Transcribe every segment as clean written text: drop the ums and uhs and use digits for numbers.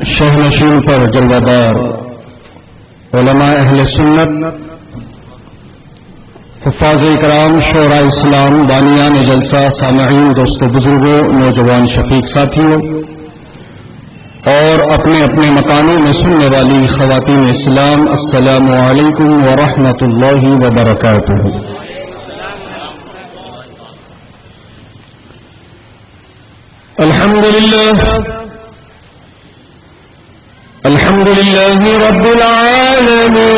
شہنشین پر جلوہ علماء اہل سنت، حفاظ اکرام، شعراء اسلام، بانیان جلسہ، سامعین، دوستو، بزرگوں، نوجوان شفیق ساتھیوں اور اپنے اپنے مکانوں میں سننے والی خواتین اسلام، السلام علیکم ورحمۃ اللہ وبرکاتہ۔ الحمد لله رب العالمين،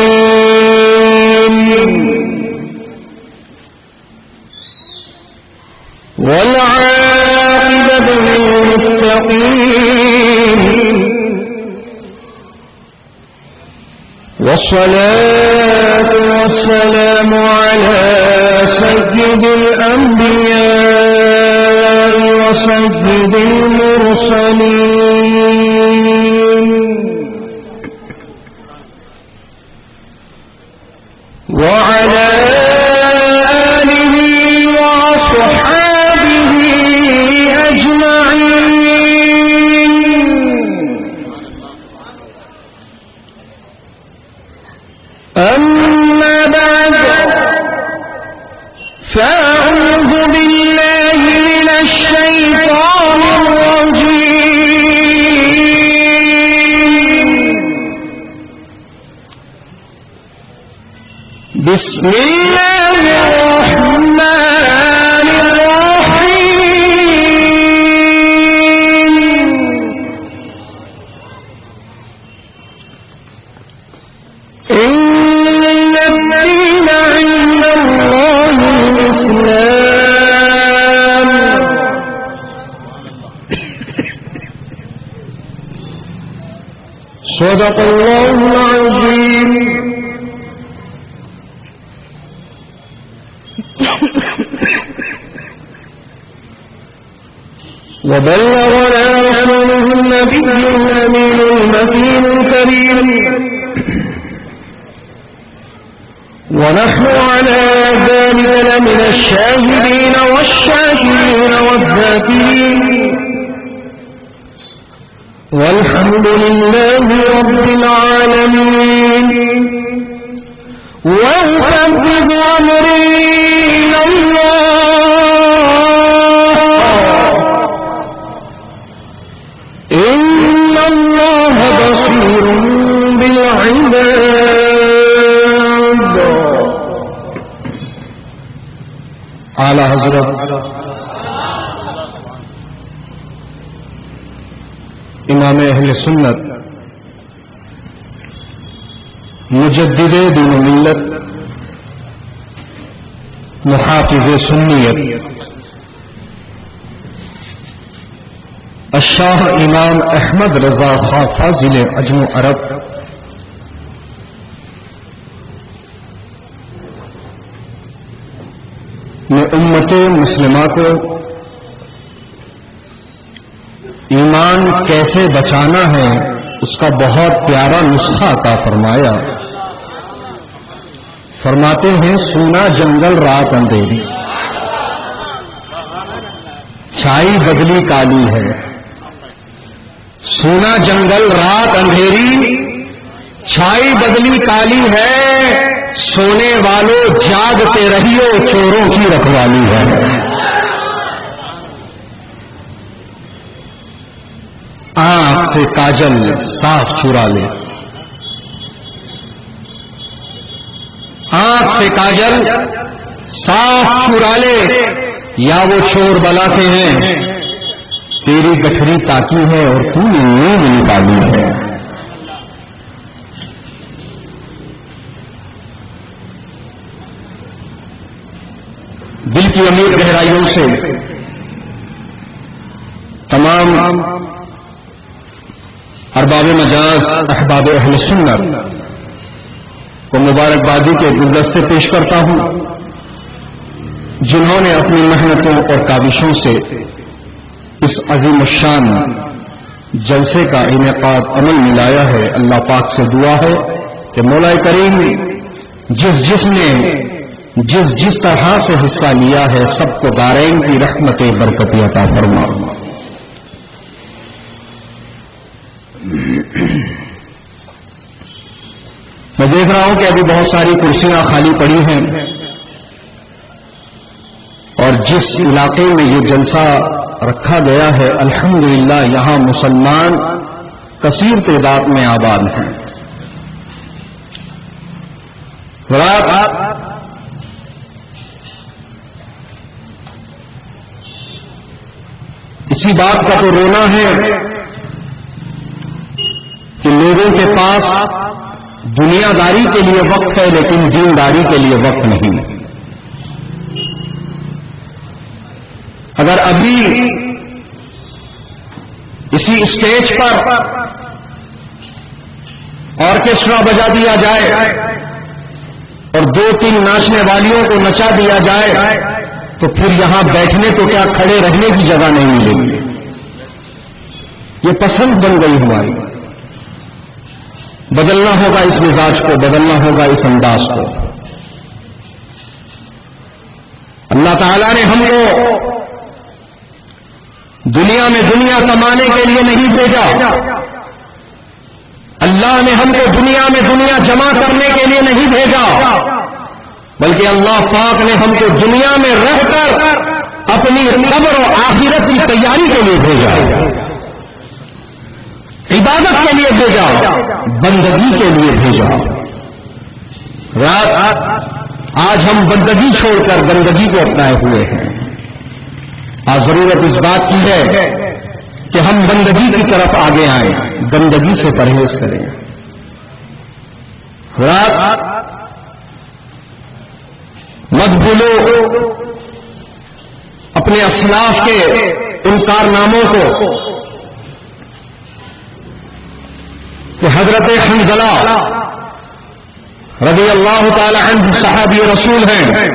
والعاقبة للمتقين، والصلاة والسلام على سيد الأنبياء وسيد المرسلين، وعلى آله وصحابه أجمعين، أما بعد، فأعوذ بالله من الشيطان الرجيم، بسم الله الرحمن الرحيم، إن الدين عند الله الإسلام، صدق الله العظيم. وبلغنا رسوله النبي الأمين المكين الكريم، ونحن على ذلك لمن الشاهدين والشاكرين والذاكرين، والحمد لله رب العالمين. وأفوض أمري إلى الله، إن الله بصير بالعباد. اعلی حضرت امام اہل سنت، مجدد دین و ملت، محافظ سنیت، الشاہ امام احمد رضا خان فاضل عجم و عرب، نے امت مسلمہ کو ایمان کیسے بچانا ہے اس کا بہت پیارا نسخہ عطا فرمایا. فرماتے ہیں سونا جنگل رات اندھیری، چھائی بدلی کالی ہے. سونا جنگل رات اندھیری، چھائی بدلی کالی ہے. سونے والوں جاگتے رہیو، چوروں کی رکھوالی ہے. آنکھ سے کاجل صاف چرا لے، آنکھ سے کاجل صاف چرا لے، یا وہ چور بلاتے ہیں تیری گٹھری تاکی ہے اور تو نے نیند نکالی ہے. دل کی امیر گہرائیوں سے تمام ارباب مجاز، احباب اہل سنت کو مبارکبادی کے گلدستے پیش کرتا ہوں، جنہوں نے اپنی محنتوں اور کاوشوں سے اس عظیم الشان جلسے کا انعقاد عمل ملایا ہے. اللہ پاک سے دعا ہے کہ مولا کریم جس طرح سے حصہ لیا ہے سب کو دارین کی رحمت برکت عطا فرما. میں دیکھ رہا ہوں کہ ابھی بہت ساری کرسیاں خالی پڑی ہیں، اور جس علاقے میں یہ جلسہ رکھا گیا ہے الحمدللہ یہاں مسلمان کثیر تعداد میں آباد ہیں۔ اسی بات کا تو رونا ہے کہ لوگوں کے پاس دنیا داری کے لیے وقت ہے لیکن دینداری کے لیے وقت نہیں۔ اگر ابھی اسی اسٹیج پر آرکیسٹرا بجا دیا جائے اور 2-3 ناچنے والیوں کو نچا دیا جائے تو پھر یہاں بیٹھنے تو کیا کھڑے رہنے کی جگہ نہیں ملے گی۔ یہ پسند بن گئی ہماری، بدلنا ہوگا اس مزاج کو، بدلنا ہوگا اس انداز کو۔ اللہ تعالیٰ نے ہم کو دنیا میں دنیا کمانے کے لیے نہیں بھیجا، اللہ نے ہم کو دنیا میں دنیا جمع کرنے کے لیے نہیں بھیجا، بلکہ اللہ پاک نے ہم کو دنیا میں رہ کر اپنی قبر و آخرت کی تیاری کے لیے بھیجا، عبادت کے لیے بھیجا، بندگی کے لیے بھیجا۔ آج ہم بندگی چھوڑ کر گندگی کو اپنائے ہوئے ہیں۔ آج ضرورت اس بات کی ہے کہ ہم بندگی کی طرف آگے آئیں، گندگی سے پرہیز کریں۔ مت بھولو اپنے اسلاف کے ان کارناموں کو کہ حضرت حنظلہ رضی اللہ تعالی عنہ صحابی رسول ہیں،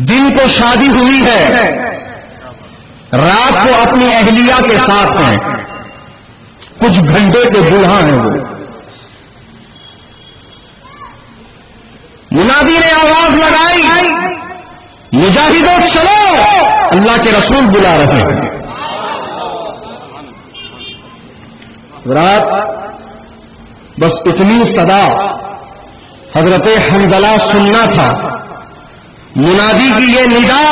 دن کو شادی ہوئی ہے، رات کو اپنی اہلیہ کے ساتھ ہیں، کچھ گھنٹے کے بوڑھا ہیں وہ۔ منادی نے آواز لگائی، مجاہدوں چلو، اللہ کے رسول بلا رہے ہیں۔ رات بس اتنی صدا حضرت حنظلہ سننا تھا، منادی کی یہ ندا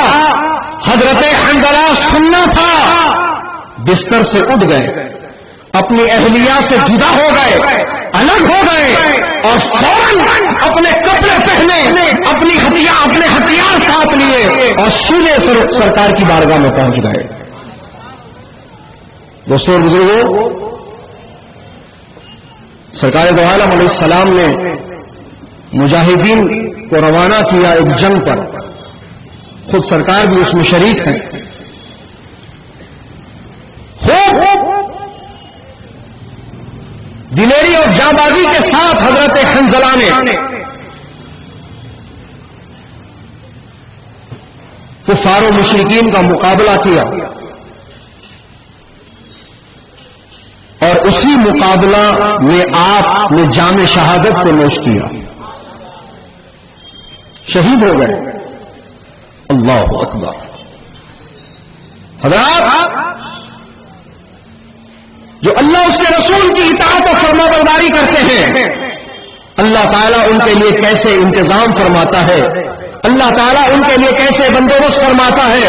حضرت حنظلہ سننا تھا، بستر سے اٹھ گئے، اپنی اہلیہ سے جدا ہو گئے، الگ ہو گئے، اور فوراً اپنے کپڑے پہنے، اپنے ہتھیار ساتھ لیے اور سیدھے سرکار کی بارگاہ میں پہنچ گئے۔ دوستوں اور بزرگوں، سرکار دو عالم علیہ السلام نے مجاہدین کو روانہ کیا ایک جنگ پر، خود سرکار بھی اس میں شریک ہیں۔ خوب دلیری اور جانبازی کے ساتھ حضرت حنظلہ نے کفار و مشرکین کا مقابلہ کیا، اور اسی مقابلہ میں آپ نے جام شہادت کو نوش کیا، شہید ہو گئے۔ اللہ اکبر۔ حضرات، جو اللہ اس کے رسول کی اطاعت و فرما برداری کرتے ہیں، اللہ تعالیٰ ان کے لیے کیسے انتظام فرماتا ہے، اللہ تعالیٰ ان کے لیے کیسے بندوبست فرماتا ہے۔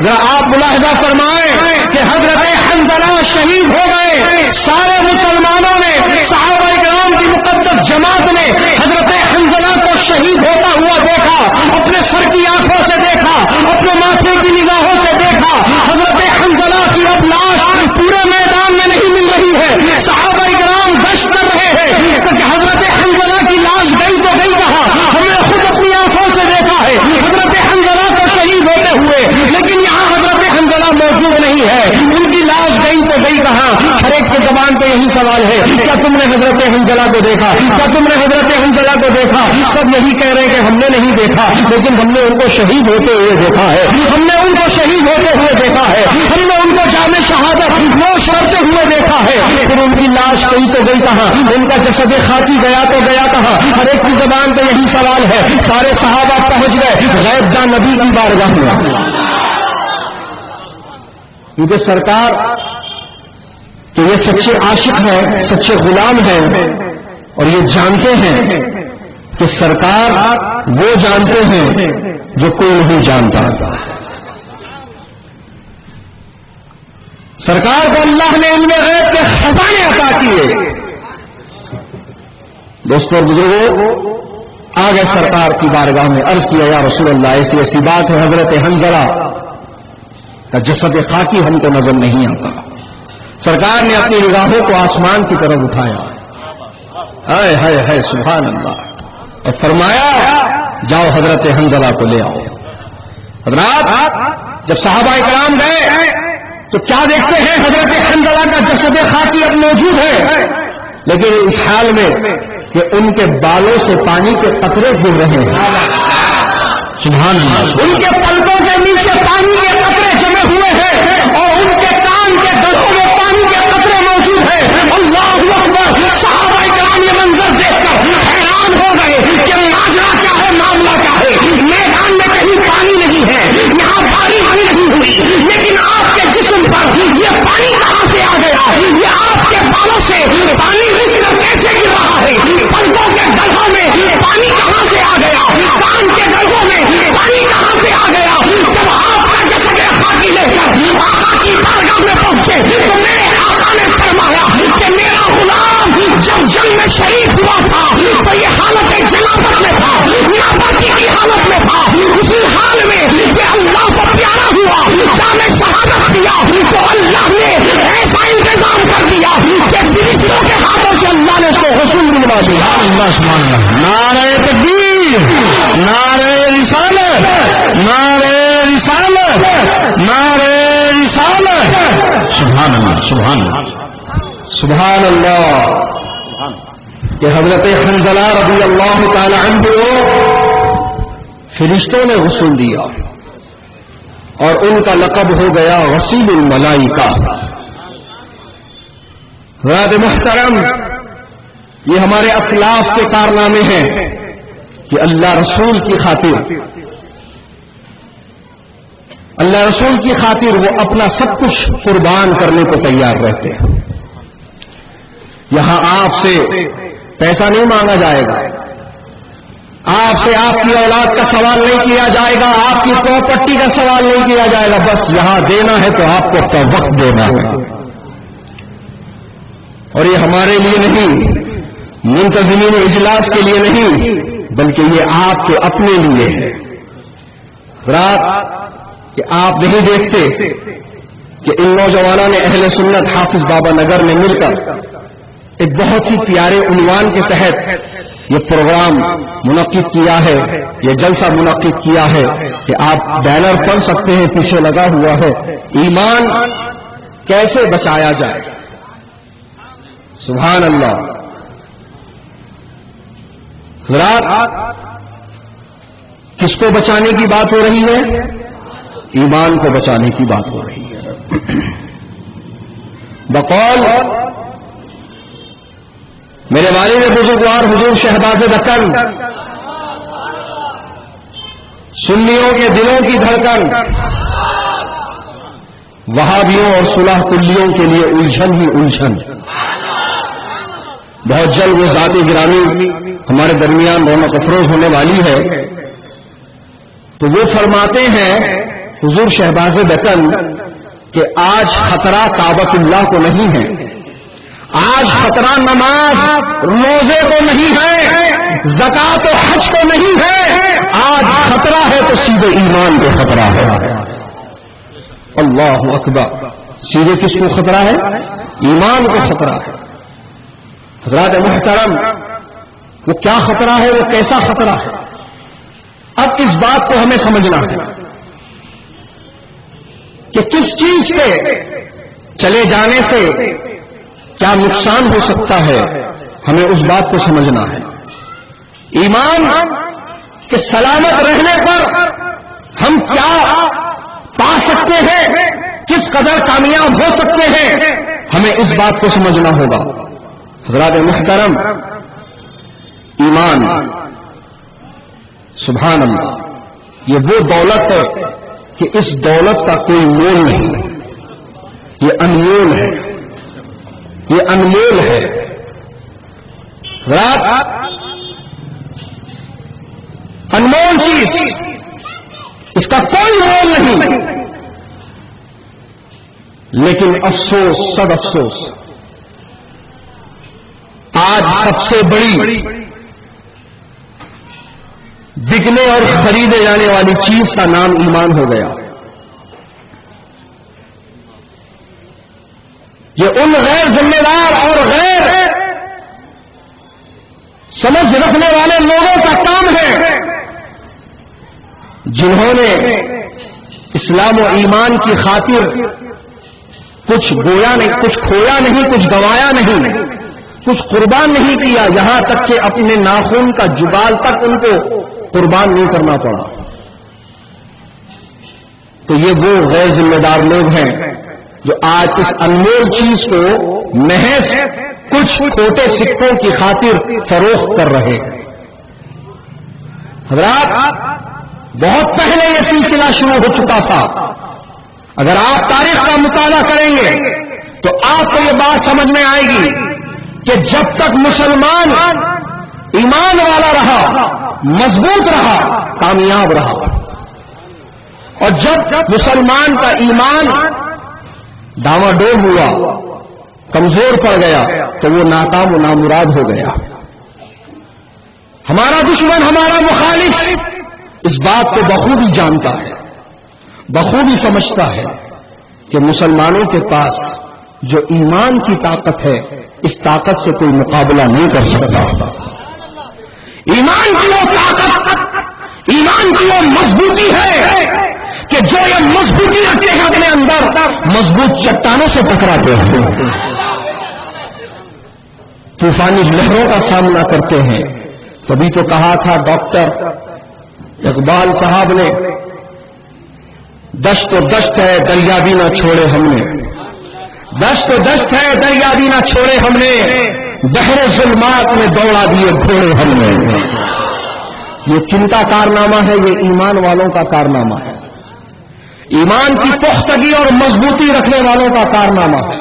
ذرا آپ ملاحظہ فرمائیں کہ حضرت حنظلہ شہید ہو گئے، سارے مسلمانوں نے، صحابہ کرام کی مقدس جماعت نے حضرت حنظلہ کو شہید ہوتا ہوا دیکھا، اپنے سر کی آنکھوں سے دیکھا، اپنے ماتھے کی نگاہوں سے دیکھا۔ حضرت حنظلہ کی اب لاش پورے میدان میں نہیں مل رہی ہے، صحابہ کرام گشت کر رہے ہیں کہ حضرت حنظلہ کی لاش گئی تو گئی کہاں؟ ہم نے خود اپنی آنکھوں سے دیکھا ہے حضرت حنظلہ کو شہید ہوتے ہوئے، لیکن یہاں حضرت حنظلہ موجود نہیں ہے، ان کی لاش گئی تو گئی کہاں؟ ہر ایک کے زبان پہ یہی سوال ہے، کیا تم نے حضرت حنظلہ کو دیکھا؟ کیا تم نے حضرت حنظلہ کو دیکھا؟ سب یہی کہہ رہے ہیں کہ ہم نے نہیں دیکھا، لیکن ہم نے ان کو شہید ہوتے ہوئے دیکھا ہے، ہم نے ان کو شہید ہوتے ہوئے دیکھا ہے، ہم نے ان کو جام شہادت نوش کرتے ہوئے دیکھا ہے، پھر ان کی لاش گئی تو گئی کہاں؟ ان کا جسد خاکی گیا تو گیا کہاں؟ ہر ایک کی زبان پہ یہی سوال ہے۔ سارے صحابہ پہنچ گئے غیب داں نبی کی بارگاہ میں، کیونکہ سرکار کہ یہ سچے عاشق ہیں، سچے غلام ہیں، اور یہ جانتے ہیں کہ سرکار وہ جانتے ہیں جو کوئی نہیں جانتا. سرکار کو اللہ نے علم غیب کے خزانے عطا کیے. دوستوں اور بزرگوں، آگے سرکار کی بارگاہ میں عرض کیا، یا رسول اللہ ایسی ایسی بات ہے، حضرت حنظلہ کا جسد خاکی ہم کو نظر نہیں آتا. سرکار نے اپنی نگاہوں کو آسمان کی طرف اٹھایا، ہائے ہائے ہائے سبحان اللہ، اور فرمایا جاؤ حضرت حنظلہ کو لے آؤ. حضرات جب صحابہ کرام گئے تو کیا دیکھتے ہیں؟ حضرت حنظلہ کا جسد خاکی اب موجود ہے، لیکن اس حال میں کہ ان کے بالوں سے پانی کے قطرے گر رہے ہیں. سبحان اللہ. ان کے پلکوں کے نیچے پانی کے قطرے جمے ہوئے ہیں اور ان کے کان کے گڑھوں میں پانی کے قطرے موجود ہیں. اللہ اکبر. صحابہ کرام یہ منظر دیکھ کر حیران ہو گئے کہ ماجرا کیا ہے، معاملہ کیا ہے. میدان میں کہیں پانی نہیں ہے، یہاں بارش بھی نہیں ہوئی، لیکن آپ کے جسم پر یہ پانی کہاں سے آ گیا؟ یہ آپ کے بالوں سے پانی کیسے گر رہا ہے؟ پلکوں کے گڑھوں میں پانی کہاں سے آ گیا؟ کان کے گڑھوں میں پانی کہاں سے آ گیا؟ جب آپ کا جسد خاکی لے کر آقا کی بارگاہ میں پہنچے تو میرے آقا نے فرمایا کہ میرا غلام جب جنگ میں شریک ہوا تھا تو یہ حالت جنابت میں تھا، نابردی کی حالت میں تھا. اسی حال میں کہ اللہ کو پیارا ہوا، جام شہادت دیا تو اللہ نے ایسا انتظام کر دیا کہ فرشتوں کے ہاتھوں سے اللہ نے اس کو حسن دلوا دیا. نعرہ تکبیر، نعرہ رسالت، نعرہ رسالت، نعرہ رسالت. سبحان اللہ، سبحان اللہ، سبحان اللہ. کہ حضرت حنظلہ رضی اللہ تعالی عنہ کو فرشتوں نے غسل دیا اور ان کا لقب ہو گیا غسیل الملائکہ. حضرات محترم، یہ ہمارے اسلاف کے کارنامے ہیں کہ اللہ رسول کی خاطر، اللہ رسول کی خاطر وہ اپنا سب کچھ قربان کرنے کو تیار رہتے ہیں. یہاں آپ سے پیسہ نہیں مانگا جائے گا، آپ سے آپ کی اولاد کا سوال نہیں کیا جائے گا، آپ کی پراپرٹی کا سوال نہیں کیا جائے گا. بس یہاں دینا ہے تو آپ کو اپنا وقت دینا ہے. اور یہ ہمارے لیے نہیں، منتظمین اجلاس کے لیے نہیں، بلکہ یہ آپ کے اپنے لیے ہے. رات کہ آپ نہیں دیکھتے کہ ان نوجوانوں نے اہل سنت حافظ بابا نگر میں مل کر ایک بہت ہی پیارے عنوان کے تحت یہ پروگرام منعقد کیا ہے، یہ جلسہ منعقد کیا ہے کہ آپ بینر پڑھ سکتے ہیں، پیچھے لگا ہوا ہے ایمان کیسے بچایا جائے. سبحان اللہ. حضرات کس کو بچانے کی بات ہو رہی ہے؟ ایمان کو بچانے کی بات ہو رہی ہے. بقول میرے والد بزرگوار حضور شہباز دکن، سنیوں کے دلوں کی دھڑکن، وہابیوں اور صلح کلیوں کے لیے الجھن ہی الجھن. بہت جلد وہ ذات گرامی ہمارے درمیان رونق افروز ہونے والی ہے. تو وہ فرماتے ہیں حضور شہباز دکن کہ آج خطرہ کعبۃ اللہ کو نہیں ہے، آج خطرہ نماز روزے کو نہیں ہے، زکات و حج کو نہیں ہے، آج خطرہ ہے تو سیدھے ایمان کو خطرہ ہے. اللہ اکبر. سیدھے کس کو خطرہ ہے؟ ایمان کو خطرہ ہے. حضرات محترم، وہ کیا خطرہ ہے، وہ کیسا خطرہ ہے؟ اب اس بات کو ہمیں سمجھنا ہے کہ کس چیز کے چلے جانے سے کیا نقصان ہو سکتا ہے، ہمیں اس بات کو سمجھنا ہے. ایمان کے سلامت رہنے پر ہم کیا پا سکتے ہیں، کس قدر کامیاب ہو سکتے ہیں، ہمیں اس بات کو سمجھنا ہوگا. حضرات محترم، ایمان سبحان اللہ یہ وہ دولت ہے کہ اس دولت کا کوئی مول نہیں، یہ انمول ہے. رات انمول چیز، اس کا کوئی مول نہیں، لیکن افسوس، سب افسوس، آج سب سے بڑی بکنے اور خریدے جانے والی چیز کا نام ایمان ہو گیا۔ یہ ان غیر ذمہ دار اور غیر سمجھ رکھنے والے لوگوں کا کام ہے جنہوں نے اسلام و ایمان کی خاطر کچھ گویا نہیں، کچھ کھویا نہیں، کچھ گنوایا نہیں، کچھ قربان نہیں کیا، یہاں تک کہ اپنے ناخن کا جبال تک ان کو قربان نہیں کرنا پڑا۔ تو یہ وہ غیر ذمہ دار لوگ ہیں جو آج اس انمول چیز کو محض کچھ کھوٹے سکوں کی خاطر فروخت کر رہے ہیں۔ حضرات، بہت پہلے یہ سلسلہ شروع ہو چکا تھا۔ اگر آپ تاریخ کا مطالعہ کریں گے تو آپ کو یہ بات سمجھ میں آئے گی کہ جب تک مسلمان ایمان والا رہا، مضبوط رہا، کامیاب رہا، اور جب مسلمان کا ایمان ڈاواں ڈول ہوا، کمزور پڑ گیا، تو وہ ناکام و نامراد ہو گیا۔ ہمارا دشمن، ہمارا مخالف اس بات کو بخوبی جانتا ہے، بخوبی سمجھتا ہے کہ مسلمانوں کے پاس جو ایمان کی طاقت ہے، اس طاقت سے کوئی مقابلہ نہیں کر سکتا۔ ایمان کی وہ طاقت، ایمان کی وہ مضبوطی ہے کہ جو یہ مضبوطی رکھتے ہیں اپنے اندر، مضبوط چٹانوں سے ٹکراتے ہیں، طوفانی لہروں کا سامنا کرتے ہیں۔ تبھی تو کہا تھا ڈاکٹر اقبال صاحب نے، دشت و دشت ہے دریا بھی نہ چھوڑے ہم نے، دشت و دشت ہے دریا بھی نہ چھوڑے ہم نے، بحر ظلمات میں دوڑا دیے گھوڑے ہم نے۔ یہ کن کا کارنامہ ہے؟ یہ ایمان والوں کا کارنامہ ہے، ایمان کی پختگی اور مضبوطی رکھنے والوں کا کارنامہ ہے۔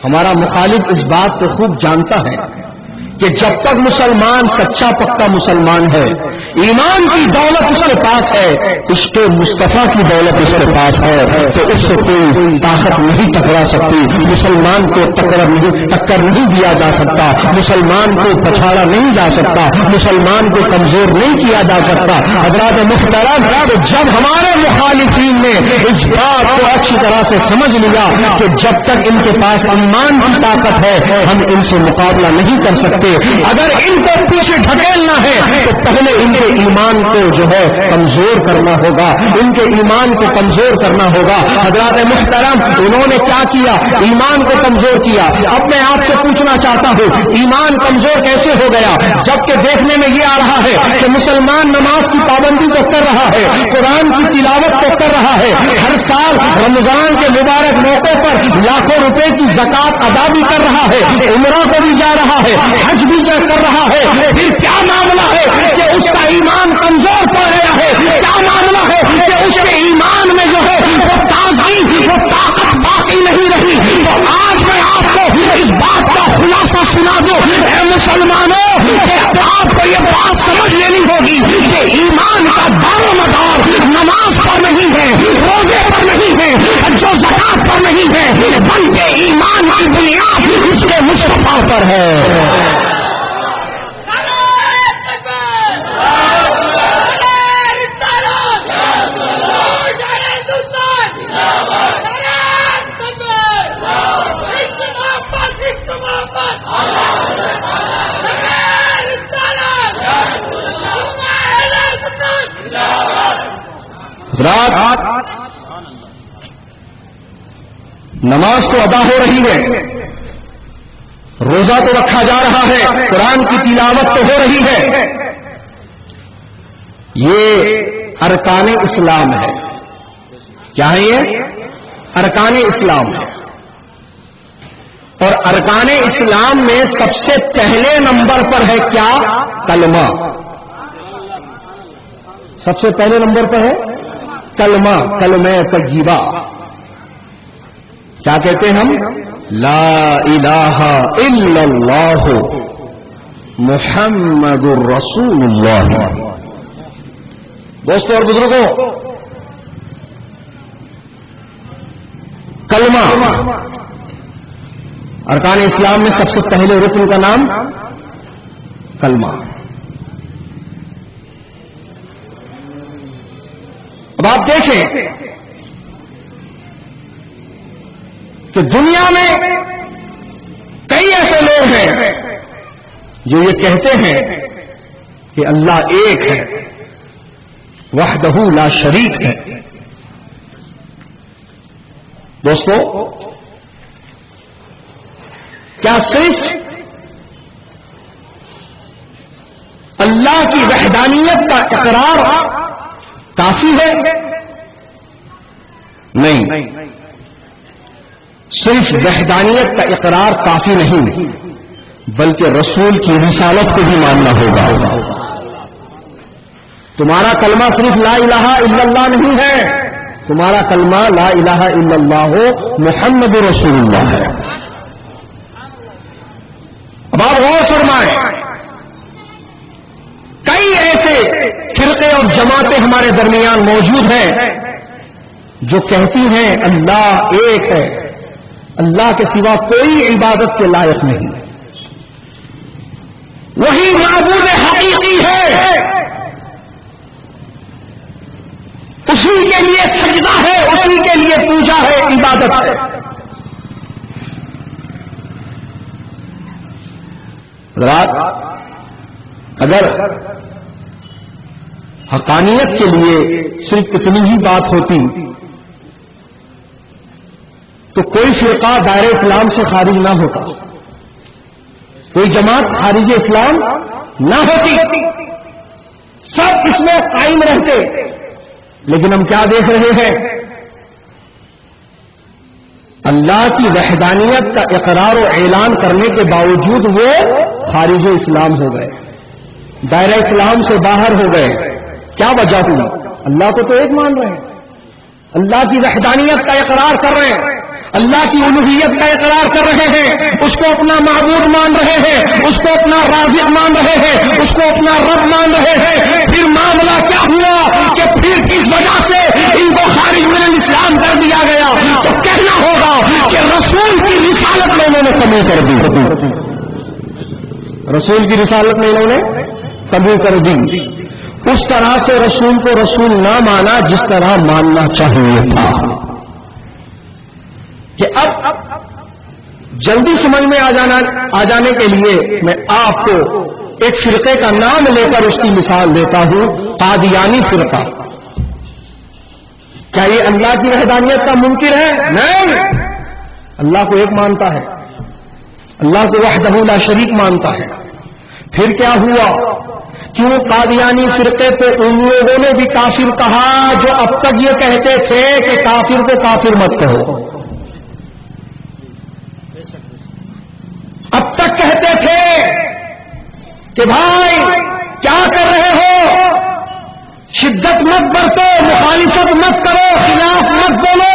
ہمارا مخالف اس بات کو خوب جانتا ہے کہ جب تک مسلمان سچا پکا مسلمان ہے، ایمان کی دولت اس کے پاس ہے، عشق مصطفیٰ کی دولت اس کے پاس ہے، تو اس سے کوئی طاقت نہیں ٹکرا سکتی، مسلمان کو ٹکر نہیں دیا جا سکتا، مسلمان کو پچھاڑا نہیں جا سکتا، مسلمان کو کمزور نہیں کیا جا سکتا۔ حضرات محترم، تو جب ہمارے مخالفین نے اس بات کو اچھی طرح سے سمجھ لیا کہ جب تک ان کے پاس ایمان کی طاقت ہے، ہم ان سے مقابلہ نہیں کر سکتے، اگر ان کو پیچھے ڈھکیلنا ہے تو پہلے ان کے ایمان کو جو ہے کمزور کرنا ہوگا، ان کے ایمان کو کمزور کرنا ہوگا۔ حضرات محترم، انہوں نے کیا کیا؟ ایمان کو کمزور کیا۔ اب میں آپ سے پوچھنا چاہتا ہوں، ایمان کمزور کیسے ہو گیا؟ جبکہ دیکھنے میں یہ آ رہا ہے کہ مسلمان نماز کی پابندی تو کر رہا ہے، قرآن کی تلاوت تو کر رہا ہے، ہر سال رمضان کے مبارک موقع پر لاکھوں روپے کی زکات ادا بھی کر رہا ہے، عمرہ کو بھی جا رہا ہے، حج بھی کر رہا ہے، پھر کیا معاملہ ہے کہ اس کا ایمان کمزور پڑ گیا ہے؟ کیا معاملہ ہے کہ اس کے ایمان میں جو ہے وہ تازگی، وہ طاقت باقی نہیں رہی؟ تو آج میں آپ کو اس بات کا خلاصہ سنا دوں، اے مسلمانوں، کہ آپ کو یہ بات سمجھ لینی ہوگی کہ ایمان کا دار و مدار نماز پر نہیں ہے، روزے پر نہیں ہے، جو زکات پر نہیں ہے، بلکہ ایمان کی بنیاد اس کے مصطفیٰ پر ہے۔ رات نماز تو ادا ہو رہی ہے، روزہ تو رکھا جا رہا ہے، قرآن کی تلاوت تو ہو رہی ہے، یہ ارکان اسلام ہے۔ کیا ہے یہ؟ ارکان اسلام ہے۔ اور ارکان اسلام میں سب سے پہلے نمبر پر ہے کیا؟ کلمہ۔ سب سے پہلے نمبر پر ہے کلمہ، کلمہ طیبہ۔ کیا کہتے ہیں ہم؟ لا الہ الا اللہ محمد الرسول اللہ. دوستوں اور بزرگوں، کلمہ ارکان اسلام میں سب سے پہلے رکن کا نام کلمہ. اب آپ دیکھیں کہ دنیا میں کئی ایسے لوگ ہیں جو یہ کہتے ہیں کہ اللہ ایک ہے، وحدہ لا شریک ہے. دوستو، کیا صرف اللہ کی وحدانیت کا اقرار کافی ہے؟ نہیں، صرف وحدانیت کا اقرار کافی نہیں، بلکہ رسول کی رسالت کو بھی ماننا ہوگا. تمہارا کلمہ صرف لا الہ الا اللہ نہیں ہے، تمہارا کلمہ لا الہ الا اللہ محمد رسول اللہ ہے. اب آپ غور فرمائیں، کئی ایسے فرقے اور جماعتیں ہمارے درمیان موجود ہیں جو کہتی ہیں اللہ ایک ہے، اللہ کے سوا کوئی عبادت کے لائق نہیں، وہی معبود حقیقی ہے، اسی کے لیے سجدہ ہے، اسی کے لیے پوجا ہے، عبادت ہے. حضرات، اگر حقانیت کے لیے صرف اتنی ہی بات ہوتی تو کوئی فرقہ دائرہ اسلام سے خارج نہ ہوتا، کوئی جماعت خارج اسلام نہ ہوتی، سب اس میں قائم رہتے. لیکن ہم کیا دیکھ رہے ہیں؟ اللہ کی وحدانیت کا اقرار و اعلان کرنے کے باوجود وہ خارج اسلام ہو گئے، دائرہ اسلام سے باہر ہو گئے. کیا وجہ ہوئی؟ اللہ کو تو ایک مان رہے ہیں، اللہ کی وحدانیت کا اقرار کر رہے ہیں، اللہ کی الوہیت کا اقرار کر رہے ہیں، اس کو اپنا معبود مان رہے ہیں، اس کو اپنا رازق مان رہے ہیں، اس کو اپنا رب مان رہے ہیں. پھر معاملہ کیا ہوا کہ پھر کس وجہ سے ان کو خارج من الاسلام کر دیا گیا؟ تو کہنا ہوگا کہ رسول کی رسالت میں انہوں نے کمی کر دی، رسول کی رسالت میں انہوں نے کمی کر دی. اس طرح سے رسول کو رسول نہ مانا جس طرح ماننا چاہیے تھا. کہ اب جلدی سمجھ میں آ جانے کے لیے میں آپ کو ایک فرقے کا نام لے کر اس کی مثال دیتا ہوں، قادیانی فرقہ. کیا یہ اللہ کی وحدانیت کا منکر ہے؟ نہیں، اللہ کو ایک مانتا ہے، اللہ کو وحدہ لا شریک مانتا ہے. پھر کیا ہوا؟ کیوں قادیانی فرقے کو ان لوگوں نے بھی کافر کہا جو اب تک یہ کہتے تھے کہ کافر کو کافر مت کہو. اب تک کہتے تھے کہ بھائی کیا کر رہے ہو، شدت مت برتو، مخالفت مت کرو، خلاف مت بولو.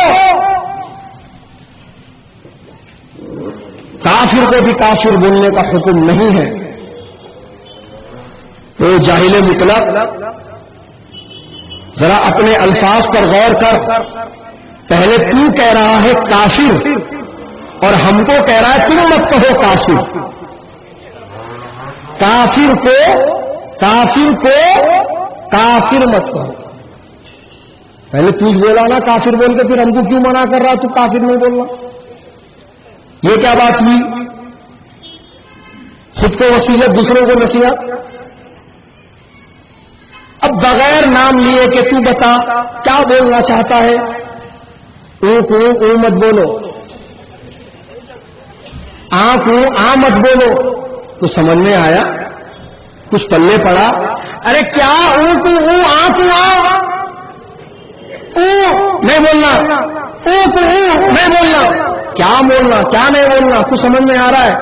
کافر کو بھی کافر بولنے کا حکم نہیں ہے. تو جاہل مطلق، ذرا اپنے الفاظ پر غور کر. پہلے تو کہہ رہا ہے کافر اور ہم کو کہہ رہا ہے تم مت کہو کافر. کافر کو کافر مت کہو. پہلے تو بولا نا کافر بول کے، پھر ہم کو کیوں منع کر رہا تو کافر نہیں بولنا؟ یہ کیا بات ہوئی؟ خود کو وصیت، دوسروں کو نصیحت. اب بغیر نام لیے کہ تو بتا کیا بولنا چاہتا ہے، او مت بولو، آ مت بولو. تو سمجھ میں آیا؟ کچھ پلے پڑا؟ ارے کیا نہیں بولنا، نہیں بولنا، کیا بولنا، کیا نہیں بولنا؟ کچھ سمجھ میں آ رہا ہے؟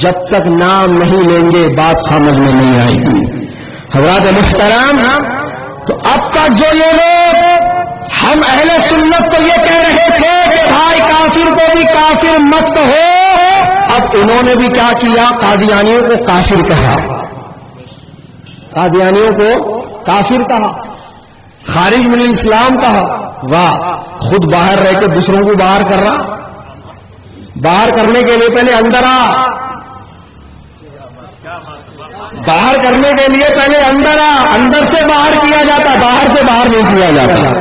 جب تک نام نہیں لیں گے بات سمجھ میں نہیں آئے گی. حضرات محترم، تو اب تک جو یہ لوگ ہم اہل سنت کو یہ کہہ رہے تھے کہ بھائی کافر کو بھی کافر مت کہو، اب انہوں نے بھی کیا کیا؟ قادیانیوں کو کافر کہا، قادیانیوں کو کافر کہا، خارج من الاسلام کہا۔ واہ، خود باہر رہ کے دوسروں کو باہر کر رہا۔ باہر کرنے کے لیے پہلے اندر آ، باہر کرنے کے لیے پہلے اندر آ، اندر سے باہر کیا جاتا، باہر سے باہر نہیں کیا جاتا۔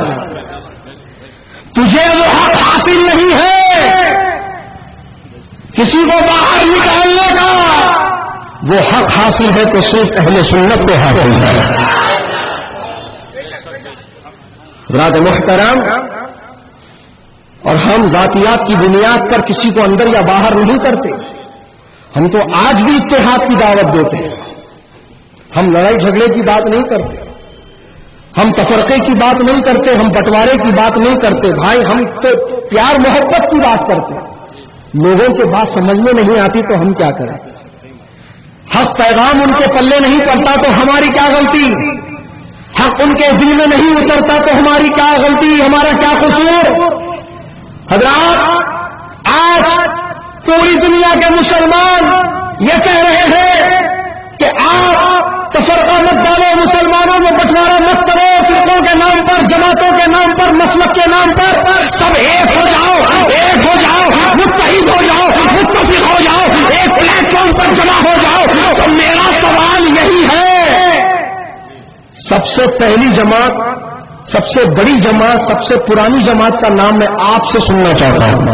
تجھے وہ حق حاصل نہیں ہے کسی کو باہر نکالنے کا، وہ حق حاصل ہے تو صرف اہل سنت کو حاصل ہے۔ حضرات محترم، اور ہم ذاتیات کی بنیاد پر کسی کو اندر یا باہر نہیں کرتے، ہم تو آج بھی اتحاد کی دعوت دیتے ہیں۔ ہم لڑائی جھگڑے کی بات نہیں کرتے، ہم تفرقے کی بات نہیں کرتے، ہم بٹوارے کی بات نہیں کرتے۔ بھائی ہم تو پیار محبت کی بات کرتے ہیں۔ لوگوں کے بات سمجھ میں نہیں آتی تو ہم کیا کریں؟ حق پیغام ان کے پلے نہیں پڑتا تو ہماری کیا غلطی؟ حق ان کے دل میں نہیں اترتا تو ہماری کیا غلطی، ہمارا کیا قصور؟ حضرات، آج پوری دنیا کے مسلمان یہ کہہ رہے ہیں کہ آپ تفرقہ مت ڈالو، مسلمانوں میں بٹوارا مت کرو، فرقوں کے نام پر، جماعتوں کے نام پر، مسلک کے نام پر، سب ایک ہو جاؤ، ایک ہو جاؤ، متحد ہو جاؤ، متفق ہو جاؤ، ایک پلیٹ فارم پر جمع ہو جاؤ۔ تو میرا سوال یہی ہے، سب سے پہلی جماعت، سب سے بڑی جماعت، سب سے پرانی جماعت کا نام میں آپ سے سننا چاہتا ہوں۔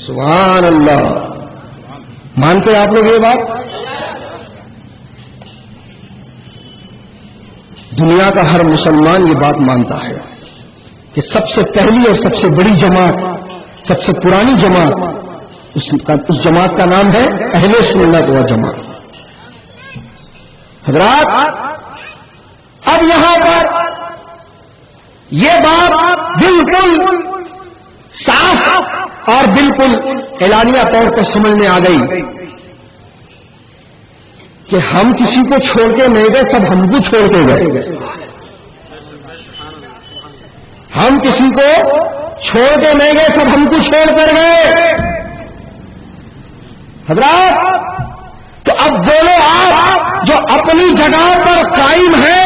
سبحان اللہ، مانتے آپ لوگ یہ بات؟ دنیا کا ہر مسلمان یہ بات مانتا ہے کہ سب سے پہلی اور سب سے بڑی جماعت، سب سے پرانی جماعت، اس جماعت کا نام ہے اہل سنت و جماعت۔ حضرات، اب یہاں پر یہ بات بالکل صاف اور بالکل اعلانیہ طور پر سمجھ میں آ گئی کہ ہم کسی کو چھوڑ کے نہیں گئے، سب ہم کو چھوڑ کے گئے۔ ہم کسی کو چھوڑ کے نہیں گئے، سب ہم کو چھوڑ کر گئے۔ حضرات، تو اب بولو آپ، جو اپنی جگہ پر قائم ہے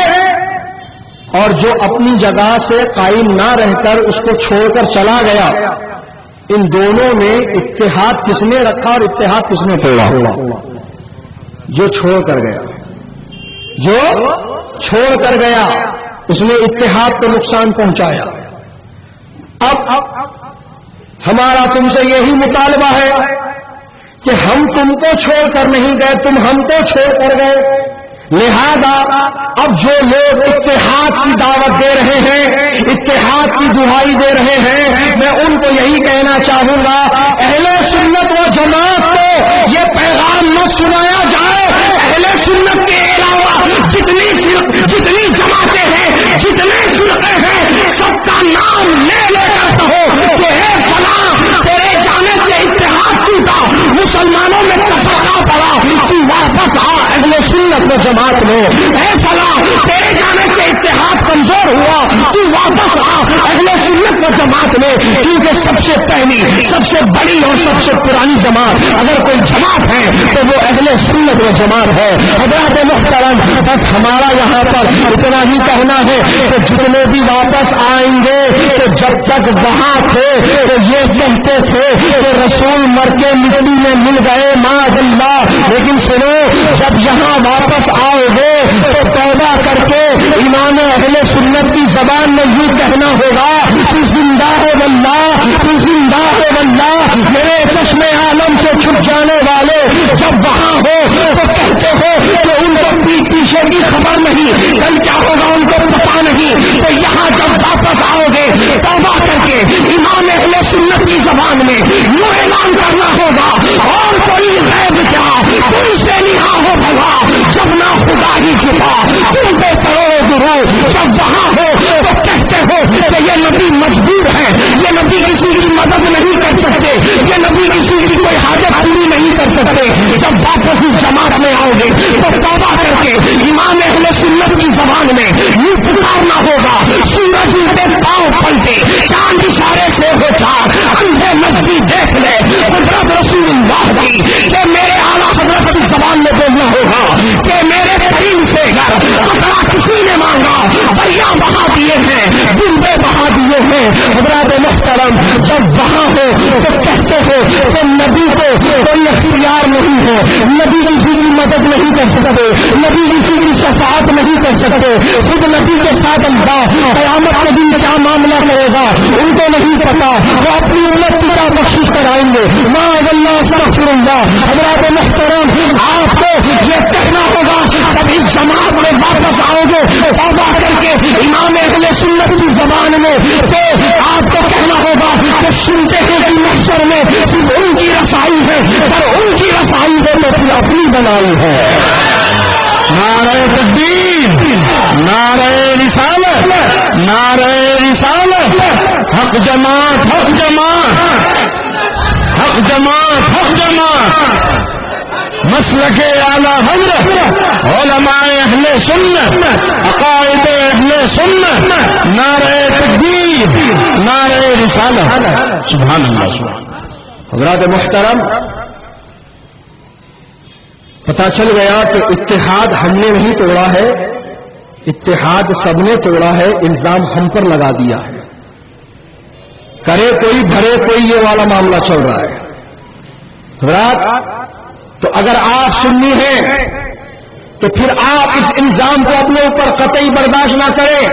اور جو اپنی جگہ سے قائم نہ رہ کر اس کو چھوڑ کر چلا گیا، ان دونوں میں اتحاد کس نے رکھا اور اتحاد کس نے توڑا؟ جو چھوڑ کر گیا، جو چھوڑ کر گیا اس نے اتحاد کو نقصان پہنچایا۔ اب ہمارا تم سے یہی مطالبہ ہے کہ ہم تم کو چھوڑ کر نہیں گئے، تم ہم کو چھوڑ کر گئے، لہذا اب جو لوگ اتحاد کی دعوت دے رہے ہیں، اتحاد کی دہائی دے رہے ہیں، میں ان کو یہی کہنا چاہوں گا، اہل سنت و جماعت کو یہ پیغام نہ سنایا جائے، اہل سنت کے علاوہ جتنی جماعتیں ہیں، جتنے فرقے ہیں، سب کا نام لے لے کر کہو کہ اے فلاں، تیرے جانے سے اتحاد ٹوٹا، مسلمانوں میں تفرقہ پڑا، تو واپس آ اہل سنت و جماعت میں۔ اے فلاں، تیرے جانے سے اتحاد کمزور ہوا، تو واپس آ اہل سنت و جماعت میں، کیونکہ سب سے پہلی، سب سے بڑی اور سب سے پرانی جماعت اگر کوئی جماعت ہے تو وہ اہل سنت و جماعت ہے۔ حضرات محترم، بس ہمارا یہاں پر اتنا ہی کہنا ہے کہ جتنے بھی واپس آئیں گے تو جب تک وہاں تھے تو یہ کہتے تھے کہ رسول مر کے مٹی میں مل گئے معاذ اللہ، لیکن سنو، جب یہاں واپس آؤ گے تو توبہ کر کے امام اہل سنت کی زبان میں یوں کہنا ہوگا، تو زندہ ہے واللہ، تو زندہ ہے واللہ، میرے چشم عالم سے چھپ جانے والے جب وہاں ہو تو کہتے ہو کہ ان کو پیچھے کی خبر نہیں، کل کیا ہوگا ان کو پتا نہیں، تو یہاں جب واپس آؤ گے توبہ کر کے امام اہل سنت کی زبان میں یوں اعلان کرنا ہوگا، اور کوئی سکتے، نبی کسی کی شفاعت نہیں کر سکتے، خود نبی کے ساتھ اللہ قیامت کے دن کیا معاملہ کرے گا ان کو نہیں پتا، وہ اپنی امت کی کیا بخشش کرائیں گے، معاذ اللہ استغفر اللہ۔ حضرات محترم، آپ کو یہ کہنا ہوگا جب اس جماعت میں واپس آؤ گے توبہ کر کے امام اہل سنت کی زبان میں، تو آپ کو کہنا ہوگا کہ سنتے ہیں کہ محشر میں صرف ان کی رسائی ہے، پر ان کی رسائی ہے تو پھر اپنی بنائی ہے۔ نعرہ تکبیر، نعرہ رسالت، نعرہ رسالت، حق جماعت، حق جماعت، حق جماعت، حق جماعت، مسلک اعلی حضرت، علماء اہل سنت، عقائد اہل سنت، نعرہ تکبیر، نعرہ رسالت، سبحان اللہ سبحان اللہ۔ حضرات محترم، پتہ چل گیا کہ اتحاد ہم نے نہیں توڑا ہے، اتحاد سب نے توڑا ہے، الزام ہم پر لگا دیا ہے، کرے کوئی بھرے کوئی، یہ والا معاملہ چل رہا ہے۔ حضرات، تو اگر آپ سنی ہیں تو پھر آپ اس الزام کو اپنے اوپر قطعی برداشت نہ کریں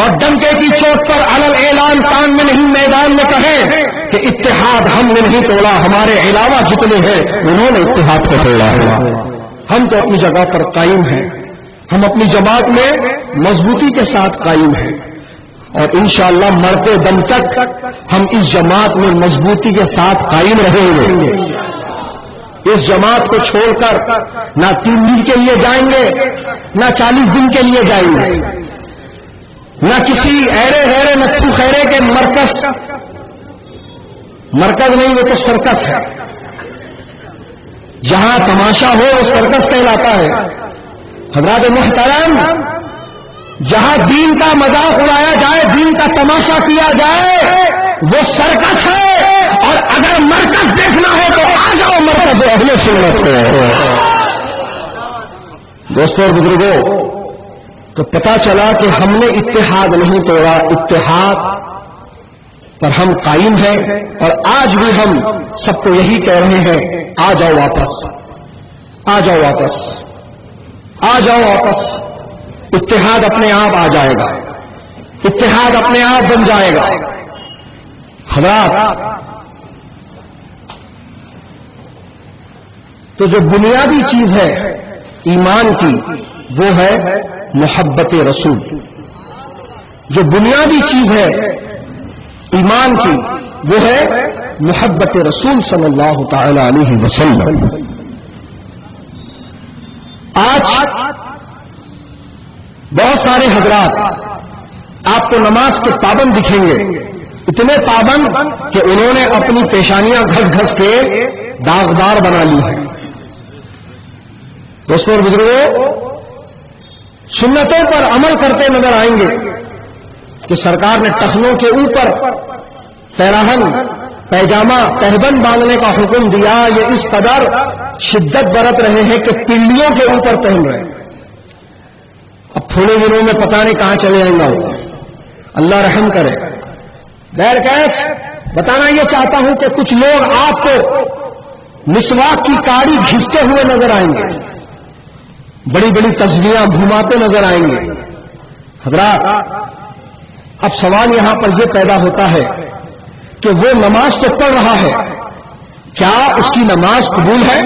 اور ڈنکے کی چوٹ پر علل اعلان کان میں نہیں میدان میں کہیں کہ اتحاد ہم نے نہیں توڑا، ہمارے علاوہ جتنے ہیں انہوں نے اتحاد کو توڑا ہے۔ ہم تو اپنی جگہ پر قائم ہیں، ہم اپنی جماعت میں مضبوطی کے ساتھ قائم ہیں، اور انشاءاللہ مرتے دم تک ہم اس جماعت میں مضبوطی کے ساتھ قائم رہیں گے۔ اس جماعت کو چھوڑ کر نہ 3 دن کے لیے جائیں گے، نہ 40 دن کے لیے جائیں گے، نہ کسی ایرے ہیرے نتھو خیرے کے مرکز نہیں، وہ تو سرکس ہے، جہاں تماشا ہو وہ سرکس کہلاتا ہے۔ حضرات محترم، جہاں دین کا مذاق اڑایا جائے، دین کا تماشا کیا جائے، وہ سرکس ہے، اور اگر مرکز دیکھنا ہو تو آ جاؤ مرکز اہل سنت کو۔ دوستوں اور بزرگوں، تو پتا چلا کہ ہم نے اتحاد نہیں توڑا، اتحاد پر ہم قائم ہیں، اور آج بھی ہم سب کو یہی کہہ رہے ہیں، آ جاؤ واپس، آ جاؤ واپس، آ جاؤ واپس۔ اتحاد اپنے آپ آ جائے گا، اتحاد اپنے آپ بن جائے گا۔ حضرات، تو جو بنیادی چیز ہے ایمان کی وہ ہے محبت رسول۔ جو بنیادی چیز ہے ایمان کی وہ ہے محبت رسول صلی اللہ تعالی علیہ وسلم۔ آج بہت سارے حضرات آپ کو نماز کے پابند دکھیں گے، اتنے پابند کہ انہوں نے اپنی پیشانیاں گھس گھس کے داغدار بنا لی ہیں۔ دوستوں اور بزرگوں، سنتوں پر عمل کرتے نظر آئیں گے کہ سرکار نے ٹخنوں کے اوپر پیراہن، پیجامہ، تہبند باندھنے کا حکم دیا، یہ اس قدر شدت برت رہے ہیں کہ پنڈلیوں کے اوپر پہن رہے ہیں۔ اب تھوڑے دنوں میں پتہ نہیں کہاں چلے جائیں گا، اللہ رحم کرے۔ غیر کیس بتانا یہ چاہتا ہوں کہ کچھ لوگ آپ کو مسواک کی کاڑی گھستے ہوئے نظر آئیں گے، بڑی بڑی تصویراں گھماتے نظر آئیں گے۔ حضرات، اب سوال یہاں پر یہ پیدا ہوتا ہے کہ وہ نماز تو پڑھ رہا ہے، کیا اس کی نماز قبول ہے؟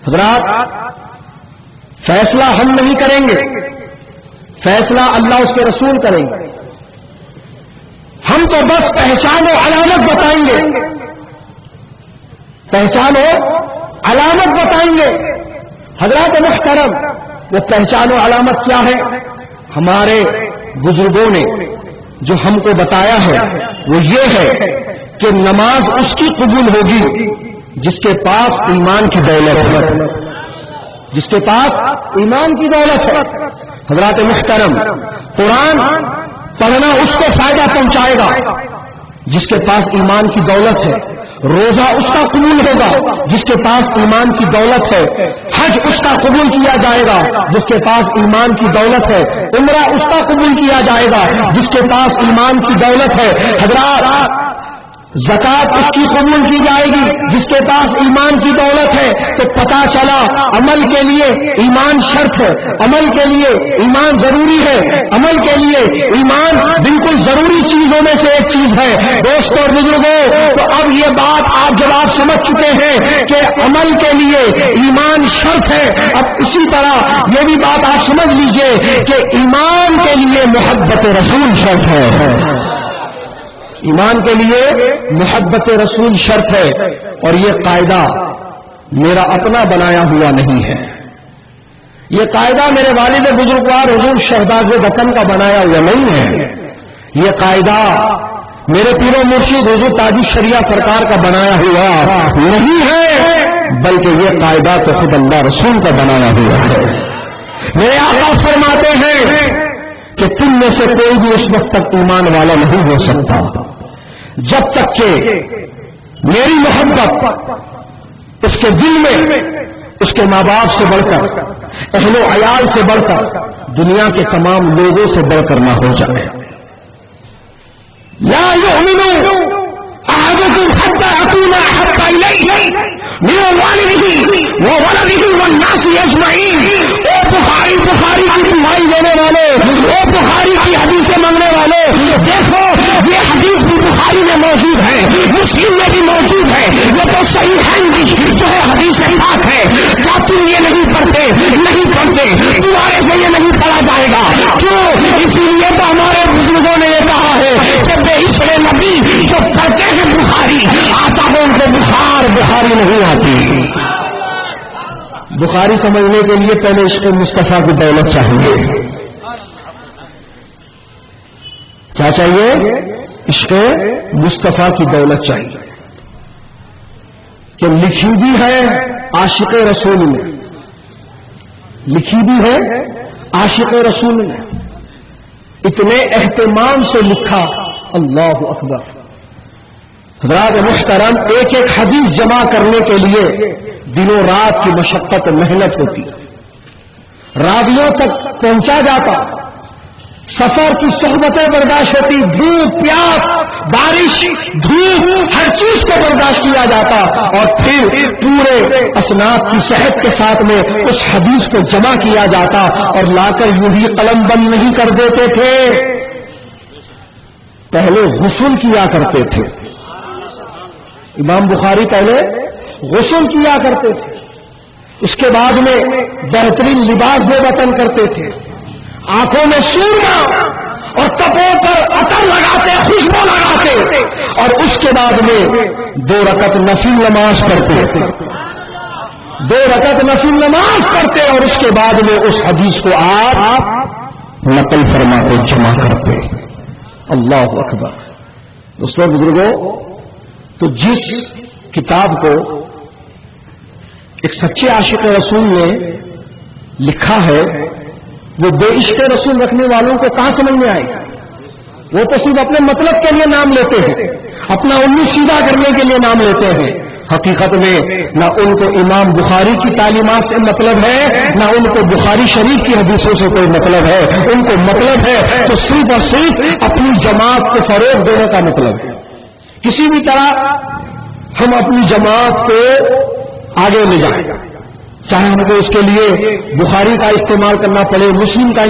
حضرات، فیصلہ ہم نہیں کریں گے، فیصلہ اللہ اس کے رسول کریں گے۔ ہم تو بس پہچان و علامت بتائیں گے، پہچان و علامت بتائیں گے۔ حضرات محترم، وہ پہچان و علامت کیا ہے؟ ہمارے بزرگوں نے جو ہم کو بتایا ہے وہ یہ ہے کہ نماز اس کی قبول ہوگی جس کے پاس ایمان کی دولت ہے، جس کے پاس ایمان کی دولت ہے۔ حضرات محترم، قرآن پڑھنا اس کو فائدہ پہنچائے گا جس کے پاس ایمان کی دولت ہے، روزہ اس کا قبول ہوگا جس کے پاس ایمان کی دولت ہے، حج اس کا قبول کیا جائے گا جس کے پاس ایمان کی دولت ہے، عمرہ اس کا قبول کیا جائے گا جس کے پاس ایمان کی دولت ہے۔ حضرات، زکات اس کی قبول کی جائے گی جس کے پاس ایمان کی دولت ہے. تو پتا چلا عمل کے لیے ایمان شرط ہے, عمل کے لیے ایمان ضروری ہے, عمل کے لیے ایمان بالکل ضروری چیزوں میں سے ایک چیز ہے. دوستوں اور بزرگوں, تو اب یہ بات جب آپ سمجھ چکے ہیں کہ عمل کے لیے ایمان شرط ہے, اب اسی طرح یہ بھی بات آپ سمجھ لیجئے کہ ایمان کے لیے محبت رسول شرط ہے. ایمان کے لیے محبت رسول شرط ہے. اور یہ قاعدہ میرا اپنا بنایا ہوا نہیں ہے, یہ قاعدہ میرے والد بزرگوار حضور شہباز وطن کا بنایا ہوا نہیں ہے, یہ قاعدہ میرے پیر و مرشد حضور تاج الشریعہ سرکار کا بنایا ہوا نہیں ہے, بلکہ یہ قاعدہ تو خود اللہ رسول کا بنایا ہوا ہے. میرے آقا فرماتے ہیں کہ تم میں سے کوئی بھی اس وقت تک ایمان والا نہیں ہو سکتا جب تک کہ میری محبت اس کے دل میں اس کے ماں باپ سے بڑھ کر, اہل و عیال سے بڑھ کر, دنیا کے تمام لوگوں سے بڑھ کر نہ ہو جائے. لا يؤمن احدكم حتى اكون احب اليه من والده وولده والناس اجمعين. اے بخاری کی دعائی دینے والے, اے بخاری کی حدیثیں مانگنے والے, دیکھو یہ حدیث بھی بخاری میں موجود ہے, مسلم میں بھی موجود ہے, یہ تو صحیح ہے جو ہے حدیث پاک ہے. کیا تم یہ نہیں پڑھتے تمہارے سے یہ نہیں پڑھا جائے گا؟ کیوں؟ اسی لیے تو ہمارے بزرگوں نے یہ کہا ہے کہ بے عشق نبی جو پڑھتے ہیں بخاری آتا ہے ان کو بخاری نہیں آتی. بخاری سمجھنے کے لیے پہلے عشق مصطفیٰ کی دولت چاہیے. کیا چاہیے؟ عشق مصطفیٰ کی دولت چاہیے کہ لکھی بھی ہے عاشق رسول نے, لکھی بھی ہے عاشق رسول نے, اتنے اہتمام سے لکھا. اللہ اکبر. حضرات محترم, ایک ایک حدیث جمع کرنے کے لیے دنوں رات کی مشقت محنت ہوتی, راویوں تک پہنچا جاتا, سفر کی صحبتیں برداشت ہوتی, دھوپ پیاس بارش دھوپ ہر چیز کو برداشت کیا جاتا, اور پھر پورے اسناد کی صحت کے ساتھ میں اس حدیث کو جمع کیا جاتا اور لا کر یوں ہی قلم بند نہیں کر دیتے تھے, پہلے غسل کیا کرتے تھے. امام بخاری پہلے غسل کیا کرتے تھے, اس کے بعد میں بہترین لباس زیب وطن کرتے تھے, آنکھوں میں سرما اور کپڑوں پر عطر لگاتے, خوشبو لگاتے, اور اس کے بعد میں 2 رکعت نفل نماز پڑھتے, 2 رکعت نفل نماز پڑھتے, اور اس کے بعد میں اس حدیث کو آپ نقل فرماتے, جمع کرتے. اللہ اکبر. دوستوں بزرگوں, تو جس کتاب کو ایک سچے عاشق رسول نے لکھا ہے وہ بے عشق رسول رکھنے والوں کو کہاں سمجھ میں آئے گا؟ وہ تو صرف اپنے مطلب کے لیے نام لیتے ہیں, اپنا انو سیدھا کرنے کے لیے نام لیتے ہیں. حقیقت میں نہ ان کو امام بخاری کی تعلیمات سے مطلب ہے, نہ ان کو بخاری شریف کی حدیثوں سے کوئی مطلب ہے. ان کو مطلب ہے تو صرف اور صرف اپنی جماعت کو فروغ دینے کا مطلب ہے. کسی بھی طرح ہم اپنی جماعت کو آگے لے جائیں, چاہے ہم کو اس کے لیے بخاری کا استعمال کرنا پڑے, مسلم کا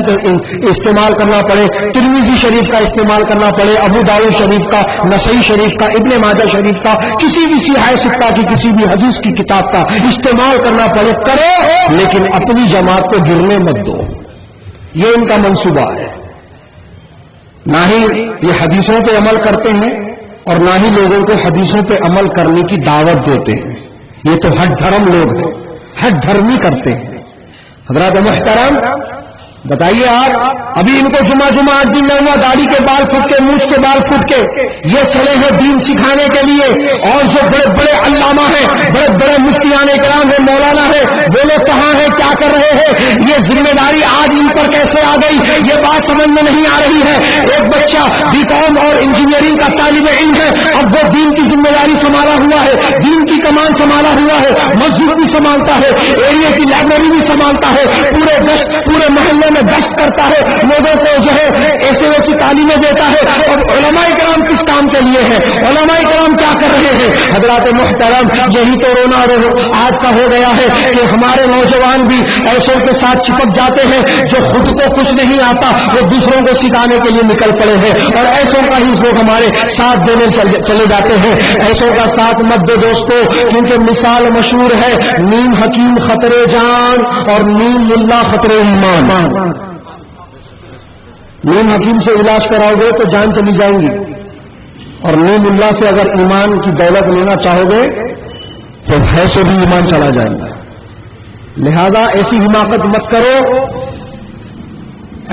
استعمال کرنا پڑے, ترمذی شریف کا استعمال کرنا پڑے, ابو داؤد شریف کا, نسائی شریف کا, ابن ماجہ شریف کا, کسی بھی صحیح ستہ کی کسی بھی حدیث کی کتاب کا استعمال کرنا پڑے, کرو, لیکن اپنی جماعت کو گرنے مت دو. یہ ان کا منصوبہ ہے. نہ ہی یہ حدیثوں پہ عمل کرتے ہیں اور نہ ہی لوگوں کو حدیثوں پہ عمل کرنے کی دعوت دیتے ہیں. یہ تو ہٹ دھرم لوگ ہیں, ہٹ دھرمی کرتے ہیں. حضرات محترم, بتائیے آپ, ابھی ان کو جمعہ 8 دن نہ ہوا, داڑھی کے بال پھٹ کے, مونچھ کے بال پھٹ کے یہ چلے ہیں دین سکھانے کے لیے. اور جو بڑے بڑے علامہ ہیں, بڑے بڑے مفتیان کرام ہیں, مولانا ہیں, وہ لوگ کہاں ہیں, کیا کر رہے ہیں؟ یہ ذمہ داری آج ان پر کیسے آ گئی, یہ بات سمجھ میں نہیں آ رہی ہے. ایک بچہ بی کام اور انجینئرنگ کا طالب علم ہے, اب وہ دین کی ذمہ داری سنبھالا ہوا ہے, دین کی کمان سنبھالا ہوا ہے, مسجد بھی سنبھالتا ہے, ایریا کی لائبریری بھی سنبھالتا ہے, پورے محلے میں گشت کرتا ہے, لوگوں کو جو ہے ایسی تعلیمیں دیتا ہے. اور علماء کرام کس کام کے لیے ہیں؟ علماء کرام حضرات محترم، یہی تو رونا آج کا ہو گیا ہے کہ ہمارے نوجوان بھی ایسوں کے ساتھ چپک جاتے ہیں جو خود کو کچھ نہیں آتا، وہ دوسروں کو سکھانے کے لیے نکل پڑے ہیں، اور ایسوں کا ہی لوگ ہمارے ساتھ دینے چلے جاتے ہیں۔ ایسوں کا ساتھ مت دو دوستو، کیونکہ مثال مشہور ہے، نیم حکیم خطرے جان اور نیم ملا خطرے ایمان۔ نیم حکیم سے علاج کراؤ گے تو جان چلی جائیں گی، اور نیم اللہ سے اگر ایمان کی دولت لینا چاہو گے تو ایسے بھی ایمان چلا جائے گا۔ لہذا ایسی حماقت مت کرو،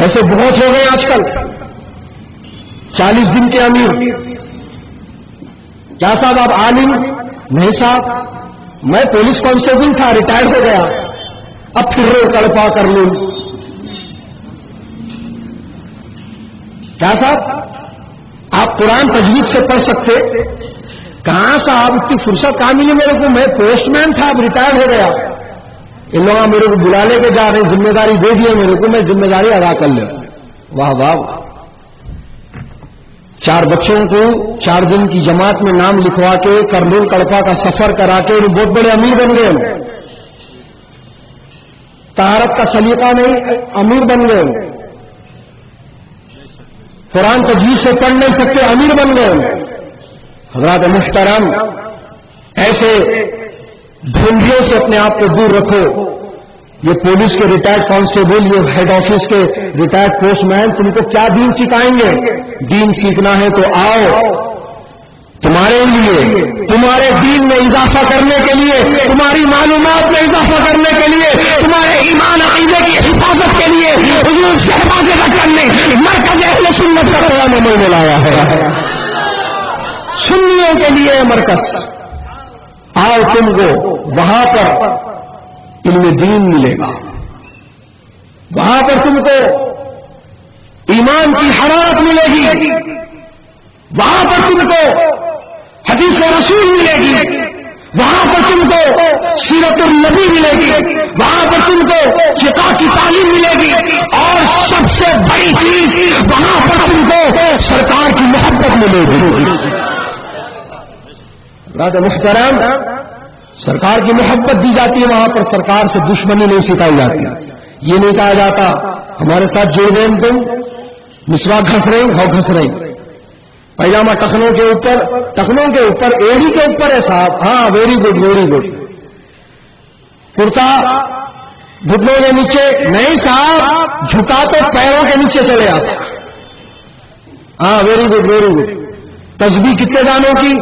ایسے بہت ہو گئے آج کل 40 دن کے امیر۔ کیا صاحب آپ عالم؟ نہیں صاحب، میں پولیس کانسٹیبل تھا، ریٹائر ہو گیا، اب پھر رو کڑپا کر لوں۔ کیا صاحب آپ قرآن تجوید سے پڑھ سکتے؟ کہاں صاحب اتنی فرصت کہاں ملی میرے کو، میں پوسٹ مین تھا، اب ریٹائر ہو گیا۔ ان لوگوں میرے کو بلا لے کے جا رہے، ذمہ داری دے دی میرے کو، میں ذمہ داری ادا کر لوں۔ واہ واہ واہ! 4 بچوں کو 4 دن کی جماعت میں نام لکھوا کے کرنول کڑپا کا سفر کرا کے بہت بڑے امیر بن گئے۔ طہارت کا سلیقہ نہیں، امیر بن گئے۔ قرآن تجوید سے پڑھ نہیں سکتے، امیر بن گئے۔ حضرات محترم، ایسے ڈھونڈیوں سے اپنے آپ کو دور رکھو۔ یہ پولیس کے ریٹائرڈ کانسٹیبل، یہ ہیڈ آفس کے ریٹائرڈ پوسٹ مین تم کو کیا دین سکھائیں گے؟ دین سیکھنا ہے تو آؤ، تمہارے لیے، تمہارے دین میں اضافہ کرنے کے لیے، تمہاری معلومات میں اضافہ کرنے کے لیے، تمہارے ایمان عقیدے کی حفاظت کے لیے حضور سے حفاظت کرنے مرکز اہل سنت کا قیام عمل میں لایا ہے۔ سنیوں کے لیے مرکز، آؤ تم کو وہاں پر علم دین ملے گا، وہاں پر تم کو ایمان کی حرارت ملے گی، وہاں پر تم کو حدیث رسول ملے گی، وہاں پر تم کو سیرت النبی ملے گی، وہاں پر تم کو فقہ کی تعلیم ملے گی، اور سب سے بڑی چیز وہاں پر تم کو سرکار کی محبت ملے گی۔ رات محترم، سرکار کی محبت دی جاتی ہے، وہاں پر سرکار سے دشمنی نہیں سکھائی جاتی۔ یہ نہیں کہا جاتا ہمارے ساتھ جڑ گئے تم، مسواک گھس رہے ہو گھس رہے، پیجامہ ٹخنوں کے اوپر ایڑی کے اوپر ہے صاحب، ہاں ویری گڈ ویری گڈ، کرتا گھٹنوں کے نیچے نہیں صاحب، جھکا تو پیروں کے نیچے چلے آتا، ہاں ویری گڈ ویری گڈ۔ تسبیح کتنے دانوں کی؟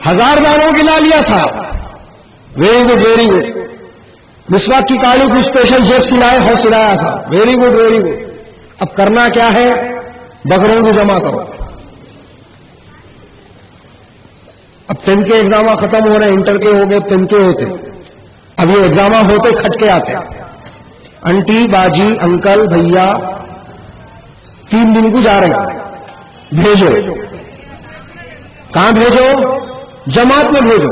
1000 دانوں کی لا لیا صاحب، ویری گڈ ویری گڈ۔ مسواک کی کالی کو اسپیشل جیب سلائے ہو سلایا صاحب، ویری گڈ ویری گڈ۔ اب کرنا کیا ہے؟ بکروں کو جمع کرو۔ اب 10 کے ایگزام ختم ہو رہے ہیں، انٹر کے ہو گئے، 10 کے ہوتے، اب یہ ایگزام ہوتے کھٹکے آتے، انٹی باجی انکل بھیا 3 دن کو جا رہے ہیں، بھیجو۔ کہاں بھیجو؟ جماعت میں بھیجو۔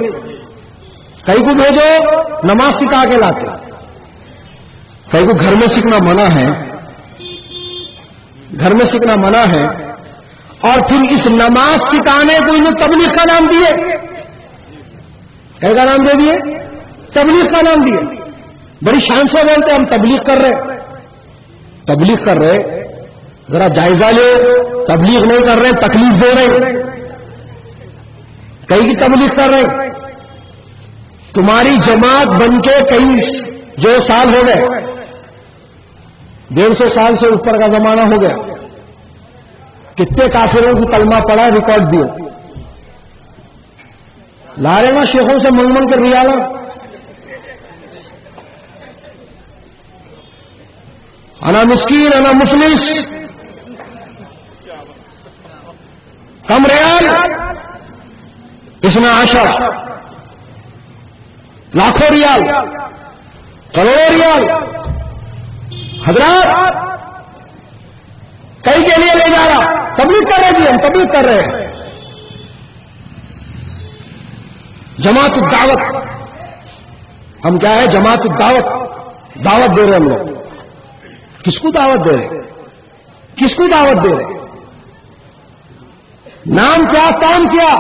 کئی کو بھیجو نماز سکھا کے لاتے، کئی کو گھر میں سیکھنا منع ہے، گھر میں سیکھنا منع ہے، اور پھر اس نماز سکھانے کو انہیں تبلیغ کا نام دیے، کیا کا نام دے دیے؟ تبلیغ کا نام دیے۔ بڑی شان سے بولتے ہم تبلیغ کر رہے، تبلیغ کر رہے، ذرا جائزہ لو، تبلیغ نہیں کر رہے، تکلیف دے رہے، کئی کی تبلیغ کر رہے۔ تمہاری جماعت بن کے کئی جو سال ہو گئے، 150 سال سے اوپر کا زمانہ ہو گیا، کتنے کافروں کی کلمہ پڑا، ریکارڈ دیے، لا رہے نا شیخوں سے منگ منگ کر ریالہ، انا مسکین انا مفلس، کم ریال، اس میں 10 لاکھوں ریال، کروڑوں ریال، حضرات کئی کے لیے لے جا رہا، تبلیغ کر رہے تھے، ہم تبلیغ کر رہے ہیں۔ جماعت الدعوت، ہم کیا ہے؟ جماعت الدعوت، دعوت دے رہے ہم لوگ۔ کس کو دعوت دے رہے؟ کس کو دعوت دے رہے؟ نام کیا؟ کام کیا؟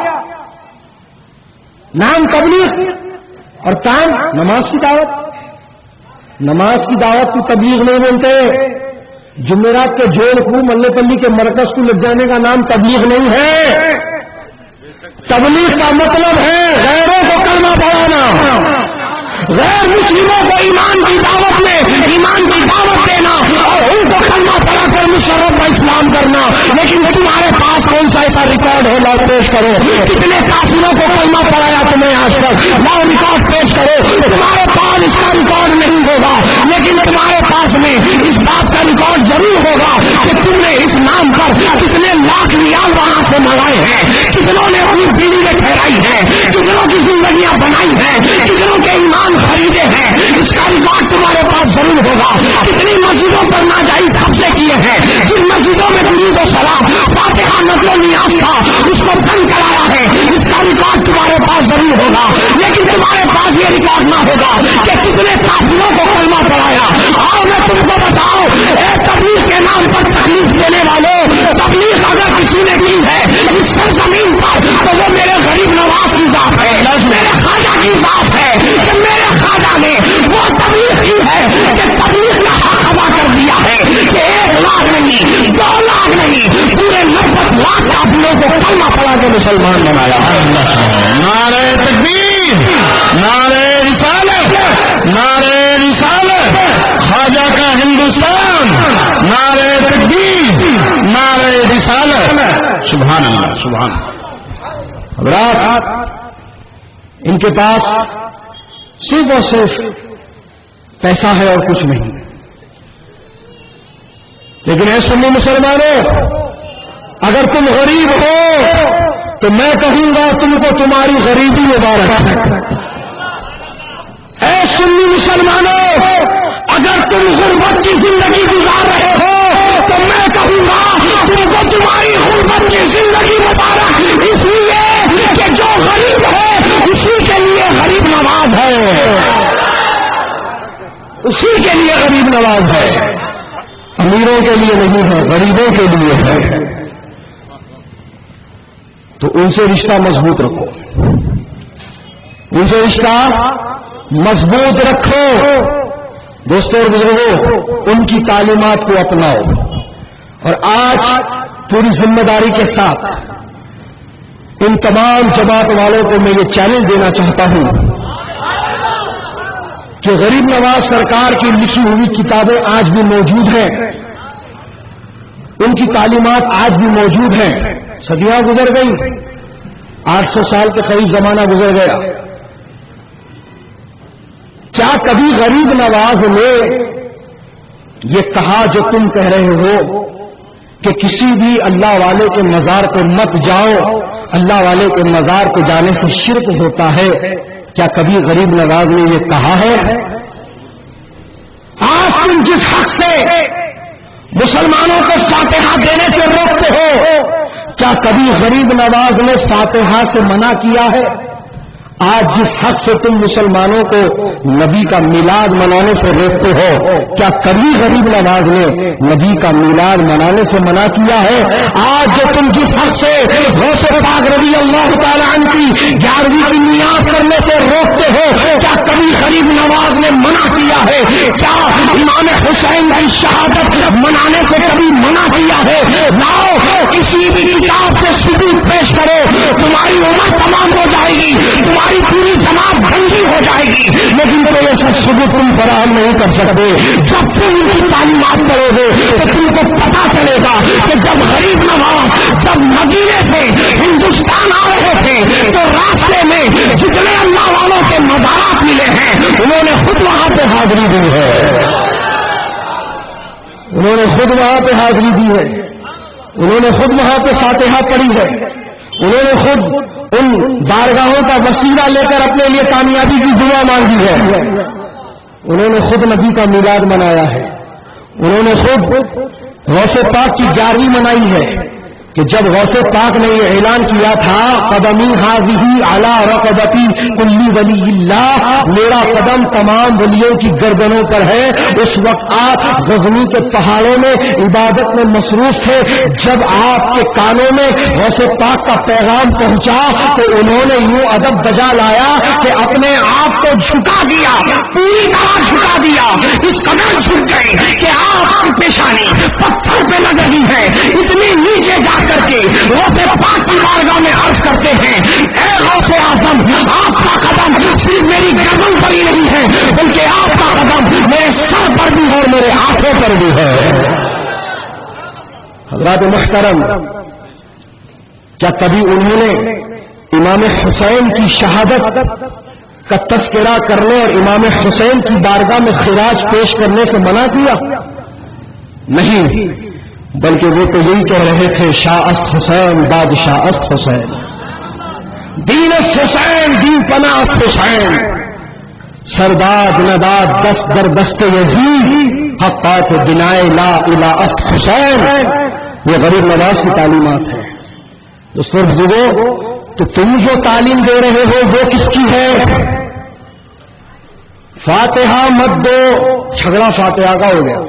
نام تبلیغ اور کام نماز کی دعوت. نماز کی دعوت کی تبلیغ نہیں بولتے. جمعرات کے جوڑ کو ملے پلی کے مرکز کو لگ جانے کا نام تبلیغ نہیں ہے. تبلیغ کا مطلب ہے غیروں کو کلمہ پڑھانا، غیر مسلموں کو ایمان کی دعوت میں ایمان کی دعوت دینا اور ان کو کلمہ پڑھا کر مشرف کا اسلام کرنا. لیکن تمہارے پاس کون سا ایسا ریکارڈ ہے؟ لاؤ پیش کرو. کتنے کافروں کو کلمہ پڑھایا تمہیں آج تک؟ لاؤ ریکارڈ پیش کرو. تمہارے پاس اس کا ریکارڈ نہیں ہوگا، لیکن تمہارے پاس میں اس بات کا ریکارڈ ضرور ہوگا کہ تم نے اس نام پر کتنے لاکھ ریال وہاں سے منگائے ہیں، کتنوں نے اپنی بیوی میں ٹھہرائی ہے، کتنوں کی زندگیاں بنائی ہیں، کتنوں کے ایمان خریدے ہیں. اس کا ریکارڈ تمہارے پاس ضرور ہوگا. کتنی مسجدوں پر ناجائز قبضے کیے ہیں، جن مسجدوں میں درود و سلام فاتحہ نقل و نیاز تھا اس کو بند کرایا ہے. اس کا ریکارڈ تمہارے پاس ضرور ہوگا. لیکن تمہارے پاس یہ ریکارڈ نہ ہوگا کہ کتنے کافروں کو کلمہ پڑھایا. آؤ میں تم کو بتاؤ، اے تبلیغ کے نام پر تکلیف دینے والوں، تبلیغ اگر کسی نے کی ہے اس سرزمین پر تو وہ میرے غریب نواز کی ذات ہے، میرے خواجہ کی ذات ہے کہ میرے خواجہ نے وہ تبلیغ کی ہے کہ تبلیغ نے حق ادا کر دیا ہے کہ 1 لاکھ نہیں، 2 لاکھ نہیں، پورے 90 لاکھ کافروں کو کلمہ پڑھا کے مسلمان بنایا. نعرہ تکبیر، نعرہ رسالت، نعرہ رسالت، خواجہ کا ہندوستان، نعرہ تکبیر، نعرہ رسالت. سبحان اللہ، سبحان اللہ. حضرات، ان کے پاس صرف اور صرف پیسہ ہے اور کچھ نہیں. لیکن اے سنی مسلمانوں، اگر تم غریب ہو تو میں کہوں گا تم کو تمہاری غریبی مبارک ہے. اے سنی مسلمانوں، اگر تم غربت کی زندگی گزار رہے ہو تو میں کہوں گا تم کو تمہاری غربت کی زندگی مبارک، اس لیے کہ جو غریب ہے اسی کے لیے غریب نواز ہے، اسی کے لیے غریب نواز ہے. امیروں کے لیے نہیں ہے، غریبوں کے لیے ہے. تو ان سے رشتہ مضبوط رکھو، ان سے رشتہ مضبوط رکھو. دوستوں اور بزرگوں، ان کی تعلیمات کو اپناؤ. اور آج پوری ذمہ داری کے ساتھ ان تمام جماعت والوں کو میں یہ چیلنج دینا چاہتا ہوں کہ غریب نواز سرکار کی لکھی ہوئی کتابیں آج بھی موجود ہیں، ان کی تعلیمات آج بھی موجود ہیں. صدیاں گزر گئی، 800 سال کے قریب زمانہ گزر گیا. کیا کبھی غریب نواز نے یہ کہا جو تم کہہ رہے ہو کہ کسی بھی اللہ والے کے مزار کو مت جاؤ، اللہ والے کے مزار کو جانے سے شرک ہوتا ہے؟ کیا کبھی غریب نواز نے یہ کہا ہے؟ آج تم جس حق سے مسلمانوں کو فاتحہ دینے سے روکتے ہو، کیا کبھی غریب نواز نے فاتحہ سے منع کیا ہے؟ آج جس حق سے تم مسلمانوں کو نبی کا میلاد منانے سے روکتے ہو، کیا کبھی غریب نواز نے نبی کا میلاد منانے سے منع کیا ہے؟ آج جو تم جس حق سے غوث پاک رضی اللہ تعالیٰ عنہ کی 11ویں کی نیاز کرنے سے روکتے ہو، کیا کبھی غریب نواز نے منع کیا ہے؟ کیا امام حسین کی شہادت منانے سے کبھی منع کیا ہے؟ لاؤ کسی بھی کتاب سے ثبوت پیش کرو، تمہاری عمر تمام ہو جائے گی، تمہاری پوری جماعت بھنگی ہو جائے گی، لیکن کوئی ایسا ثبوت تم فراہم نہیں کر سکتے. جب تم ان کی تعلیمات کرو گے تو تم کو پتا چلے گا کہ جب غریب نواز جب مدینے سے ہندوستان آ رہے تھے تو راستے میں جتنے اللہ والوں کے مزارات ملے ہیں انہوں نے خود وہاں پہ حاضری دی ہے، انہوں نے خود وہاں پہ حاضری دی ہے، انہوں نے خود وہاں پہ فاتحہ پڑھی ہے، انہوں نے خود ان بارگاہوں کا وسیلہ لے کر اپنے لیے کامیابی کی دعا مانگی ہے، انہوں نے خود نبی کا میلاد منایا ہے، انہوں نے خود غوث پاک کی 11ویں منائی ہے، کہ جب غوث پاک نے یہ اعلان کیا تھا قدمی ہاذہی علی رقبتی کلی ولی اللہ، میرا قدم تمام ولیوں کی گردنوں پر ہے، اس وقت آپ غزنی کے پہاڑوں میں عبادت میں مصروف تھے. جب آپ کے کانوں میں غوث پاک کا پیغام پہنچا تو انہوں نے یوں ادب بجا لایا کہ اپنے آپ کو جھکا دیا، پوری طرح جھکا دیا، اس قدر جھک گئے کہ آپ کی پیشانی پتھر پہ لگ رہی ہے. اتنی نیچے جا کر کے غوث پاک کی بارگاہ میں عرض کرتے ہیں، اے غوث اعظم، آپ کا قدم صرف میری گردن پر ہی نہیں ہے بلکہ آپ کا قدم میرے سر پر بھی ہے اور میرے ہاتھوں پر بھی ہے. حضرات محترم، کیا کبھی انہوں نے امام حسین کی شہادت کا تذکرہ کرنے اور امام حسین کی بارگاہ میں خراج پیش کرنے سے منع کیا؟ نہیں، بلکہ وہ تو یہی کہہ رہے تھے، شاہ است حسین بادشاہ است حسین، دین است حسین دین پناہ است حسین، سرداد نداد دست در دست یزید حقات بنائے لا الہ است حسین. یہ غریب نواز کی تعلیمات ہے. تو صرف جگو تو تم جو تعلیم دے رہے ہو وہ کس کی ہے؟ فاتحہ مت دو، جھگڑا فاتحہ کا ہو گیا.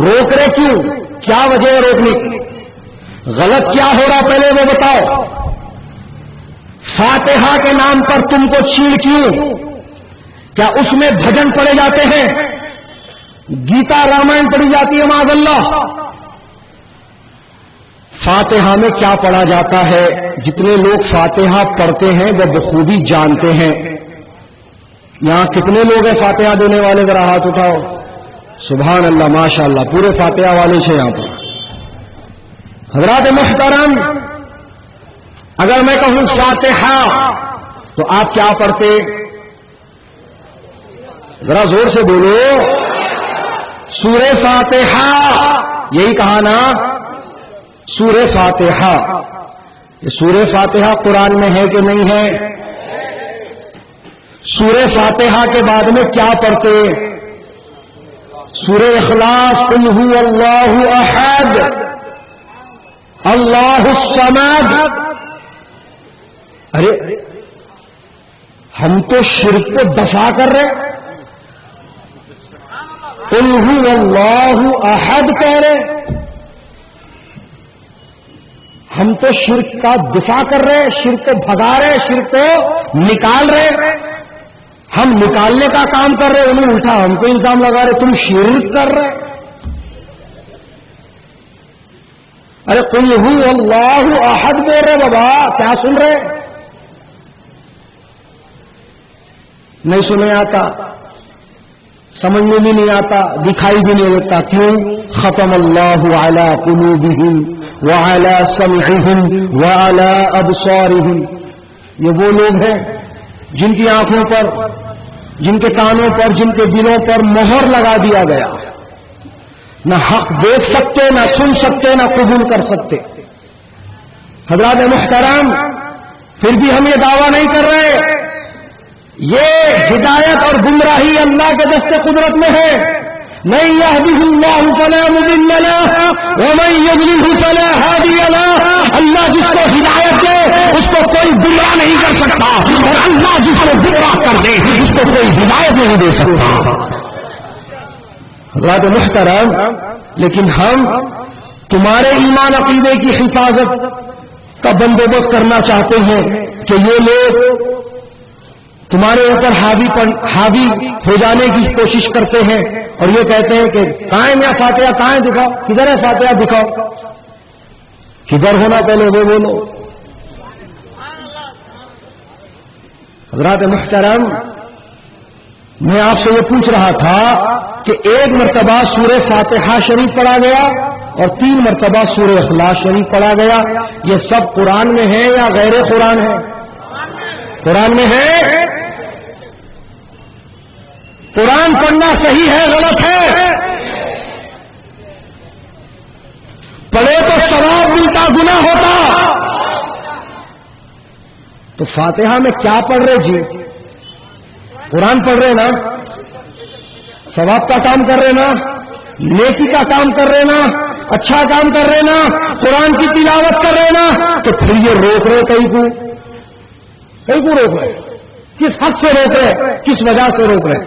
روک رہے کیوں؟ کیا وجہ ہے روکنے کی؟ غلط کیا ہو رہا پہلے وہ بتاؤ. فاتحہ کے نام پر تم کو چیڑ کیوں؟ کیا اس میں بھجن پڑے جاتے ہیں؟ گیتا رامائن پڑھی جاتی ہے معاذ اللہ؟ فاتحہ میں کیا پڑھا جاتا ہے؟ جتنے لوگ فاتحہ پڑھتے ہیں وہ بخوبی جانتے ہیں. یہاں کتنے لوگ ہیں فاتحہ دینے والے؟ ذرا ہاتھ اٹھاؤ. سبحان اللہ، ماشاء اللہ، پورے فاتحہ والے تھے یہاں پر. حضرات محترم، اگر میں کہوں فاتحہ تو آپ کیا پڑھتے؟ ذرا زور سے بولو. سورہ فاتحہ، یہی کہا نا، سورہ فاتحہ. یہ سورہ فاتحہ قرآن میں ہے کہ نہیں ہے؟ سورہ فاتحہ کے بعد میں کیا پڑھتے؟ سورہ اخلاص، قل هو اللہ احد اللہ الصمد. ارے ہم تو شرک کو دفاع کر رہے، قل هو اللہ احد کہہ رہے. ہم تو شرک کا دفاع کر رہے، شرک کو بھگا رہے، شرک کو نکال رہے. ہم نکالنے کا کام کر رہے، انہیں الٹا ہم کو الزام لگا رہے تم شرک کر رہے. ارے قل هو اللہ احد بول رہے بابا، کیا سن رہے؟ نہیں سنے آتا، سمجھ میں بھی نہیں آتا، دکھائی بھی نہیں دیتا. کیوں؟ ختم اللہ علی قلوبہم وعلی سمعہم وعلی ابصارہم. یہ وہ لوگ ہیں جن کی آنکھوں پر، جن کے کانوں پر، جن کے دلوں پر مہر لگا دیا گیا. نہ حق دیکھ سکتے، نہ سن سکتے، نہ قبول کر سکتے. حضرات محترم، پھر بھی ہم یہ دعویٰ نہیں کر رہے. یہ ہدایت اور گمراہی اللہ کے دست قدرت میں ہے. من يهده الله فلا مضل له ومن يضلل فلا هادي له. اللہ جس کو ہدایت دے اس کو کوئی گمراہ نہیں کر سکتا، اور اللہ جس کو گمراہ کر دے اس کو کوئی ہدایت نہیں دے سکتا. حضرات محترم، لیکن ہم تمہارے ایمان عقیدے کی حفاظت کا بندوبست کرنا چاہتے ہیں کہ یہ لوگ تمہارے اوپر حاوی ہو جانے کی کوشش کرتے ہیں اور یہ کہتے ہیں کہ کہاں ہے فاتحہ، کہاں ہے دکھاؤ، کدھر ہے فاتحہ دکھاؤ. کدھر ہونا پہلے وہ بولو. حضرات محترم، میں آپ سے یہ پوچھ رہا تھا کہ ایک مرتبہ سورہ فاتحہ شریف پڑھا گیا اور 3 مرتبہ سورہ اخلاص شریف پڑھا گیا. یہ سب قرآن میں ہے یا غیر قرآن ہے؟ قرآن میں ہے. قرآن پڑھنا صحیح ہے غلط ہے؟ پڑھے تو ثواب ملتا، گناہ ہوتا. تو فاتحہ میں کیا پڑھ رہے جی؟ قرآن پڑھ رہے نا، ثواب کا کام کر رہے نا، نیکی کا کام کر رہے نا. اچھا کام کر رہے نا، قرآن کی تلاوت کر رہے نا، تو پھر یہ روک رہے کہیں کو روک رہے، کس حد سے روک رہے، کس وجہ سے روک رہے؟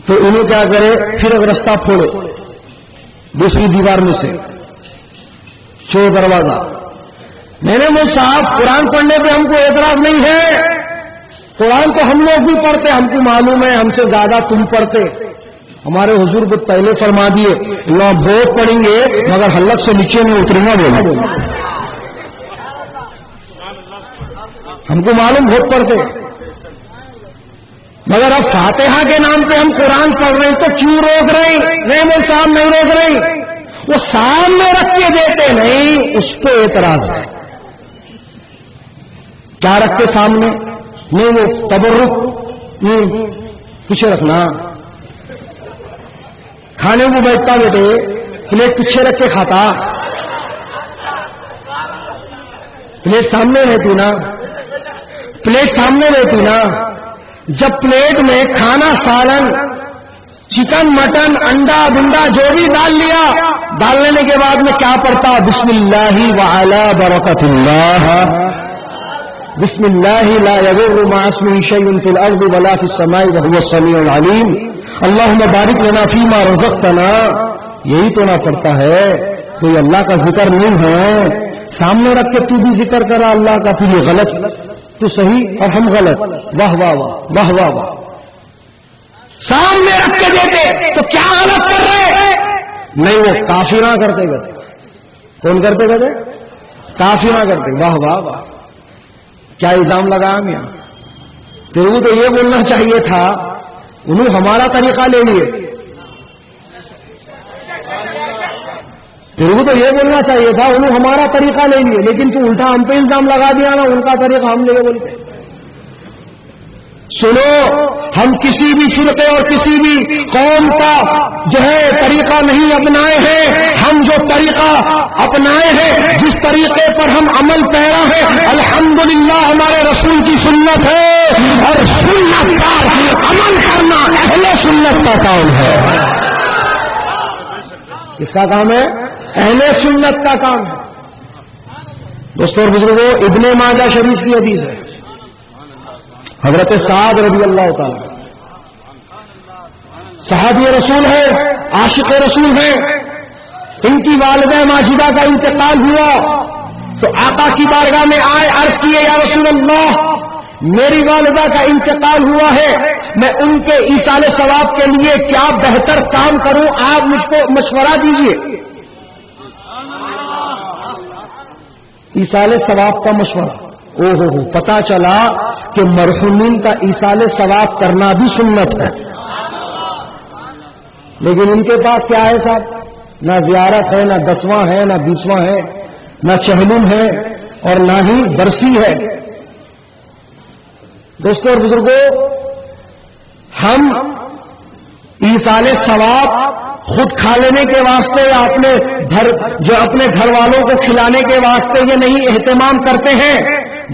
تو انہوں کیا کرے، پھر ایک رستہ پھوڑے دوسری دیوار میں سے، چور دروازہ۔ میں نے وہ صاحب قرآن پڑھنے پہ ہم کو اعتراض نہیں ہے، قرآن تو ہم لوگ بھی پڑھتے، ہم کو معلوم ہے ہم سے زیادہ تم پڑھتے۔ ہمارے حضور کو پہلے فرما دیے اللہ بہت پڑھیں گے مگر حلق سے نیچے نہیں اتریں گا، بولا ہم کو معلوم بہت پڑھتے، مگر اب فاتحہ کے نام پہ ہم قرآن پڑھ رہے ہیں تو کیوں روک رہے ہیں؟ نہیں وہ صاحب نہیں روک رہے ہیں، وہ سامنے رکھ کے دیتے نہیں، اس پہ اعتراض ہے۔ کیا رکھ کے سامنے؟ نہیں وہ تبرک نہیں، پیچھے رکھنا، کھانے کو بیٹھتا بیٹے پلیٹ پیچھے رکھ کے کھاتا، پلیٹ سامنے رہتی نا، پلیٹ سامنے رہتی نا۔ جب پلیٹ میں کھانا سالن چکن مٹن انڈا بنڈا جو بھی ڈال لیا، ڈال لینے کے بعد میں کیا پڑھتا؟ بسم اللہ وعلی برکت اللہ، بسم اللہ لا یضر مع اسمہ شیء فی الارض ولا فی السماء وهو السمیع العلیم، اللہم بارک لنا فیما رزقتنا۔ یہی تو نہ پڑھتا ہے، کوئی اللہ کا ذکر نہیں ہے، سامنے رکھ کے تو بھی ذکر کرا اللہ کا، پھر یہ غلط تو صحیح اور ہم غلط، واہ واہ واہ واہ واہ واہ، سامنے رکھ کے دیتے تو کیا غلط کر رہے؟ نہیں وہ کافرہ کرتے گئے، کون کرتے گئے؟ کافرہ کرتے، واہ واہ واہ، کیا الزام لگا ہم یہاں؟ پھر وہ تو یہ بولنا چاہیے تھا انہوں ہمارا طریقہ لے لیے، پھر وہ تو یہ بولنا چاہیے تھا انہوں ہمارا طریقہ لے لیے، لیکن تو الٹا ہم پہ الزام لگا دیا نا، ان کا طریقہ ہم لے بولتے۔ سنو، ہم کسی بھی فرقے اور کسی بھی قوم کا جو ہے طریقہ نہیں اپنائے ہیں، ہم جو طریقہ اپنائے ہیں، جس طریقے پر ہم عمل پیرا ہے، الحمدللہ ہمارے رسول کی سنت ہے، اور سنت پر عمل کرنا اہل سنت کا کام ہے۔ کس کا کام ہے؟ اہل سنت کا کام ہے۔ دوستوں اور بزرگوں، ابن ماجہ شریف کی حدیث ہے، حضرت سعد رضی اللہ تعالی صحابی رسول ہے، عاشق رسول ہے، ان کی والدہ ماجدہ کا انتقال ہوا تو آقا کی بارگاہ میں آئے، عرض کیے یا رسول اللہ میری والدہ کا انتقال ہوا ہے، میں ان کے ایصال ثواب کے لیے کیا بہتر کام کروں، آپ مجھ کو مشورہ دیجیے۔ ایصال ثواب کا مشورہ، او ہو پتہ چلا کہ مرحومین کا ایصال ثواب کرنا بھی سنت ہے، لیکن ان کے پاس کیا ہے صاحب؟ نہ زیارت ہے، نہ 10واں ہے، نہ 20واں ہے، نہ چہلم ہے، اور نہ ہی برسی ہے۔ دوستوں اور بزرگوں، ہم ایصال ثواب خود کھا لینے کے واسطے یا اپنے گھر والوں کو کھلانے کے واسطے یہ نہیں اہتمام کرتے ہیں،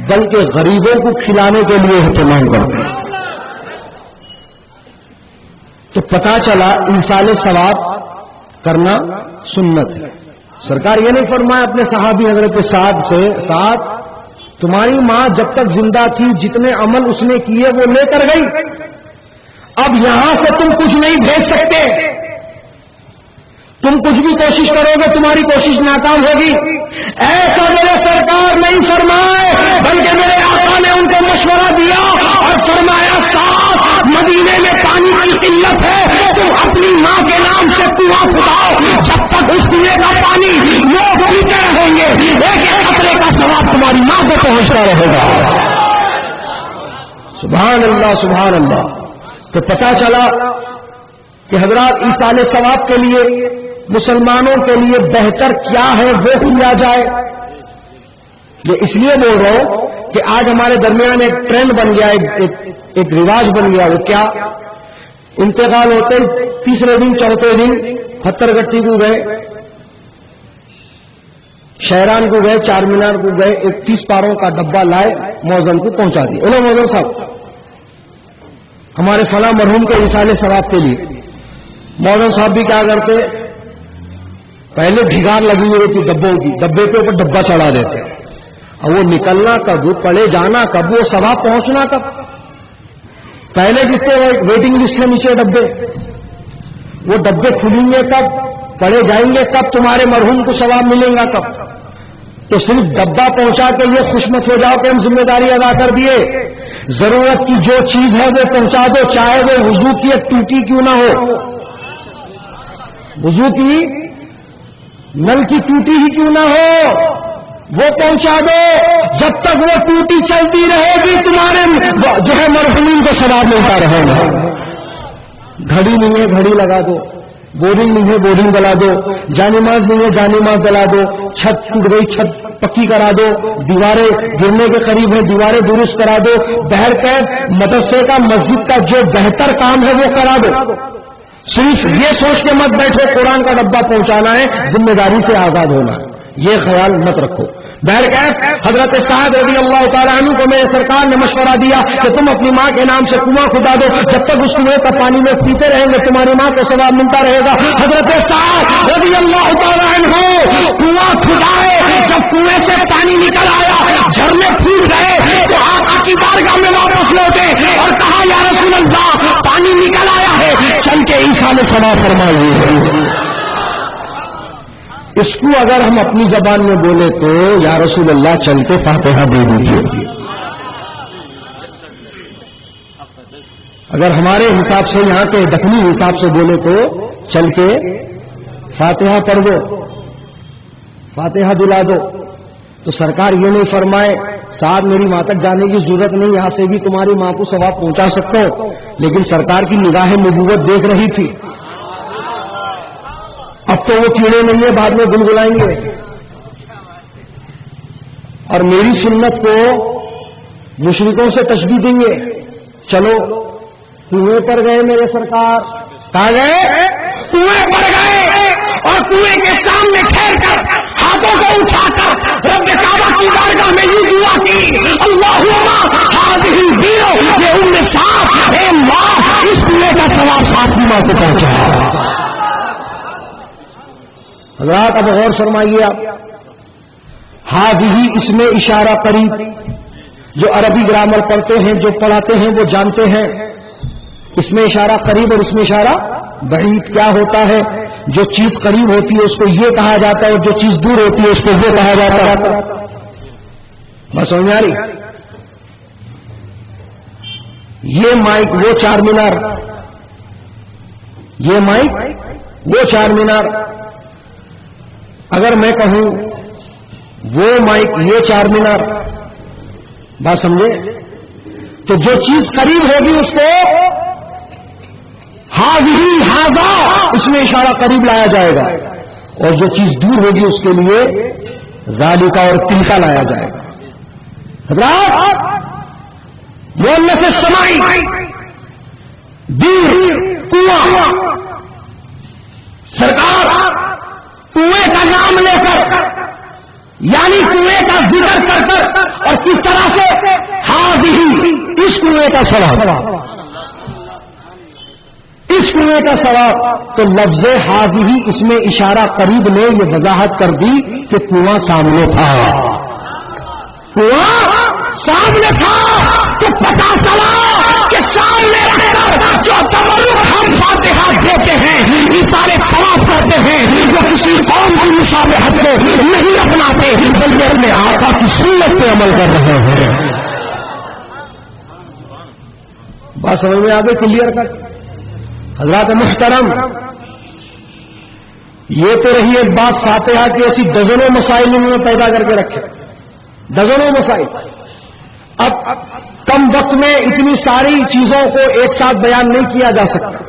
بلکہ غریبوں کو کھلانے کے لیے اہتمام کرتے ہیں۔ تو پتہ چلا ایصال ثواب کرنا سنت ہے۔ سرکار یہ نہیں فرمایا اپنے صحابی حضرت سعد سے، سعد تمہاری ماں جب تک زندہ تھی جتنے عمل اس نے کیے وہ لے کر گئی، اب یہاں سے تم کچھ نہیں بھیج سکتے، تم کچھ بھی کوشش کرو گے تمہاری کوشش ناکام ہوگی۔ ایسا میرے سرکار نہیں فرمائے، بلکہ میرے آقا نے ان کو مشورہ دیا اور فرمایا سعد مدینے میں پانی کی قلت ہے، تم اپنی ماں کے نام سے کنواں کھداؤ، جب تک اس کنویں کا پانی لوگ پیتے رہیں گے ایک ایک قطرے کا ثواب تمہاری ماں کو پہنچتا رہے گا۔ سبحان اللہ سبحان اللہ۔ تو پتہ چلا کہ حضرات ایصال ثواب کے لیے مسلمانوں کے لیے بہتر کیا ہے وہ کیا جائے۔ یہ اس لیے بول رہا ہوں کہ آج ہمارے درمیان ایک ٹرینڈ بن گیا، ایک رواج بن گیا، وہ کیا؟ انتقال ہوتے تیسرے دن چوتھے دن پتھر گٹی کو گئے، شہران کو گئے، چار مینار کو گئے، 31 پاروں کا ڈبہ لائے، موزن کو پہنچا دیے۔ بولو موزن صاحب ہمارے فلاں مرحوم کے ایصال ثواب کے لیے۔ موزن صاحب بھی کیا کرتے؟ پہلے ڈھگار لگی ہوئی تھی ڈبوں کی، ڈبے کے اوپر ڈبہ چڑھا دیتے، اب وہ نکلنا کب، وہ پڑے جانا کب، وہ ثواب پہنچنا کب؟ پہلے جتنے ویٹنگ لسٹ ہے نیچے ڈبے، وہ ڈبے کھلیں گے کب، پڑے جائیں گے کب، تمہارے مرحوم کو ثواب ملے گا کب؟ تو صرف ڈبہ پہنچا کے یہ خوش مت ہو جاؤ کہ ہم ذمہ داری ادا کر دیے. ضرورت کی جو چیز ہے وہ پہنچا دو، چاہے وہ وضو کی ایک ٹوٹی کیوں نہ ہو، وضو کی نل کی ٹوٹی ہی کیوں نہ ہو، وہ پہنچا دو. جب تک وہ ٹوٹی چلتی رہے گی تمہارے جو ہے مرحومین کو ثواب ملتا رہے گا. گھڑی نہیں ہے گھڑی لگا دو، بورنگ نہیں ہے بورنگ دلا دو، جانماز نہیں ہے جانماز دلا دو، چھت ٹوٹ گئی چھت پکی کرا دو، دیواریں گرنے کے قریب ہیں دیواریں درست کرا دو، بہر قید مدرسے کا مسجد کا جو بہتر کام ہے وہ کرا دو. صرف یہ سوچ کے مت بیٹھو قرآن کا ڈبہ پہنچانا ہے، ذمہ داری سے آزاد ہونا ہے، یہ خیال مت رکھو. بہرکیف حضرت سعد رضی اللہ تعالیٰ عنہ کو میرے سرکار نے مشورہ دیا کہ تم اپنی ماں کے نام سے کنواں کھدا دو، جب تک اس کنویں کا پانی میں پیتے رہیں گے تمہاری ماں کو ثواب ملتا رہے گا. حضرت سعد رضی اللہ تعالیٰ عنہ کنواں کھدائے، جب کنویں سے پانی نکل آیا، جھرنے پھول گئے تو آقا کی بارگاہ میں واپس لوٹے اور کہا یا رسول اللہ پانی نکل آیا ہے، چل کے ایصال ثواب فرمائیے. اس کو اگر ہم اپنی زبان میں بولے تو یا رسول اللہ چل کے فاتحہ دے دیجیے. اگر ہمارے حساب سے یہاں کے دکنی حساب سے بولے تو چل کے فاتحہ پڑھ دو، فاتحہ دلا دو. تو سرکار یہ نہیں فرمائے ساتھ میری ماں تک جانے کی ضرورت نہیں، یہاں سے بھی تمہاری ماں کو ثواب پہنچا سکتا ہوں. لیکن سرکار کی نگاہ نبوت دیکھ رہی تھی. اب تو وہ کیڑے نہیں ہیں بعد میں گلگلائیں گے. اور میری سنت کو مشرکوں سے تشبیہ دیں گے. چلو کنویں پر گئے میرے سرکار، کہاں گئے؟ کنویں پر گئے اور کنویں کے سامنے ٹھہر کر ہاتھوں کو اٹھا کر رب کعبہ کی بارگاہ میں یہ دعا کی، اللہم ہذہ البئر لأم سعد، اے اللہ اس کنویں کا ثواب سعد کی ماں کو پہنچا. حضرات اب غور فرمائیے آپ، ہذہ اس میں اشارہ قریب، جو عربی گرامر پڑھتے ہیں جو پڑھاتے ہیں وہ جانتے ہیں اس میں اشارہ قریب اور اس میں اشارہ بعید کیا ہوتا ہے. جو چیز قریب ہوتی ہے اس کو یہ کہا جاتا ہے اور جو چیز دور ہوتی ہے اس کو یہ کہا جاتا ہے. بس سمجھ میں آ رہی؟ یہ مائک وہ چار مینار، یہ مائک وہ چار مینار. اگر میں کہوں وہ مائک یہ چار مینار، بات سمجھے؟ تو جو چیز قریب ہوگی اس کو ہاذہ ہذا اس میں اشارہ قریب لایا جائے گا، اور جو چیز دور ہوگی اس کے لیے ذالکا اور تلکا لایا جائے گا. حضرات مؤنث سمائی دور کنواں، سرکار کنویں کا نام لے کر یعنی کنویں کا ذکر کر کر اور کس طرح سے ہذہ اس کنویں کا ثواب، اس کنویں کا ثواب. تو لفظ ہذہ اس میں اشارہ قریب نے یہ وضاحت کر دی کہ کنواں سامنے تھا، کنواں سامنے تھا. تو پتا چلا کہ سامنے رکھ کر جو تبرک ہم فاتحہ دیتے ہیں ایصال ثواب کرتے ہیں، جو کسی قوم کی مشابہت کو نہیں اپناتے بلکہ اپنے آقا کی سنت پہ عمل کر رہے ہیں. بات سمجھ میں آگے کلیئر کر. حضرات محترم یہ تو رہی ایک بات فاتحہ کی، ایسی ڈزنوں مسائل انہوں نے پیدا کر کے رکھے، ڈزنوں مسائل. اب کم وقت میں اتنی ساری چیزوں کو ایک ساتھ بیان نہیں کیا جا سکتا.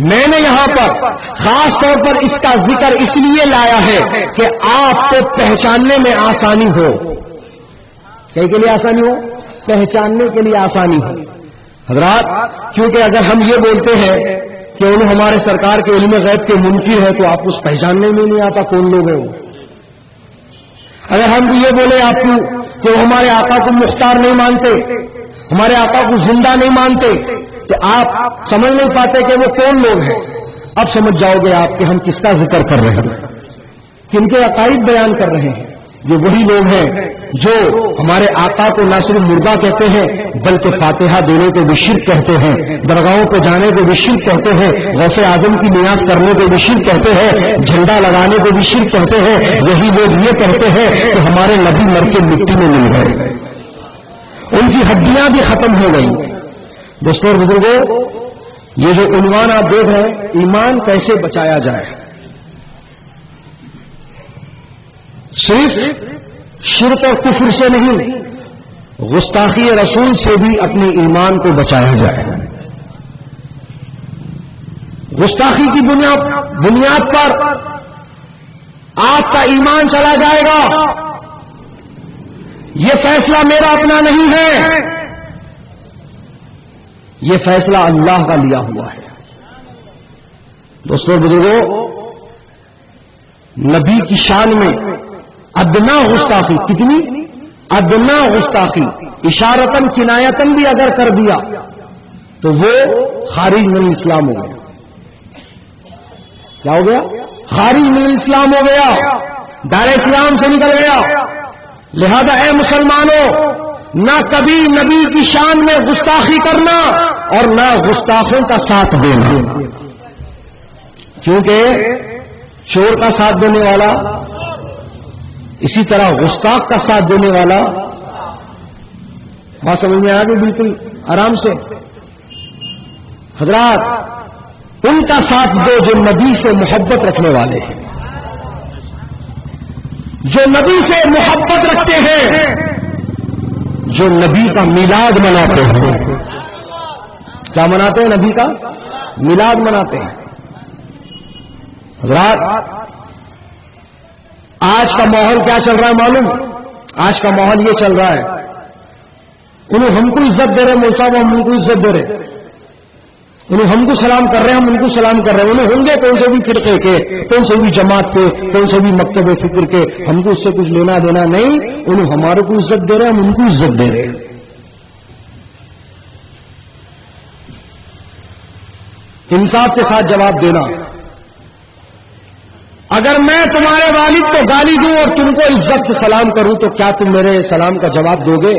میں نے یہاں پر خاص طور پر اس کا ذکر اس لیے لایا ہے کہ آپ کو پہچاننے میں آسانی ہو. کیا کے لیے آسانی ہو؟ پہچاننے کے لیے آسانی ہو. حضرات کیونکہ اگر ہم یہ بولتے ہیں کہ انہوں ہمارے سرکار کے علم غیب کے منکر ہے تو آپ کو پہچاننے میں نہیں آتا کون لوگ ہیں وہ. اگر ہم یہ بولے آپ کو کہ وہ ہمارے آقا کو مختار نہیں مانتے، ہمارے آقا کو زندہ نہیں مانتے، تو آپ سمجھ نہیں پاتے کہ وہ کون لوگ ہیں. اب سمجھ جاؤ گے آپ کہ ہم کس کا ذکر کر رہے ہیں. کن کے عقائد بیان کر رہے ہیں؟ یہ وہی لوگ ہیں جو ہمارے آقا کو نہ صرف مردہ کہتے ہیں بلکہ فاتحہ دینے کو بھی شرک کہتے ہیں، درگاہوں پہ جانے کو بھی شرک کہتے ہیں، غوث اعظم کی نیاز کرنے کو بھی شرک کہتے ہیں، جھنڈا لگانے کو بھی شرک کہتے ہیں۔ یہی لوگ یہ کہتے ہیں کہ ہمارے نبی مر کے مٹی میں مل گئے، ان کی ہڈیاں بھی ختم ہو گئی۔ دوستوں اور بزرگوں، یہ جو عنوان آپ دیکھ رہے ہیں، ایمان کیسے بچایا جائے، صرف شرک اور کفر سے نہیں، گستاخی رسول سے بھی اپنے ایمان کو بچایا جائے۔ گستاخی کی بنیاد پر آپ کا ایمان چلا جائے گا، یہ فیصلہ میرا اپنا نہیں ہے، یہ فیصلہ اللہ کا لیا ہوا ہے۔ دوستوں بزرگوں، نبی کی شان میں ادنا گستاخی، کتنی ادنا گستاخی، اشارتن کنایتن بھی اگر کر دیا تو وہ خارج من الاسلام ہو گیا۔ کیا ہو گیا؟ خارج من الاسلام ہو گیا، دائرہ اسلام سے نکل گیا۔ لہذا اے مسلمانوں، نہ کبھی نبی کی شان میں گستاخی کرنا اور نہ گستاخوں کا ساتھ دینا، کیونکہ چور کا ساتھ دینے والا، اسی طرح گستاخ کا ساتھ دینے والا، بات سمجھ میں آ گئی بالکل آرام سے؟ حضرات، ان کا ساتھ دو جو نبی سے محبت رکھنے والے ہیں، جو نبی سے محبت رکھتے ہیں، جو نبی کا میلاد مناتے ہیں۔ کیا مناتے ہیں؟ نبی کا میلاد مناتے ہیں۔ حضرات، آج کا ماحول کیا چل رہا ہے معلوم؟ آج کا ماحول یہ چل رہا ہے، انہیں ہم کو عزت دے رہے، مول صاحب ہم ان کو عزت دے رہے، انہیں ہم کو سلام کر رہے ہیں، ہم ان کو سلام کر رہے ہیں، انہیں ہوں گے کون سے بھی فرقے کے، کون سے بھی جماعت کے، کون سے بھی مکتب فکر کے، ہم کو اس سے کچھ لینا دینا نہیں، انہیں ہمارے کو عزت دے رہے ہیں، ہم ان کو عزت دے رہے ہیں۔ انصاف کے ساتھ جواب دینا۔ اگر میں تمہارے والد کو گالی دوں اور تم کو عزت سے سلام کروں تو کیا تم میرے سلام کا جواب دو گے؟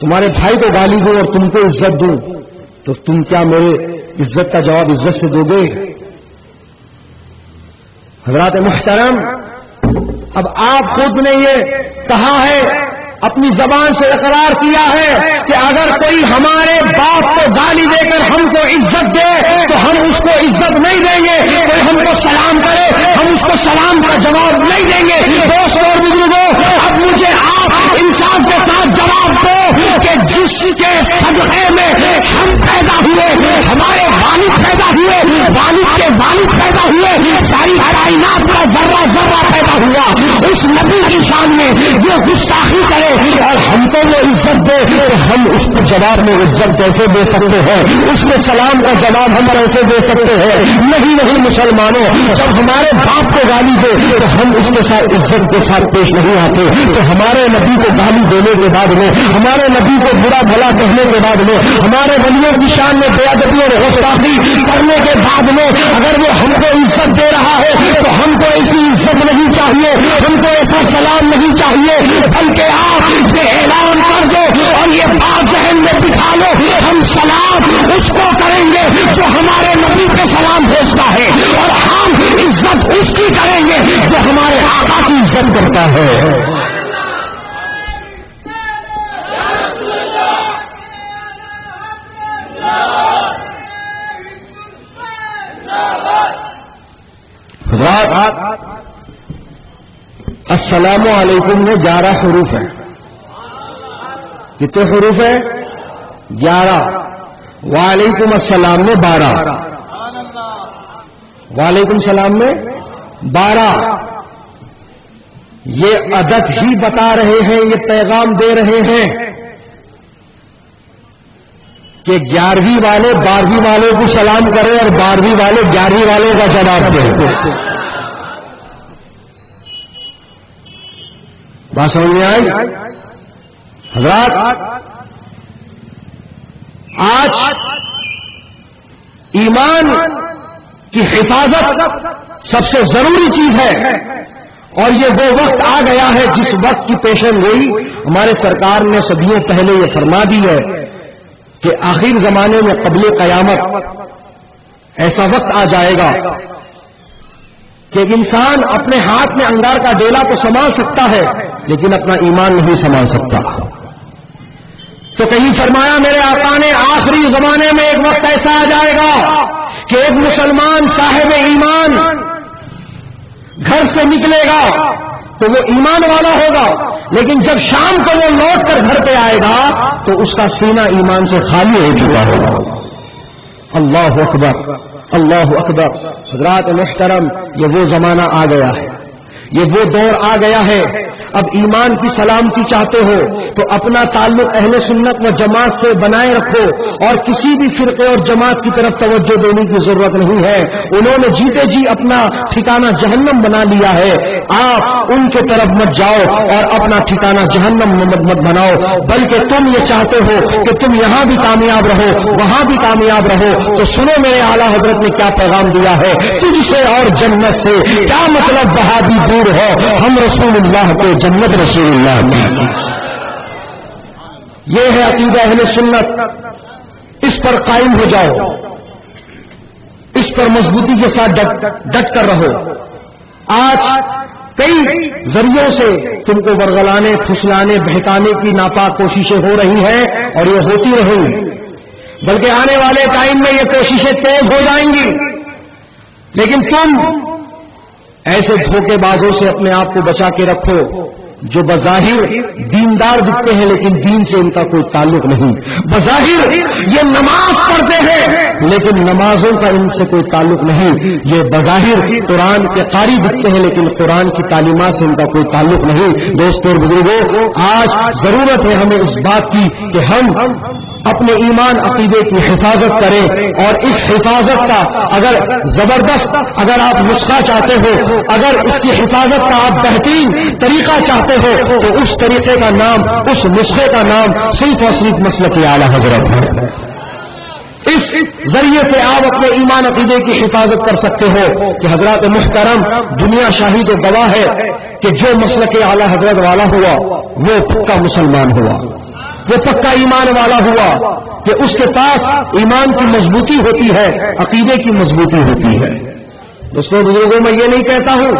تمہارے بھائی کو گالی دوں اور تم کو عزت دوں تو تم کیا میرے عزت کا جواب عزت سے دو گے؟ حضرات محترم، اب آپ خود نے یہ کہا ہے، اپنی زبان سے اقرار کیا ہے کہ اگر کوئی ہمارے باپ کو گالی دے کر ہم کو عزت دے تو ہم اس کو عزت نہیں دیں گے، کوئی ہم کو سلام کرے ہم اس کو سلام کا جواب نہیں دیں گے۔ دوستوں اور بزرگوں، اب مجھے آپ انصاف کے ساتھ جواب دو کہ جس کے صدقے میں ہم پیدا ہوئے، ہمارے والد پیدا ہوئے، والد کے والد پیدا ہوئے، ساری کائنات کا ذرہ ذرہ پیدا ہوا، اس نبی کی شان میں یہ گستاخی کرے اور ہم کو وہ عزت دے تو ہم اس کو جواب میں عزت کیسے دے سکتے ہیں؟ اس کے سلام کا جواب ہم کیسے دے سکتے ہیں؟ نہیں مسلمانوں، جب ہمارے باپ کو گالی دے تو ہم اس کے ساتھ عزت کے ساتھ پیش نہیں آتے، تو ہمارے نبی کو گالی دینے کے بعد میں، ہمارے نبی کو برا بھلا کہنے کے بعد میں، ہمارے ولیوں کی شان میں بے ادبی اور گستاخی کرنے کے بعد میں اگر وہ ہم کو عزت دے رہا ہے تو ہم کو ایسی عزت نہیں چاہیے، ہم کو ایسا سلام نہیں چاہیے، بلکہ آپ یہ اعلان کر دو اور یہ بات ذہن میں بٹھا لو، ہم سلام اس کو کریں گے جو ہمارے نبی کے سلام بھیجتا ہے، اور ہم عزت اس کی کریں گے جو ہمارے آقا کی عزت کرتا ہے۔ حضرات، السلام علیکم میں 11 حروف ہیں۔ کتنے حروف ہیں؟ 11۔ وعلیکم السلام میں 12۔ وعلیکم السلام میں 12۔ یہ عدد ہی بتا رہے ہیں، یہ پیغام دے رہے ہیں کہ 11ویں والے 12ویں والے کو سلام کریں اور 12ویں والے 11ویں والے کا جواب دیں۔ بات سمجھ میں آئی؟ حضرات، آج ایمان کی حفاظت سب سے ضروری چیز ہے، اور یہ وہ وقت آ گیا ہے جس وقت کی پیشن گوئی ہمارے سرکار نے صدیوں پہلے یہ فرما دی ہے کہ آخر زمانے میں قبل قیامت ایسا وقت آ جائے گا کہ ایک انسان اپنے ہاتھ میں انگار کا ڈیلا تو سنبھال سکتا ہے لیکن اپنا ایمان نہیں سنبھال سکتا۔ تو کہیں فرمایا میرے آقا نے آخری زمانے میں ایک وقت ایسا آ جائے گا کہ ایک مسلمان صاحب ایمان گھر سے نکلے گا تو وہ ایمان والا ہوگا، لیکن جب شام کو وہ لوٹ کر گھر پہ آئے گا تو اس کا سینہ ایمان سے خالی ہو چکا ہوگا۔ اللہ اکبر، اللہ اکبر۔ حضرات محترم، یہ وہ زمانہ آ گیا ہے، یہ وہ دور آ گیا ہے۔ اب ایمان کی سلامتی چاہتے ہو تو اپنا تعلق اہل سنت و جماعت سے بنائے رکھو، اور کسی بھی فرقے اور جماعت کی طرف توجہ دینے کی ضرورت نہیں ہے۔ انہوں نے جیتے جی اپنا ٹھکانہ جہنم بنا لیا ہے، آپ ان کے طرف مت جاؤ اور اپنا ٹھکانہ جہنم مت بناؤ، بلکہ تم یہ چاہتے ہو کہ تم یہاں بھی کامیاب رہو وہاں بھی کامیاب رہو۔ تو سنو میرے اعلیٰ حضرت نے کیا پیغام دیا ہے، تجھ سے اور جنت سے کیا مطلب بہادی دور ہو، ہم رسول اللہ کو جنت رسول اللہ کی۔ یہ ہے عقیدہ اہل سنت، اس پر قائم ہو جاؤ، اس پر مضبوطی کے ساتھ ڈٹ کر رہو۔ آج کئی ذریعوں سے تم کو ورغلانے، پھسلانے، بہکانے کی ناپاک کوششیں ہو رہی ہیں اور یہ ہوتی رہیں گی، بلکہ آنے والے ٹائم میں یہ کوششیں تیز ہو جائیں گی، لیکن تم ایسے دھوکے بازوں سے اپنے آپ کو بچا کے رکھو جو بظاہر دیندار دکھتے ہیں لیکن دین سے ان کا کوئی تعلق نہیں، بظاہر یہ نماز پڑھتے ہیں لیکن نمازوں کا ان سے کوئی تعلق نہیں، یہ بظاہر قرآن کے قاری دکھتے ہیں لیکن قرآن کی تعلیمات سے ان کا کوئی تعلق نہیں۔ دوستوں اور بزرگوں، آج ضرورت ہے ہمیں اس بات کی کہ ہم اپنے ایمان عقیدے کی حفاظت کریں، اور اس حفاظت کا اگر زبردست اگر آپ نسخہ چاہتے ہو، اگر اس کی حفاظت کا آپ بہترین طریقہ چاہتے ہو تو اس طریقے کا نام، اس نسخے کا نام صرف اور صرف مسلک اعلیٰ حضرت ہے۔ اس ذریعے سے آپ اپنے ایمان عقیدے کی حفاظت کر سکتے ہو کہ حضرات محترم، دنیا شاہد و گواہ ہے کہ جو مسلک اعلیٰ حضرت والا ہوا وہ پکا مسلمان ہوا، وہ پکا ایمان والا ہوا کہ اس کے پاس ایمان کی مضبوطی ہوتی ہے، عقیدے کی مضبوطی ہوتی ہے۔ دوستوں بزرگوں، میں یہ نہیں کہتا ہوں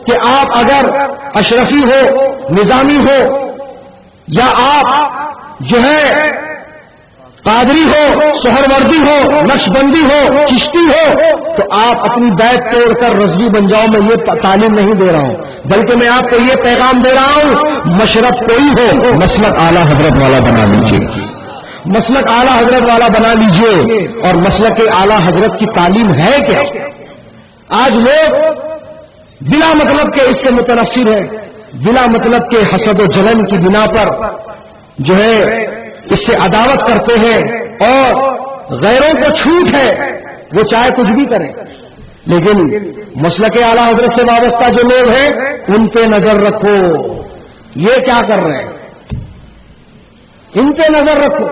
کہ آپ اگر اشرفی ہو، نظامی ہو، یا آپ جو ہے قادری ہو، سہروردی ہو، نقشبندی ہو، چشتی ہو، تو آپ اپنی بیعت توڑ کر رضوی بن جاؤ، میں یہ تعلیم نہیں دے رہا ہوں، بلکہ میں آپ کو یہ پیغام دے رہا ہوں، مشرب کوئی ہو مسلک اعلیٰ حضرت والا بنا لیجئے، مسلک اعلیٰ حضرت والا بنا لیجئے۔ اور مسلک اعلیٰ حضرت کی تعلیم ہے کیا؟ آج لوگ بلا مطلب کے اس سے متنفر ہیں، بلا مطلب کے حسد و جلن کی بنا پر جو ہے اس سے عداوت کرتے ہیں، اور غیروں کو چھوٹ ہے وہ چاہے کچھ بھی کریں، لیکن مسلک اعلیٰ حضرت سے وابستہ جو لوگ ہیں ان پہ نظر رکھو، یہ کیا کر رہے ہیں، ان پہ نظر رکھو،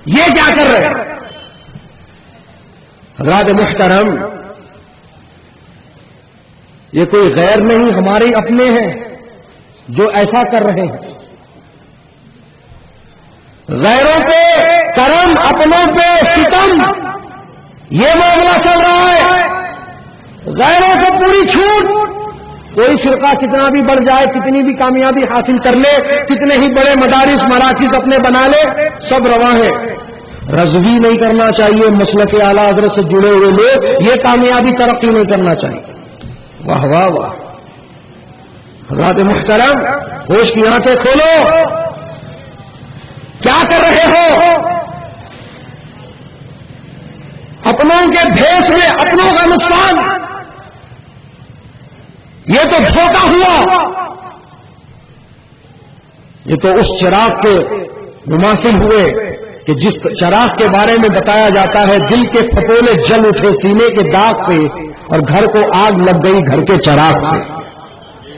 یہ کیا کر رہے ہیں۔ حضرات محترم، یہ کوئی غیر نہیں، ہمارے اپنے ہیں جو ایسا کر رہے ہیں۔ غیروں پہ کرم، اپنوں پہ ستم، یہ معاملہ چل رہا ہے۔ غیروں کو پوری چھوٹ، کوئی فرقہ کتنا بھی بڑھ جائے، کتنی بھی کامیابی حاصل کر لے، کتنے ہی بڑے مدارس مراکز اپنے بنا لے، سب رواں ہے۔ رضوی نہیں کرنا چاہیے، مسلک اعلیٰ حضرت سے جڑے ہوئے لوگ یہ کامیابی ترقی نہیں کرنا چاہیے۔ واہ واہ واہ۔ حضرات محترم، ہوش کی آنکھیں کھولو، کیا کر رہے ہو؟ اپنوں کے بھیس میں اپنوں کا نقصان، یہ تو دھوکہ ہوا، یہ تو اس چراغ کے مماثل ہوئے کہ جس چراغ کے بارے میں بتایا جاتا ہے دل کے پھپولے جل اٹھے سینے کے داغ سے اور گھر کو آگ لگ گئی گھر کے چراغ سے۔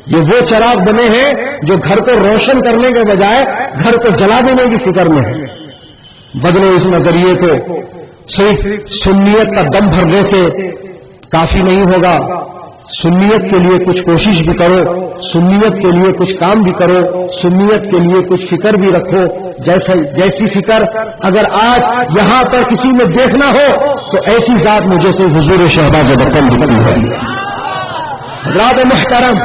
یہ وہ چراغ بنے ہیں جو گھر کو روشن کرنے کے بجائے گھر کو جلا دینے کی فکر میں ہے۔ بدلو اس نظریے کو صرف سنیت کا دم بھرنے سے کافی نہیں ہوگا، سنیت کے لیے کچھ کوشش بھی کرو، سنیت کے لیے کچھ کام بھی کرو، سنیت کے لیے کچھ فکر بھی رکھو۔ جیسی فکر اگر آج یہاں پر کسی میں دیکھنا ہو تو ایسی ذات مجھے سے حضور شہباز دکن دکھتی ہے۔ حضرات محترم،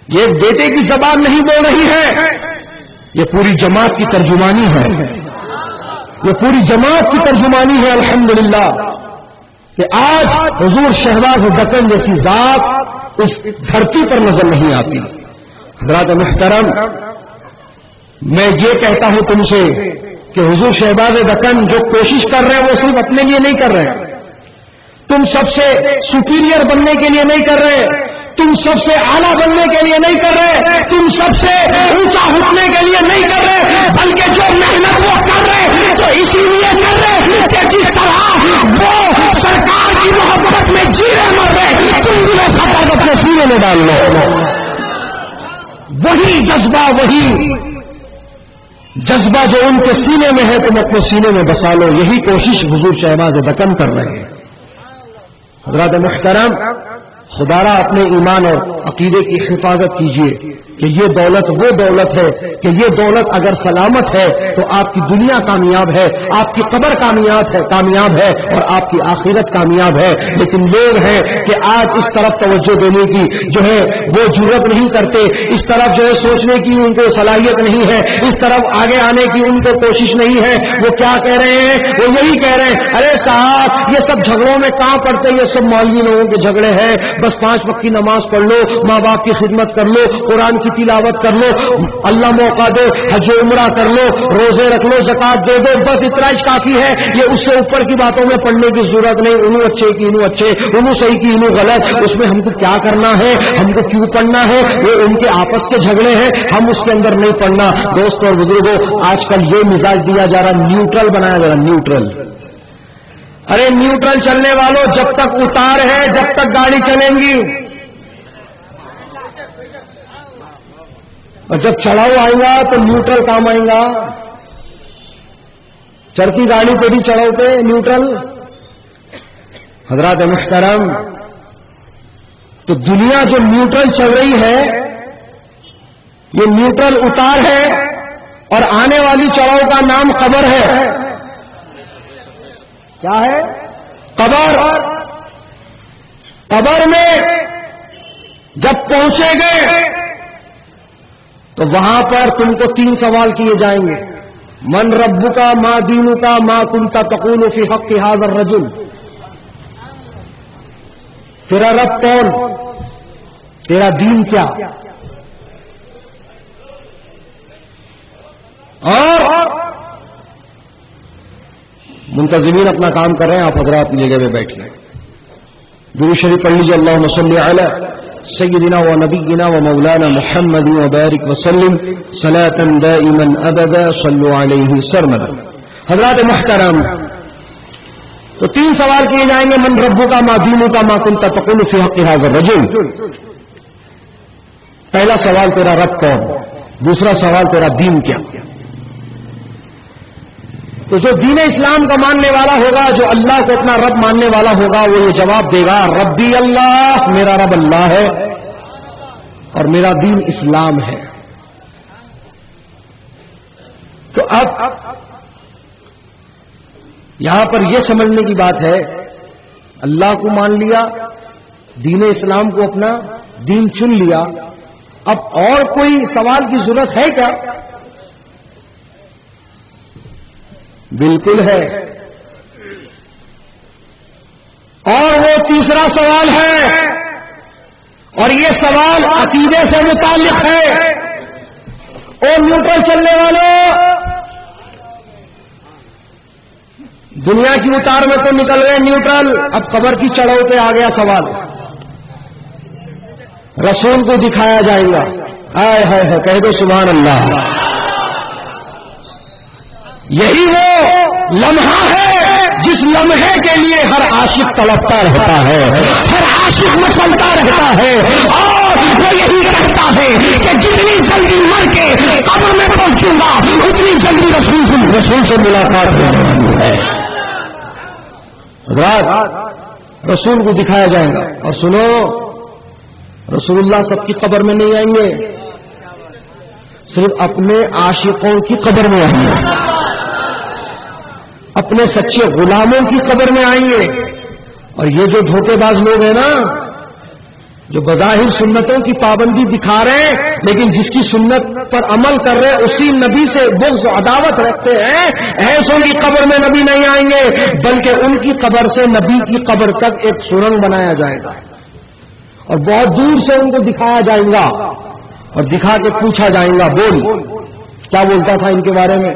یہ بیٹے کی زبان نہیں بول رہی ہے، یہ پوری جماعت کی ترجمانی ہے، یہ پوری جماعت کی ترجمانی ہے الحمدللہ، کہ آج حضور شہباز دکن جیسی ذات اس دھرتی پر نظر نہیں آتی۔ حضرات محترم، میں یہ کہتا ہوں تم سے کہ حضور شہباز دکن جو کوشش کر رہے ہیں وہ صرف اپنے لیے نہیں کر رہے ہیں، تم سب سے سپیریئر بننے کے لیے نہیں کر رہے، تم سب سے اعلیٰ بننے کے لیے نہیں کر رہے، تم سب سے اونچا اٹھنے کے لیے نہیں کر رہے، بلکہ جو محنت وہ کر رہے تو اسی لیے کر رہے کہ جس طرح وہ سرکار کی محبت میں جی رہے مر رہے، تم بھی ایسا درد اپنے سینے میں ڈال لو۔ وہی جذبہ جو ان کے سینے میں ہے تم اپنے سینے میں بسا لو، یہی کوشش حضور شہباز دکن کر رہے ہیں۔ حضرات محترم، خدا را اپنے ایمان اور عقیدے کی حفاظت کیجیے کہ یہ دولت وہ دولت ہے کہ یہ دولت اگر سلامت ہے تو آپ کی دنیا کامیاب ہے، آپ کی قبر کامیاب ہے اور آپ کی آخرت کامیاب ہے۔ لیکن لوگ ہیں کہ آج اس طرف توجہ دینے کی جو ہے وہ جرت نہیں کرتے، اس طرف جو ہے سوچنے کی ان کو صلاحیت نہیں ہے، اس طرف آگے آنے کی ان کو کوشش نہیں ہے۔ وہ کیا کہہ رہے ہیں؟ وہ یہی کہہ رہے ہیں، ارے صاحب یہ سب جھگڑوں میں کہاں پڑتے، یہ سب مولوی لوگوں کے جھگڑے ہیں، بس 5 وقت کی نماز پڑھ لو، ماں باپ کی خدمت کر لو، قرآن کی تلاوت کر لو، اللہ موقع دے حج عمرہ کر لو، روزے رکھ لو، زکات دے دو، بس اتنا ہی کافی ہے۔ یہ اس سے اوپر کی باتوں میں پڑھنے کی ضرورت نہیں، انہوں اچھے کی انہوں اچھے، انہوں صحیح کی انہوں غلط، اس میں ہم کو کیا کرنا ہے، ہم کو کیوں پڑھنا ہے، وہ ان کے آپس کے جھگڑے ہیں، ہم اس کے اندر نہیں پڑھنا۔ دوست اور بزرگوں، آج کل یہ مزاج دیا جا رہا، نیوٹرل بنایا جا رہا، نیوٹرل۔ ارے نیوٹرل چلنے والوں، جب تک اتار ہے جب تک گاڑی چلیں گی، اور جب چڑھاؤ آئے گا تو نیوٹرل کام آئے گا۔ چڑھتی گاڑی پہ بھی چڑھاؤ پہ نیوٹرل۔ حضرات محترم، تو دنیا جو نیوٹرل چل رہی ہے یہ نیوٹرل اتار ہے، اور آنے والی چڑھاؤ کا نام قبر ہے۔ کیا ہے؟ قبر۔ قبر میں جب پہنچے گے تو وہاں پر تم کو 3 سوال کیے جائیں گے، من ربک ما دینک ما کنت تقول فی حق ھذا الرجل، تیرا رب کون، تیرا دین کیا، اور منتظمین اپنا کام کر رہے ہیں، آپ حضرات اپنی جگہ پہ بیٹھیے، درود شریف پڑھ لیجیے، اللہم صلی علی سیدنا و نبینا و مولانا محمد و بارک وسلم صلاۃ دائما ابدا صلوا علیہ سرمدا۔ حضرات محترم، تو 3 سوال کیے جائیں گے، من ربک ما دینک ما کنت تقول فی حق ھذا الرجل۔ پہلا سوال تیرا رب کون، دوسرا سوال تیرا دین کیا۔ تو جو دین اسلام کا ماننے والا ہوگا، جو اللہ کو اپنا رب ماننے والا ہوگا، وہ یہ جواب دے گا، ربی اللہ، میرا رب اللہ ہے اور میرا دین اسلام ہے۔ تو اب یہاں پر یہ سمجھنے کی بات ہے، اللہ کو مان لیا، دین اسلام کو اپنا دین چن لیا، اب اور کوئی سوال کی ضرورت ہے کیا؟ بالکل ہے، اور وہ تیسرا سوال ہے، اور یہ سوال عقیدے سے متعلق ہے۔ اور نیوٹرل چلنے والوں، دنیا کی اتار میں تو نکل گئے نیوٹرل، اب قبر کی چڑھاؤ پہ آ گیا سوال۔ رسول کو دکھایا جائے گا، آئے ہائے کہہ دو سبحان اللہ. یہی وہ لمحہ ہے جس لمحے کے لیے ہر عاشق تڑپتا رہتا ہے, ہر عاشق مچلتا رہتا ہے, اور وہ یہی کہتا ہے کہ جتنی جلدی مر کے قبر میں پہنچوں گا اتنی جلدی رسول سے ملاقات ہونے ہے. حضرات رسول کو دکھایا جائے گا. اور سنو, رسول اللہ سب کی قبر میں نہیں آئیں گے, صرف اپنے عاشقوں کی قبر میں آئیں گے, اپنے سچے غلاموں کی قبر میں آئیں گے. اور یہ جو دھوکے باز لوگ ہیں نا, جو بظاہر سنتوں کی پابندی دکھا رہے ہیں لیکن جس کی سنت پر عمل کر رہے ہیں اسی نبی سے بغض و عداوت رکھتے ہیں, ایسوں کی قبر میں نبی نہیں آئیں گے, بلکہ ان کی قبر سے نبی کی قبر تک ایک سرنگ بنایا جائے گا اور بہت دور سے ان کو دکھایا جائے گا اور دکھا کے پوچھا جائے گا بول کیا بولتا تھا ان کے بارے میں.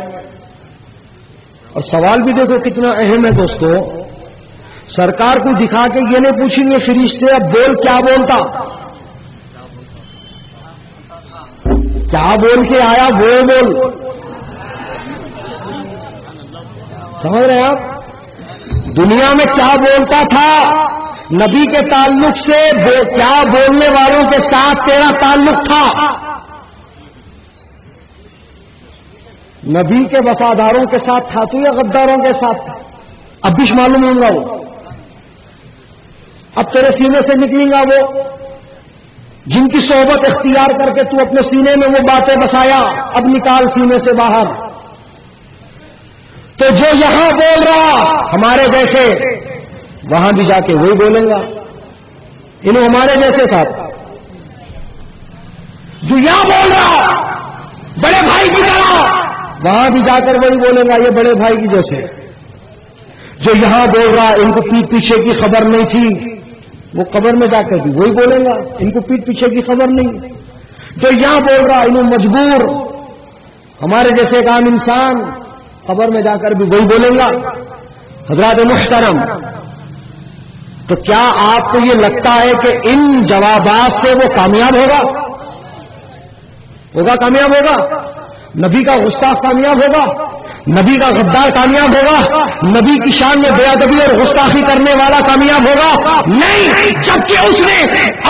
اور سوال بھی دیکھو کتنا اہم ہے دوستو, سرکار کو دکھا کے یہ نہیں پوچھیں گے فرشتے اب بول کیا بولتا, کیا بول کے آیا وہ بول. سمجھ رہے ہیں آپ, دنیا میں کیا بولتا تھا نبی کے تعلق سے, کیا بولنے والوں کے ساتھ تیرا تعلق تھا. نبی کے وفاداروں کے ساتھ تھا تو یا غداروں کے ساتھ تھا؟ اب بھی معلوم ہوں گا وہ, اب تیرے سینے سے نکلیں گا وہ جن کی صحبت اختیار کر کے تو اپنے سینے میں وہ باتیں بسایا, اب نکال سینے سے باہر. تو جو یہاں بول رہا ہمارے جیسے وہاں بھی جا کے وہی بولیں گا, انہوں ہمارے جیسے ساتھ. جو یہاں بول رہا بڑے بھائی کی طرح وہاں بھی جا کر وہی بولیں گا, یہ بڑے بھائی کی جیسے. جو یہاں بول رہا ان کو پیٹ پیچھے کی خبر نہیں تھی, وہ قبر میں جا کر بھی وہی بولیں گا ان کو پیٹ پیچھے کی خبر نہیں. جو یہاں بول رہا انہوں مجبور ہمارے جیسے ایک عام انسان قبر میں جا کر بھی وہی بولیں گا. حضرات محترم, تو کیا آپ کو یہ لگتا ہے کہ ان جوابات سے وہ کامیاب ہوگا کامیاب ہوگا؟ نبی کا گستاخ کامیاب ہوگا؟ نبی کا غدار کامیاب ہوگا؟ نبی کی شان میں بے ادبی اور گستاخی کرنے والا کامیاب ہوگا؟ نہیں, جبکہ اس نے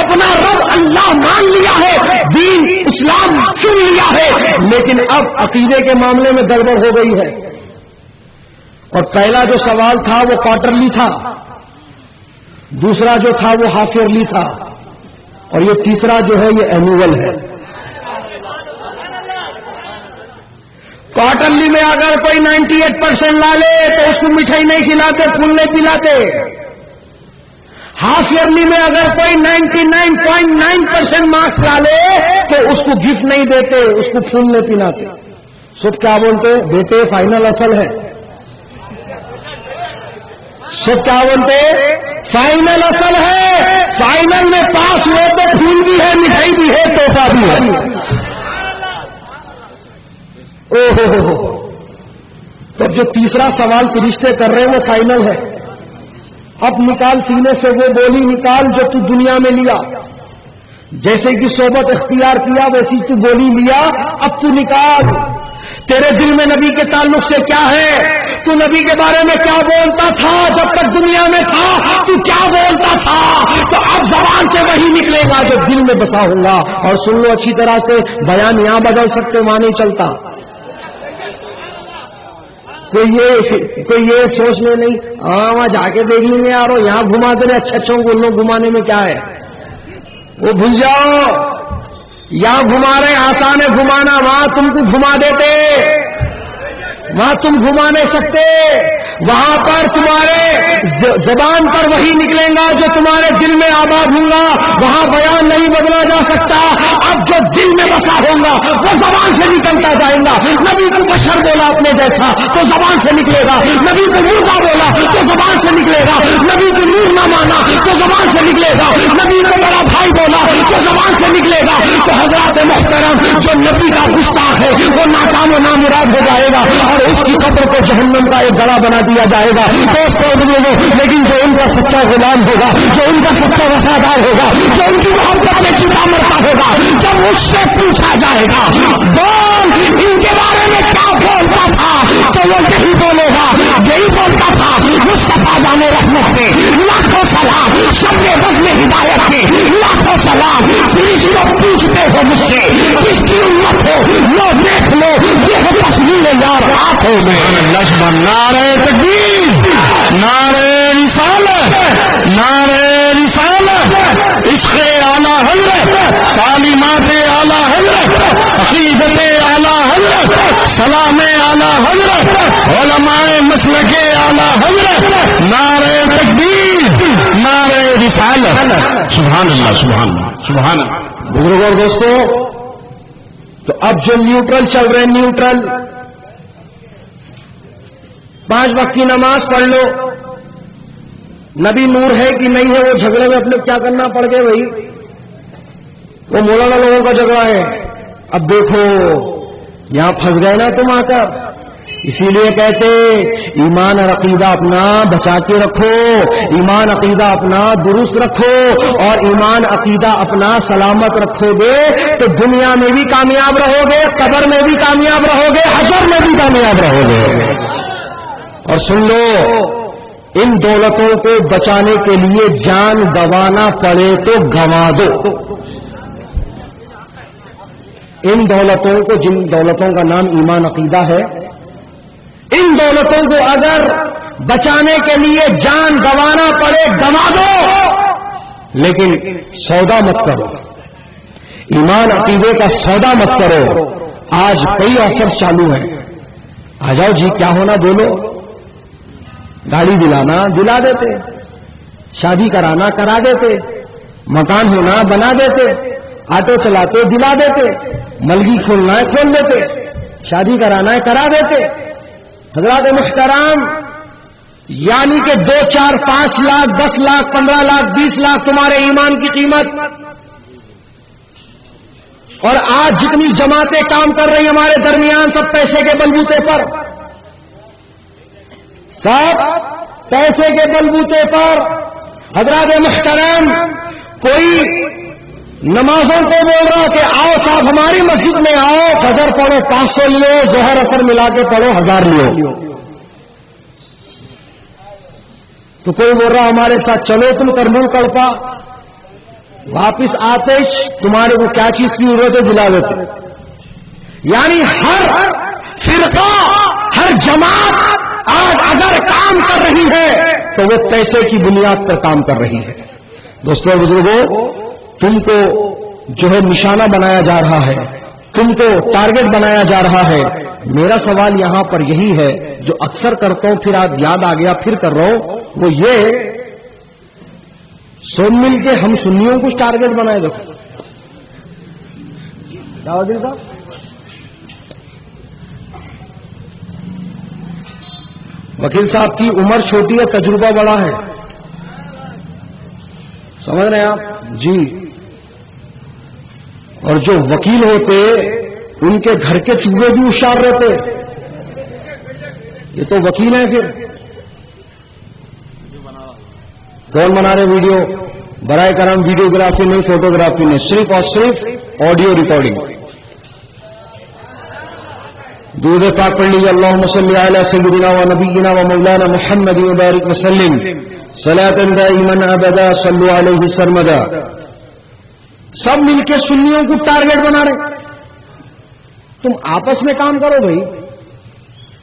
اپنا رب اللہ مان لیا ہے, دین اسلام چن لیا ہے, لیکن اب عقیدے کے معاملے میں گڑبڑ ہو گئی ہے. اور پہلا جو سوال تھا وہ کوارٹرلی تھا, دوسرا جو تھا وہ ہاف ایئرلی تھا, اور یہ تیسرا جو ہے یہ اینوول ہے. کوارٹرلی میں اگر کوئی 98% لا لے تو اس کو مٹھائی نہیں کھلاتے, پھول نہیں پلاتے. ہاف ایئرلی میں اگر کوئی 99.9% مارکس لا لے تو اس کو گفٹ نہیں دیتے, اس کو پھول نہیں پلاتے. سب کیا بولتے بیٹے فائنل اصل ہے, سب کیا بولتے فائنل اصل ہے, فائنل میں پاس ہوئے تو پھول بھی ہے, مٹھائی بھی ہے, تحفہ بھی ہے. تو جو تیسرا سوال فرشتے کر رہے ہیں وہ فائنل ہے. اب نکال سینے سے وہ بولی نکال جو تو دنیا میں لیا, جیسے کہ صحبت اختیار کیا ویسی تو بولی لیا, اب تو نکال تیرے دل میں نبی کے تعلق سے کیا ہے, تو نبی کے بارے میں کیا بولتا تھا جب تک دنیا میں تھا, تو کیا بولتا تھا, تو اب زبان سے وہی نکلے گا جو دل میں بسا ہوگا. اور سن لو اچھی طرح سے, بیان یہاں بدل سکتے وہاں نہیں چلتا. کوئی یہ سوچنے نہیں وہاں جا کے دیکھ لیں گے یار یہاں گھما دے رہے, اچھے اچھوں کو لوگ گھمانے میں کیا ہے, وہ بھول جاؤ. یہاں گھما رہے آسان ہے گھمانا, وہاں تم کو گھما دیتے, وہاں تم گھما نہیں سکتے. وہاں پر تمہارے زبان پر وہی نکلیں گا جو تمہارے دل میں آباد ہوں گا, وہاں بیان نہیں بدلا جا سکتا. اب جو دل میں بسا ہوگا وہ زبان سے نکلتا جائے گا. نبی کو بشر بولا اپنے جیسا تو زبان سے نکلے گا, نبی کو مردہ بولا تو زبان سے نکلے گا, نبی کو نور نہ مانا تو زبان سے نکلے گا, نبی کو بڑا بھائی بولا تو زبان سے نکلے گا. تو حضرات محترم, جو نبی کا گستاخ ہے وہ ناکام و نامراد ہو جائے گا اور اس کی قبر کو جہنم کا ایک گڑھا بنا دیا جائے گا. دوستوں بزرگوں, لیکن جو ان کا سچا غلام ہوگا, جو ان کا سچا وفادار ہوگا, جو ان کی محبت میں چھپا کیا مرتا ہوگا جب اس سے پوچھا جائے گا بول ان کے بارے میں کیا بولتا تھا تو وہ یہی بولے گا یہی بولتا تھا مصطفیٰ جان رحمت کے لاکھوں سلام سب نے بزم ہدایت کے لاکھوں سلام پولیس کو پوچھتے ہو مجھ سے کس کی امت ہو لو دیکھ لو یہ ہے تصویر یار ہاتھوں میں نعرہ تکبیر نعرہ رسالت نعرہ رسالت عشق اعلی حضرت تعلیمات اعلی حضرت عقیدت اعلی حضرت سلام اعلی حضرت علماء مسلک اعلی حضرت نعرہ تکبیر نعرہ رسالت سبحان اللہ سبحان اللہ سبحان اللہ. بزرگوں اور دوستوں تو اب جو نیوٹرل چل رہے ہیں نیوٹرل 5 وقت کی نماز پڑھ لو نبی نور ہے کہ نہیں ہے وہ جھگڑے میں اپنے کیا کرنا پڑ گئے بھائی وہ مولانا لوگوں کا جھگڑا ہے. اب دیکھو یہاں پھنس گئے نا تم آ کر اسی لیے کہتے ایمان اور عقیدہ اپنا بچا کے رکھو ایمان عقیدہ اپنا درست رکھو اور ایمان عقیدہ اپنا سلامت رکھو گے تو دنیا میں بھی کامیاب رہو گے قبر میں بھی کامیاب رہو گے حشر میں بھی کامیاب رہو گے. اور سن لو ان دولتوں کو بچانے کے لیے جان گنوانا پڑے تو گنوا دو. ان دولتوں کو جن دولتوں کا نام ایمان عقیدہ ہے ان دولتوں کو اگر بچانے کے لیے جان گنوانا پڑے گنوا دو لیکن سودا مت کرو ایمان عقیدے کا سودا مت کرو. آج کئی آفرز چالو ہیں آ جاؤ جی کیا ہونا بولو گاڑی دلانا دلا دیتے شادی کرانا کرا دیتے مکان ہونا بنا دیتے آٹو چلاتے دلا دیتے ملگی کھولنا ہے کھول دیتے شادی کرانا ہے کرا دیتے. حضرات محترام یعنی کہ 2 4 5 لاکھ 10 لاکھ 15 لاکھ 20 لاکھ تمہارے ایمان کی قیمت. اور آج جتنی جماعتیں کام کر رہی ہمارے درمیان سب پیسے کے بلبوتے پر سب پیسے کے بلبوتے پر. حضرات محترم کوئی نمازوں کو بول رہا کہ آؤ صاحب ہماری مسجد میں آؤ فجر پڑھو 500 لو ظہر اثر ملا کے پڑھو 1000 لو. تو کوئی بول رہا ہمارے ساتھ چلو تم کرمول کڑپا واپس آتش تمہارے کو کیا چیز کی ضرورت ہے دلا دیتے. یعنی ہر فرقہ ہر جماعت آج اگر کام کر رہی ہے تو وہ پیسے کی بنیاد پر کام کر رہی ہے. دوستوں بزرگوں تم کو جو ہے نشانہ بنایا جا رہا ہے تم کو ٹارگٹ بنایا جا رہا ہے. میرا سوال یہاں پر یہی ہے جو اکثر کرتا ہوں پھر آج یاد آ گیا پھر کر رہا ہوں وہ یہ سب مل کے ہم سنیوں کو ٹارگٹ بنائے دیکھو داودی صاحب وکیل صاحب کی عمر چھوٹی ہے تجربہ بڑا ہے سمجھ رہے ہیں آپ جی. اور جو وکیل ہوتے ان کے گھر کے چوہے بھی ہوشیار رہتے یہ تو وکیل ہیں. پھر کون بنا رہے ویڈیو برائے کرم ویڈیوگرافی نہیں فوٹوگرافی نہیں صرف اور صرف آڈیو ریکارڈنگ. درود پاک پڑھ لیجیے اللہم صلی علی سیدنا و نبینا و مولانا محمد مبارک وسلم صلاۃ دائما ابدا صلو علیہ سرمدا. سب مل کے سنیوں کو ٹارگٹ بنا رہے. تم آپس میں کام کرو بھائی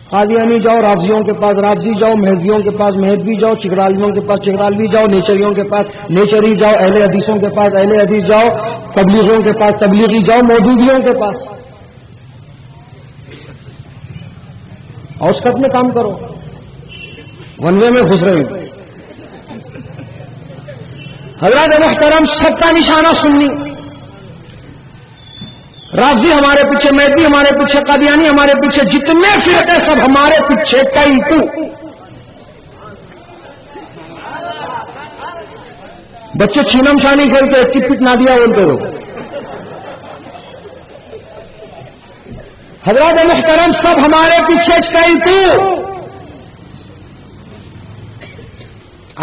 قادیانی جاؤ رافضیوں کے پاس رافضی جاؤ مہدویوں کے پاس مہدوی جاؤ چکڑالویوں کے پاس چکڑالوی جاؤ نیچریوں کے پاس نیچری جاؤ اہل حدیثوں کے پاس اہل حدیث جاؤ تبلیغیوں کے پاس تبلیغی جاؤ مودودیوں کے پاس اوسط میں کام کرو. ون وے میں گھس رہے ہیں. حضرات محترم سب کا نشانہ سنی رافضی ہمارے پیچھے مہدی ہمارے پیچھے قادیانی ہمارے پیچھے جتنے فرقے سب ہمارے پیچھے کئی تو بچے چھینم شانی کھیلتے ٹپ پٹ نہ دیا بولتے ہو. حضرات محترم سب ہمارے پیچھے کئی تو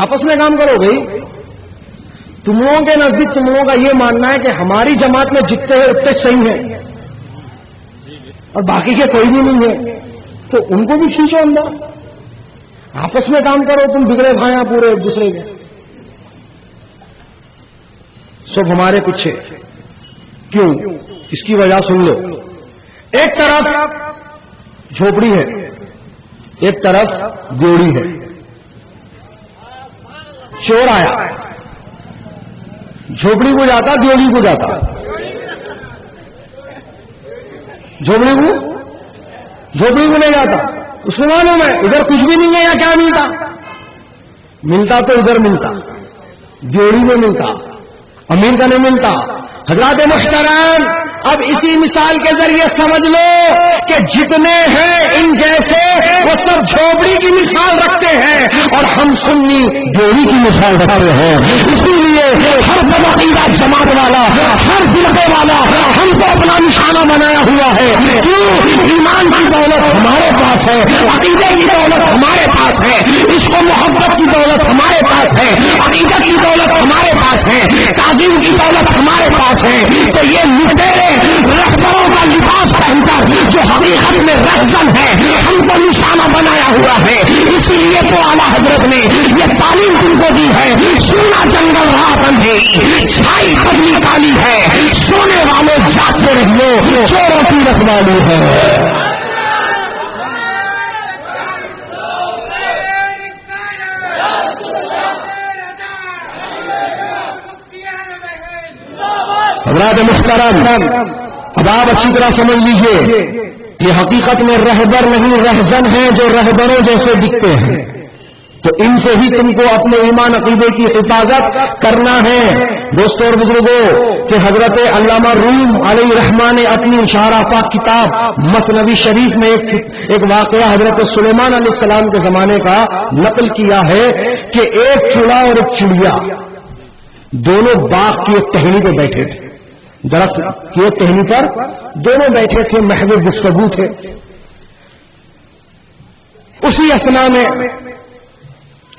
آپس میں کام کرو بھائی. تم لوگوں کے نزدیک تم لوگوں کا یہ ماننا ہے کہ ہماری جماعت میں جتنے ہیں اتنے صحیح ہیں اور باقی کے کوئی بھی نہیں ہے، تو ان کو بھی کھینچو اندر، آپس میں کام کرو، تم بگڑے بھائیاں پورے ایک دوسرے کے، سب ہمارے پیچھے کیوں؟ اس کی وجہ سن لو. ایک طرف جھوپڑی ہے، ایک طرف دیوڑی ہے. چور آیا، جھوپڑی کو جاتا، دیوڑی کو جاتا، جھوپڑی کو نہیں جاتا. اس کو معلوم ہے ادھر کچھ بھی نہیں ہے، یا کیا ملتا تو ادھر ملتا، دیوڑی میں ملتا، امیر کا نہیں ملتا. حضرات محترم، اب اسی مثال کے ذریعے سمجھ لو کہ جتنے ہیں ان جیسے وہ سب جھوپڑی کی مثال رکھتے ہیں اور ہم سنی دیوڑی کی مثال رکھتے ہیں. اسی لیے ہر عقیدہ جماعت والا، ہر فرقے والا ہم کو اپنا نشانہ بنایا ہوا ہے. کیوں؟ ایمان کی دولت ہمارے پاس ہے، عقیدے کی دولت ہمارے پاس ہے، عشق و محبت کی دولت ہمارے پاس ہے، عقیدت کی دولت ہمارے پاس ہے، تعظیم کی دولت ہمارے پاس ہے. تو یہ لٹیرے رہبروں کا لباس پہن کر جو حقیقت میں رہزن ہے ہم کو نشانہ بنایا ہوا ہے. اسی لیے تو اعلیٰ حضرت نے یہ تعلیم تم کو دی ہے. سونا جنگل رات اندھیری، چھائی پتلی کالی ہے، سونے والے جاگتے رہیو، چوروں کی رکھوالی ہے. حضرات محترم، اب آپ اچھی طرح سمجھ لیجئے، یہ حقیقت میں رہبر نہیں رہزن ہیں جو رہبروں جیسے دکھتے ہیں. تو ان سے بھی تم کو اپنے ایمان عقیدے کی حفاظت کرنا ہے. دوستوں اور بزرگوں، کہ حضرت علامہ روم علیہ رحمٰن نے اپنی اشارہ پاک کتاب مثنوی شریف میں ایک واقعہ حضرت سلیمان علیہ السلام کے زمانے کا نقل کیا ہے کہ ایک چڑا اور ایک چڑیا دونوں باغ کی ایک ٹہنی پہ بیٹھے تھے. درخت کی ایک ٹہنی پر دونوں بیٹھے تھے، محو گفتگو تھے. اسی اثنا میں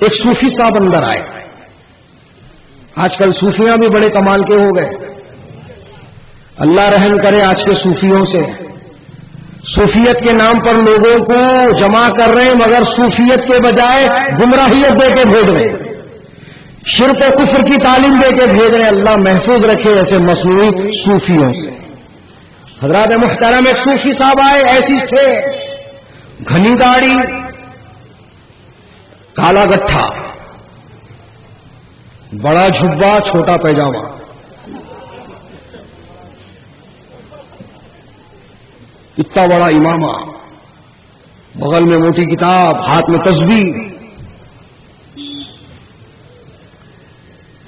ایک صوفی صاحب اندر آئے. آج کل صوفیاں بھی بڑے کمال کے ہو گئے. اللہ رحم کرے آج کے صوفیوں سے. صوفیت کے نام پر لوگوں کو جمع کر رہے ہیں، مگر صوفیت کے بجائے گمراہیت دے کے بھیج رہے ہیں، شرک و کفر کی تعلیم دے کے بھیج رہے ہیں. اللہ محفوظ رکھے ایسے مصنوعی صوفیوں سے. حضرات محترم، ایک صوفی صاحب آئے، ایسی تھے، گھنی داڑھی، کالا گٹھا، بڑا جھبا، چھوٹا پیجامہ، اتنا بڑا امامہ، بغل میں موٹی کتاب، ہاتھ میں تسبیح.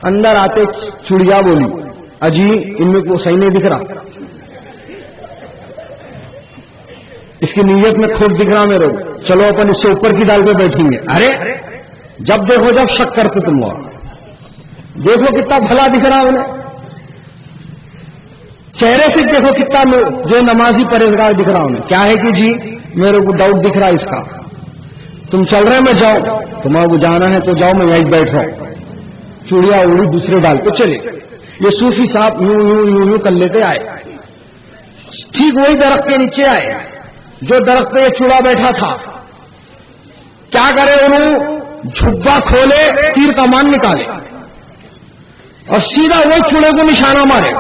اندر آتے چڑیا بولی، اجی ان میں کو صحیح نہیں دکھ رہا، اس کی نیت میں کھوٹ دکھ رہا میرے کو، چلو اپن اس سے اوپر کی ڈال پہ بیٹھیں گے. ارے جب دیکھو جب شک کرتے تم لوگ، دیکھو کتنا بھلا دکھ رہا انہیں، چہرے سے دیکھو کتنا جو نمازی پرہیزگار دکھ رہا انہیں. کیا ہے کہ جی میرے کو ڈاؤٹ دکھ رہا اس کا، تم چل رہے میں جاؤ، تمہارے کو جانا ہے تو جاؤ، میں یہیں بیٹھ رہا ہوں. چوڑیا اڑی دوسرے ڈال پہ چلے. یہ صوفی صاحب یوں یوں یوں یوں کر لیتے آئے، ٹھیک وہی درخت کے نیچے آئے جو درخت پہ یہ چوڑا بیٹھا تھا. کیا کرے انہوں؟ جھبا کھولے، تیر کمان نکالے اور سیدھا وہی چوڑے کو نشانہ مارے.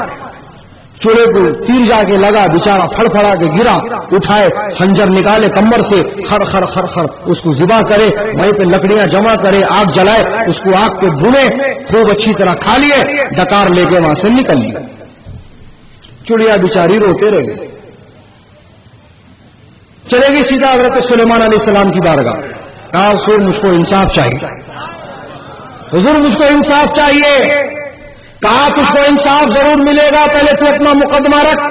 چوڑے کو تیر جا کے لگا، بیچارہ پھڑ پھڑا کے گرا. اٹھائے، خنجر نکالے کمر سے، خر خر خر خر اس کو ذبح کرے، وہیں پہ لکڑیاں جمع کرے، آگ جلائے، اس کو آگ پہ بھونے، خوب اچھی طرح کھا لیے، ڈکار لے کے وہاں سے نکل لیے. چڑیا بیچاری روتے رہے. چلے گی سیدھا حضرت سلیمان علیہ السلام کی بارگاہ. کہا حضور مجھ کو انصاف چاہیے، حضور مجھ کو انصاف چاہیے. کہا تجھ کو انصاف ضرور ملے گا، پہلے تو اپنا مقدمہ رکھ.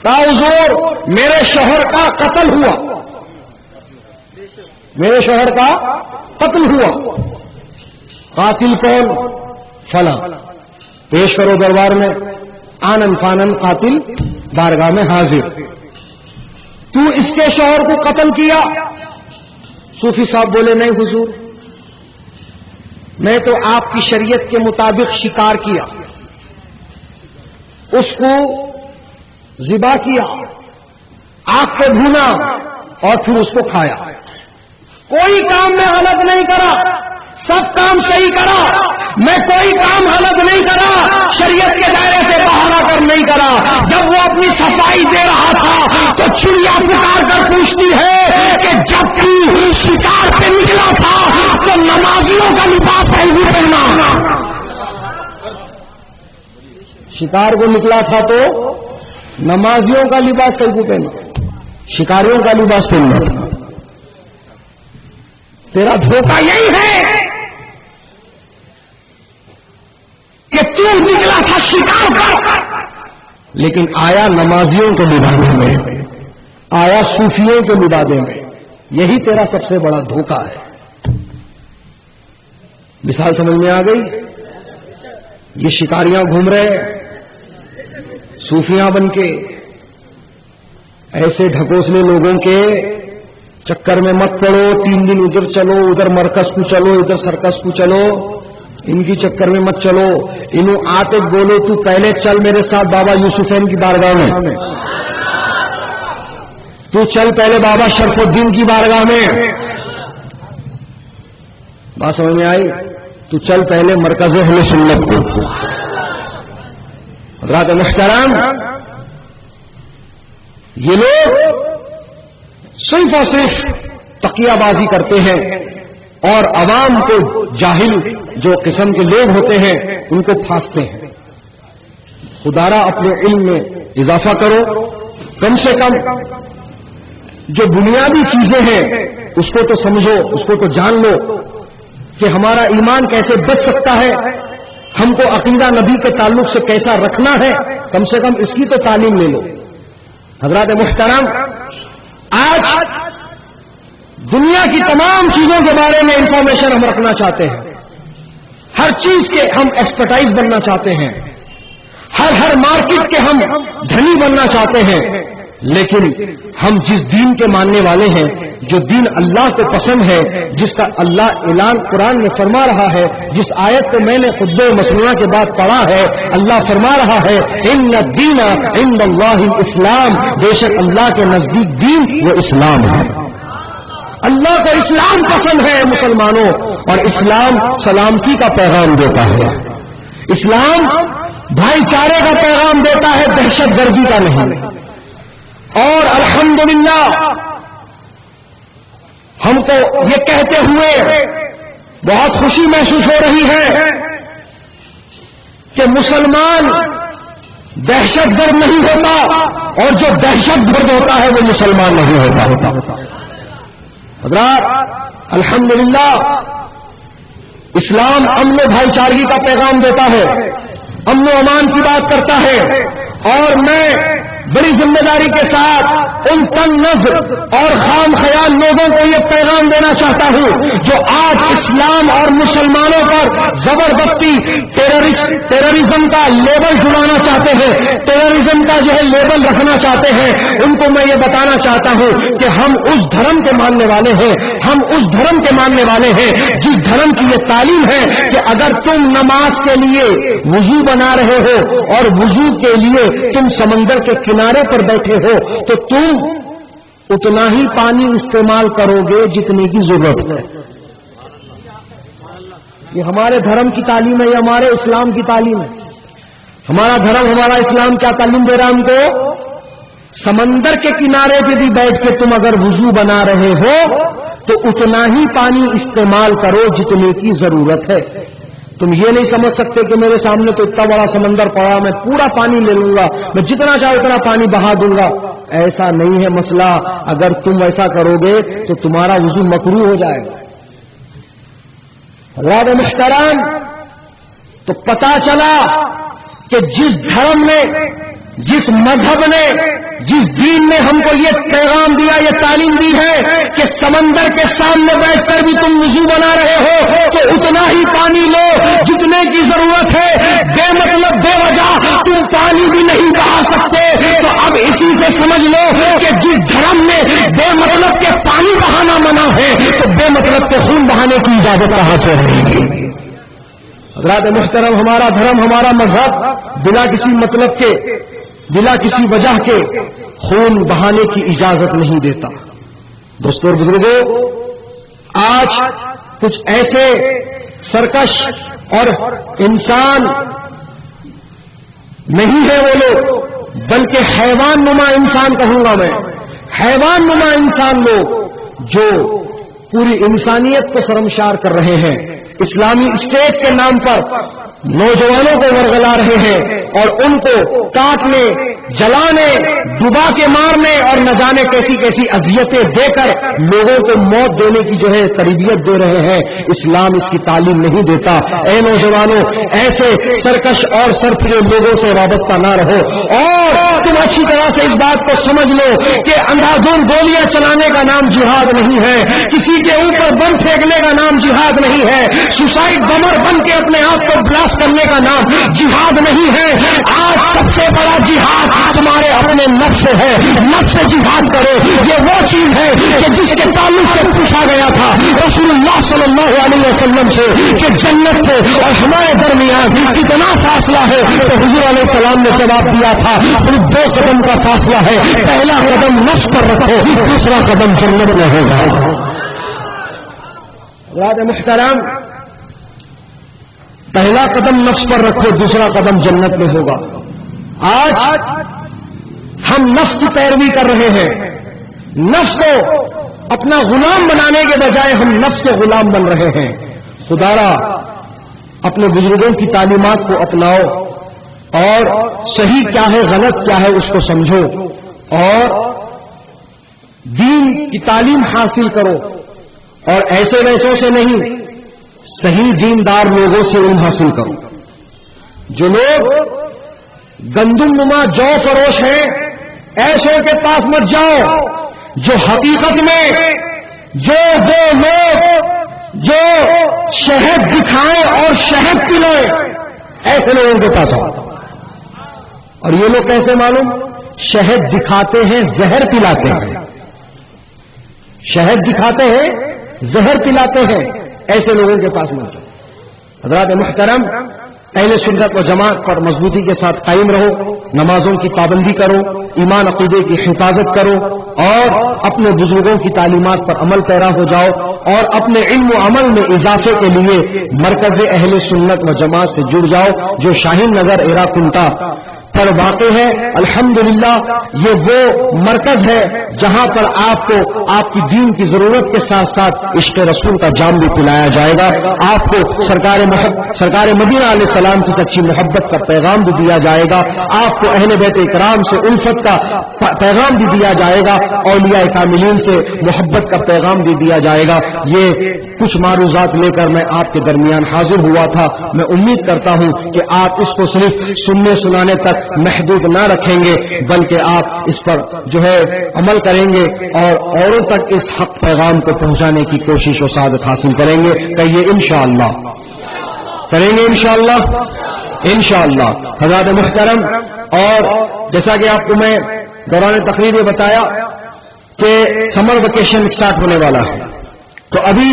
کہا حضور میرے شوہر کا قتل ہوا، میرے شوہر کا قتل ہوا. قاتل کون؟ فلاں. پیش کرو دربار میں. آنن فانن قاتل بارگاہ میں حاضر. تو اس کے شوہر کو قتل کیا؟ صوفی صاحب بولے نہیں حضور، میں تو آپ کی شریعت کے مطابق شکار کیا، اس کو ذبح کیا، آگ پہ بھونا اور پھر اس کو کھایا۔ کوئی کام میں غلط نہیں کرا، سب کام صحیح کرا، میں کوئی کام غلط نہیں کرا، شریعت کے دائرے سے باہر آ کر نہیں کرا۔ جب وہ اپنی صفائی دے رہا تھا تو چڑیا پکار کر پوچھتی ہے کہ جب تو شکار پہ نکلا تھا تو نمازیوں کا لباس کیوں پہنا؟ شکار کو نکلا تھا تو نمازیوں کا لباس کیوں پہنا؟ شکاریوں کا لباس پہننا تھا۔ تیرا دھوکہ یہی ہے کہ تو نکلا تھا شکار پر، لیکن آیا نمازیوں کے لبادے میں، آیا صوفیوں کے لبادے میں۔ یہی تیرا سب سے بڑا دھوکہ ہے۔ مثال سمجھ میں آ گئی؟ یہ شکاریاں گھوم رہے صوفیاں بن کے، ایسے ڈھکوسلے لوگوں کے چکر میں مت پڑو۔ 3 دن ادھر چلو، ادھر مرکز کو چلو، ادھر سرکس کو چلو، ان کی چکر میں مت چلو۔ انہوں آتے بولو تو پہلے چل میرے ساتھ بابا یوسفین کی بارگاہ میں، تو چل پہلے بابا شرف الدین کی بارگاہ میں۔ بات سمجھ میں آئی؟ تو چل پہلے مرکز اہل سنت کو۔ حضرات محترم، یہ لوگ صرف اور صرف تقیہ بازی کرتے ہیں اور عوام کو جاہل جو قسم کے لوگ ہوتے ہیں ان کو پھانستے ہیں۔ خدارا اپنے علم میں اضافہ کرو، کم سے کم جو بنیادی چیزیں ہیں اس کو تو سمجھو، اس کو تو جان لو کہ ہمارا ایمان کیسے بچ سکتا ہے، ہم کو عقیدہ نبی کے تعلق سے کیسا رکھنا ہے، کم سے کم اس کی تو تعلیم لے لو۔ حضرات محترم، آج دنیا کی تمام چیزوں کے بارے میں انفارمیشن ہم رکھنا چاہتے ہیں، ہر چیز کے ہم ایکسپرٹائز بننا چاہتے ہیں، ہر مارکیٹ کے ہم دھنی بننا چاہتے ہیں، لیکن ہم جس دین کے ماننے والے ہیں، جو دین اللہ کو پسند ہے، جس کا اللہ اعلان قرآن میں فرما رہا ہے، جس آیت کو میں نے خطبہ مسنونہ کے بعد پڑھا ہے، اللہ فرما رہا ہے ان الدین عند اللہ الاسلام، بے شک اللہ کے نزدیک دین وہ اسلام ہے۔ اللہ کو اسلام پسند ہے مسلمانوں، اور اسلام سلامتی کا پیغام دیتا ہے، اسلام بھائی چارے کا پیغام دیتا ہے، دہشت گردی کا نہیں۔ اور الحمدللہ ہم کو یہ کہتے ہوئے بہت خوشی محسوس ہو رہی ہے کہ مسلمان دہشت گرد نہیں ہوتا، اور جو دہشت گرد ہوتا ہے وہ مسلمان نہیں ہوتا۔ حضرات الحمدللہ اسلام امن و بھائی چارگی کا پیغام دیتا ہے، امن و امان کی بات کرتا ہے، اور میں بڑی ذمہ داری کے ساتھ ان تنگ نظر اور خام خیال لوگوں کو یہ پیغام دینا چاہتا ہوں جو آج اسلام اور مسلمانوں پر زبردستی ٹیررزم کا لیبل جڑانا چاہتے ہیں، ٹیررزم کا جو ہے لیبل رکھنا چاہتے ہیں، ان کو میں یہ بتانا چاہتا ہوں کہ ہم اس دھرم کے ماننے والے ہیں، ہم اس دھرم کے ماننے والے ہیں جس دھرم کی یہ تعلیم ہے کہ اگر تم نماز کے لیے وضو بنا رہے ہو اور وضو کے لیے تم سمندر کے کنارے پر بیٹھے ہو تو تم اتنا ہی پانی استعمال کرو گے جتنے کی ضرورت ہے۔ یہ ہمارے دھرم کی تعلیم ہے، یہ ہمارے اسلام کی تعلیم ہے۔ ہمارا دھرم، ہمارا اسلام کیا تعلیم دے رہا ہم کو؟ سمندر کے کنارے پہ بھی بیٹھ کے تم اگر وضو بنا رہے ہو تو اتنا ہی پانی استعمال کرو جتنے کی ضرورت ہے۔ تم یہ نہیں سمجھ سکتے کہ میرے سامنے تو اتنا بڑا سمندر پڑا، میں پورا پانی لے لوں گا، میں جتنا چاہوں اتنا پانی بہا دوں گا۔ ایسا نہیں ہے مسئلہ، اگر تم ایسا کرو گے تو تمہارا وضو مکروہ ہو جائے گا۔ حضرات محترم، تو پتا چلا کہ جس دھرم نے، جس مذہب نے، جس دین نے ہم کو یہ پیغام دیا، یہ تعلیم دی ہے کہ سمندر کے سامنے بیٹھ کر بھی تم وضو بنا رہے ہو تو اتنا ہی پانی لو جتنے کی ضرورت ہے، بے مطلب بے وجہ تم پانی بھی نہیں بہا سکتے۔ تو اب اسی سے سمجھ لو کہ جس دھرم میں بے مطلب کے پانی بہانا منع ہے تو بے مطلب کے خون بہانے کی اجازت کہاں سے رہے گی؟ حضرات محترم، ہمارا دھرم، ہمارا مذہب بلا کسی مطلب کے، بلا کسی وجہ کے خون بہانے کی اجازت نہیں دیتا۔ دوستوں اور بزرگوں، آج کچھ ایسے سرکش اور انسان نہیں ہے وہ لوگ، بلکہ حیوان نما انسان کہوں گا میں، حیوان نما انسان لوگ جو پوری انسانیت کو شرمسار کر رہے ہیں، اسلامی اسٹیٹ کے نام پر نوجوانوں کو ورغلا رہے ہیں اور ان کو کاٹنے، جلانے، ڈبا کے مارنے اور نہ جانے کیسی کیسی اذیتیں دے کر لوگوں کو موت دینے کی جو ہے تربیت دے رہے ہیں۔ اسلام اس کی تعلیم نہیں دیتا۔ اے نوجوانوں، ایسے سرکش اور سرفرے لوگوں سے وابستہ نہ رہو، اور تم اچھی طرح سے اس بات کو سمجھ لو کہ اندھادھند گولیاں چلانے کا نام جہاد نہیں ہے، کسی کے اوپر بم پھینکنے کا نام جہاد نہیں ہے، سوسائڈ بمر بن کے اپنے آپ کو بلاسٹ کرنے کا نام جہاد نہیں ہے۔ آج سب سے بڑا جہاد تمہارے اپنے نفس سے ہے، نفس سے جہاد کرو۔ یہ وہ چیز ہے کہ جس کے تعلق سے پوچھا گیا تھا رسول اللہ صلی اللہ علیہ وسلم سے کہ جنت سے اور ہمارے درمیان کتنا فاصلہ ہے، تو حضور علیہ السلام نے جواب دیا تھا صرف 2 قدم کا فاصلہ ہے، پہلا قدم نفس پر رکھو، دوسرا قدم جنت میں ہوگا۔ حضرات محترم، پہلا قدم نفس پر رکھو، دوسرا قدم جنت میں ہوگا۔ آج ہم نفس کی پیروی کر رہے ہیں، نفس کو اپنا غلام بنانے کے بجائے ہم نفس کے غلام بن رہے ہیں۔ خدا را اپنے بزرگوں کی تعلیمات کو اپناؤ اور صحیح کیا ہے، غلط کیا ہے اس کو سمجھو، اور دین کی تعلیم حاصل کرو، اور ایسے ویسوں سے نہیں، صحیح دیندار لوگوں سے علم حاصل کرو۔ جو لوگ گندم نما جو فروش ہیں، ایسوں کے پاس مت جاؤ۔ جو حقیقت میں جو وہ لوگ جو شہد دکھائیں اور شہد پلائیں، ایسے لوگوں کے پاس آؤ۔ اور یہ لوگ کیسے معلوم؟ شہد دکھاتے ہیں، زہر پلاتے ہیں۔ شہد دکھاتے ہیں، زہر پلاتے ہیں، ایسے لوگوں کے پاس مت جاؤ۔ حضرات محترم، اہل سنت و جماعت پر مضبوطی کے ساتھ قائم رہو، نمازوں کی پابندی کرو، ایمان عقیدے کی حفاظت کرو، اور اپنے بزرگوں کی تعلیمات پر عمل پیرا ہو جاؤ، اور اپنے علم و عمل میں اضافے کے لیے مرکز اہل سنت و جماعت سے جڑ جاؤ، جو شاہین نگر ایرا کنٹا پر واقع ہے۔ الحمدللہ یہ وہ مرکز ہے جہاں پر آپ کو آپ کی دین کی ضرورت کے ساتھ ساتھ عشق رسول کا جام بھی پلایا جائے گا، آپ کو سرکار مدینہ علیہ السلام کی سچی محبت کا پیغام بھی دیا جائے گا، آپ کو اہل بیت اکرام سے الفت کا پیغام بھی دیا جائے گا، اولیاء کاملین سے محبت کا پیغام بھی دیا جائے گا۔ یہ کچھ معروضات لے کر میں آپ کے درمیان حاضر ہوا تھا۔ میں امید کرتا ہوں کہ آپ اس کو صرف سننے سنانے تک محدود نہ رکھیں گے، بلکہ آپ اس پر جو ہے عمل کریں گے اور اوروں تک اس حق پیغام کو پہنچانے کی کوشش و سعادت حاصل کریں گے۔ کہیے انشاءاللہ، کریں گے انشاءاللہ، انشاءاللہ۔ حضرات محترم، اور جیسا کہ آپ کو میں دوران تقریر یہ بتایا کہ سمر ویکیشن سٹارٹ ہونے والا ہے، تو ابھی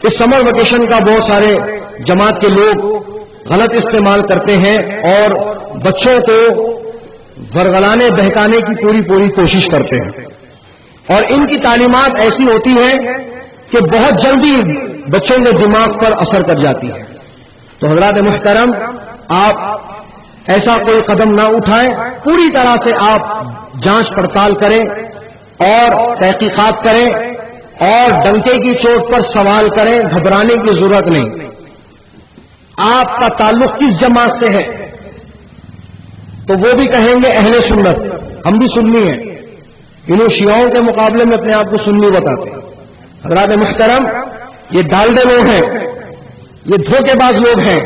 اس سمر ویکیشن کا بہت سارے جماعت کے لوگ غلط استعمال کرتے ہیں اور بچوں کو ورغلانے بہکانے کی پوری کوشش کرتے ہیں، اور ان کی تعلیمات ایسی ہوتی ہیں کہ بہت جلدی بچوں کے دماغ پر اثر کر جاتی ہے۔ تو حضرات محترم، آپ ایسا کوئی قدم نہ اٹھائیں، پوری طرح سے آپ جانچ پڑتال کریں اور تحقیقات کریں، اور ڈنکے کی چوٹ پر سوال کریں، گھبرانے کی ضرورت نہیں۔ آپ کا تعلق کس جماعت سے ہے؟ تو وہ بھی کہیں گے اہل سنت، ہم بھی سنی ہیں، انہوں شیعوں کے مقابلے میں اپنے آپ کو سنی بتاتے ہیں۔ حضرات محترم، یہ ڈالڈے لوگ ہیں، یہ دھوکے باز لوگ ہیں،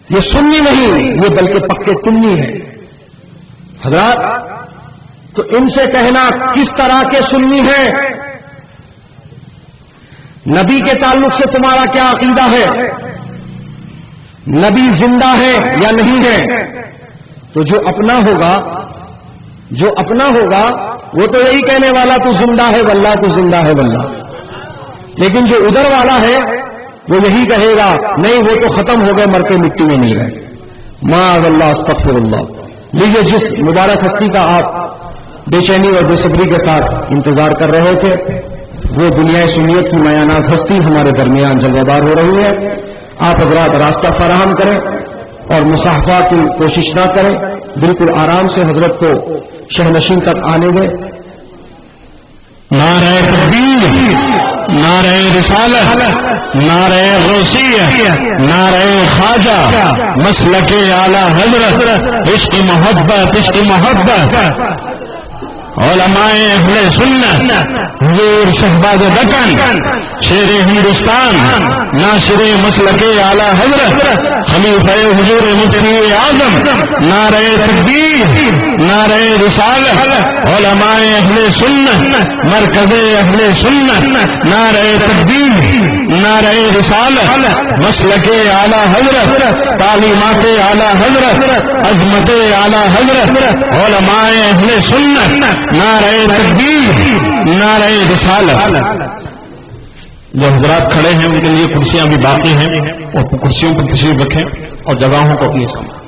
یہ سنی نہیں، یہ بلکہ پکے ٹنی ہیں۔ حضرات، تو ان سے کہنا کس طرح کے سنی ہیں، نبی کے تعلق سے تمہارا کیا عقیدہ ہے، نبی زندہ ہے یا نہیں ہے؟ تو جو اپنا ہوگا وہ تو یہی کہنے والا تو زندہ ہے واللہ، تو زندہ ہے واللہ۔ لیکن جو ادھر والا ہے وہ یہی کہے گا نہیں وہ تو ختم ہو گئے، مر کے مٹی میں مل گئے. معاذ اللہ، استغفر اللہ. لیجیے جس مبارک ہستی کا آپ بے چینی اور بے صبری کے ساتھ انتظار کر رہے تھے، وہ دنیا سنیت کی میاناز ہستی ہمارے درمیان جلوہ ہو رہی ہے. آپ حضرات راستہ فراہم کریں اور مصافحہ کی کوشش نہ کریں، بالکل آرام سے حضرت کو شہنشین تک آنے دیں. نعرہ تکبیر، نعرہ رسالت، نعرہ غوثیہ، نعرہ خواجہ، مسلک اعلی حضرت، عشق محبت، عشق محبت. علماء اہل سنت، حضور شہباز دکن، شیر ہندوستان، ناصر مسلک اعلی حضرت، خلیفہ حضور مفتی اعظم، نعرہ تکبیر، نعرہ رسالت، علماء اہل سنت، مرکز اہل سنت، نعرہ تکبیر، نعرہ رسالت، مسلک اعلی حضرت، تعلیمات اعلی حضرت، عظمت اعلی حضرت، علماء اہل سنت، نعرہ تکبیر، نعرہ رسالت. جو حضرات کھڑے ہیں ان کے لیے کرسیاں بھی باقی ہیں، اور کرسیوں پر تشریف رکھیں اور جگہوں کو اپنی سمجھیں.